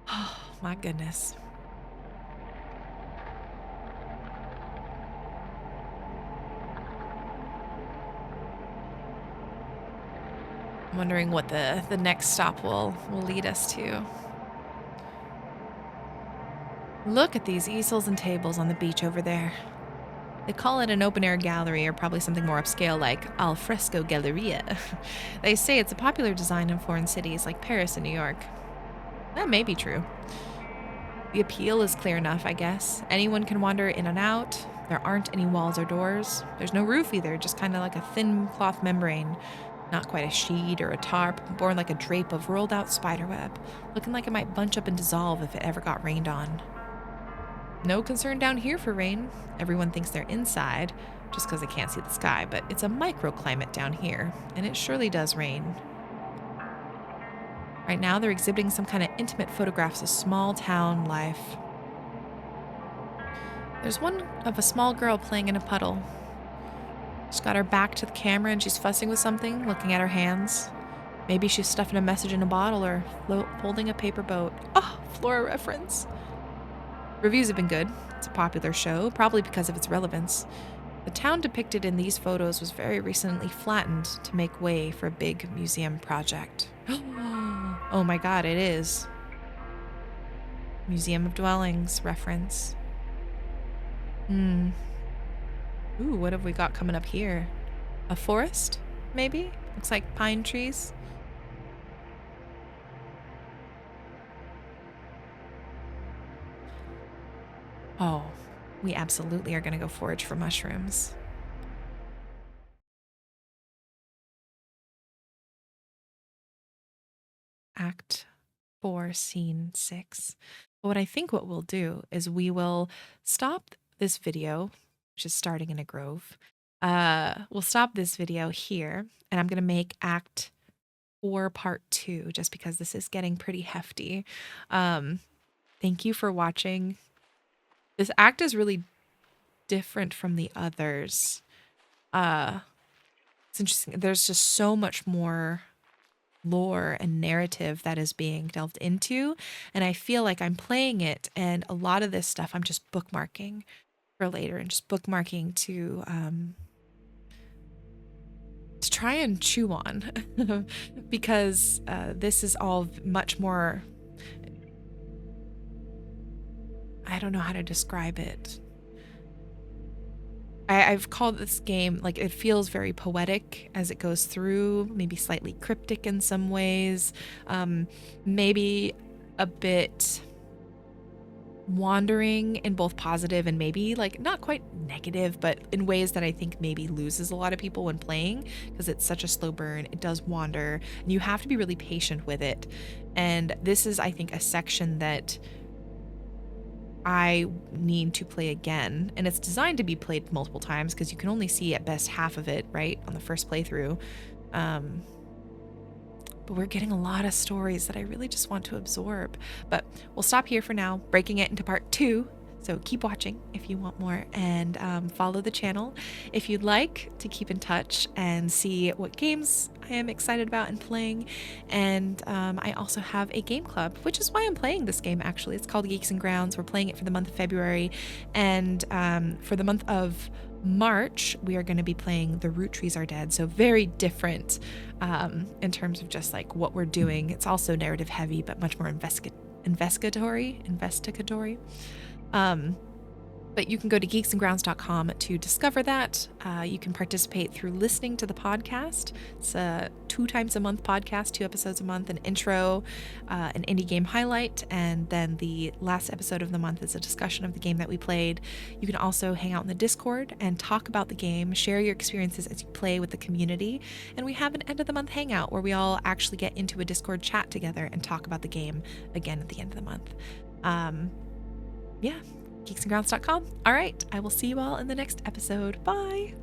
Oh, my goodness. I'm wondering what the next stop will lead us to. Look at these easels and tables on the beach over there. They call it an open-air gallery or probably something more upscale like al fresco galleria. They say it's a popular design in foreign cities like Paris and New York. That may be true. The appeal is clear enough, I guess. Anyone can wander in and out. There aren't any walls or doors. There's no roof either, just kind of like a thin cloth membrane. Not quite a sheet or a tarp, more like a drape of rolled out spiderweb, looking like it might bunch up and dissolve if it ever got rained on. No concern down here for rain. Everyone thinks they're inside, just because they can't see the sky, but it's a microclimate down here, and it surely does rain. Right now, they're exhibiting some kind of intimate photographs of small town life. There's one of a small girl playing in a puddle. She's got her back to the camera and she's fussing with something, looking at her hands. Maybe she's stuffing a message in a bottle or folding a paper boat. Oh, Flora reference. Reviews have been good. It's a popular show, probably because of its relevance. The town depicted in these photos was very recently flattened to make way for a big museum project. Oh my god, it is. Museum of Dwellings reference. Ooh, what have we got coming up here? A forest, maybe? Looks like pine trees. Oh, we absolutely are going to go forage for mushrooms. Act 4, Scene 6. But what I think what we'll do is we will stop this video, which is starting in a grove. We'll stop this video here, and I'm going to make Act 4 Part 2, just because this is getting pretty hefty. Thank you for watching. This act is really different from the others. It's interesting. There's just so much more lore and narrative that is being delved into, and I feel like I'm playing it, and a lot of this stuff I'm just bookmarking for later, and just bookmarking to try and chew on because this is all much more, I don't know how to describe it. I've called this game, like, it feels very poetic as it goes through, maybe slightly cryptic in some ways, maybe a bit wandering in both positive and maybe like not quite negative, but in ways that I think maybe loses a lot of people when playing, because it's such a slow burn. It does wander and you have to be really patient with it. And this is, I think, a section that I need to play again, and it's designed to be played multiple times because you can only see at best half of it, right, on the first playthrough. But we're getting a lot of stories that I really just want to absorb. But we'll stop here for now, breaking it into part 2. So keep watching if you want more, and follow the channel if you'd like to keep in touch and see what games I am excited about and playing. And I also have a game club, which is why I'm playing this game actually. It's called Geeks and Grounds. We're playing it for the month of February, and for the month of March, we are going to be playing The Root Trees Are Dead. So very different in terms of just like what we're doing. It's also narrative heavy, but much more investigatory. But you can go to geeksandgrounds.com to discover that. You can participate through listening to the podcast. It's a 2 times a month podcast, 2 episodes a month, an intro, an indie game highlight, and then the last episode of the month is a discussion of the game that we played. You can also hang out in the Discord and talk about the game, share your experiences as you play with the community. And we have an end of the month hangout where we all actually get into a Discord chat together and talk about the game again at the end of the month. Yeah, geeksandgrounds.com. All right, I will see you all in the next episode. Bye.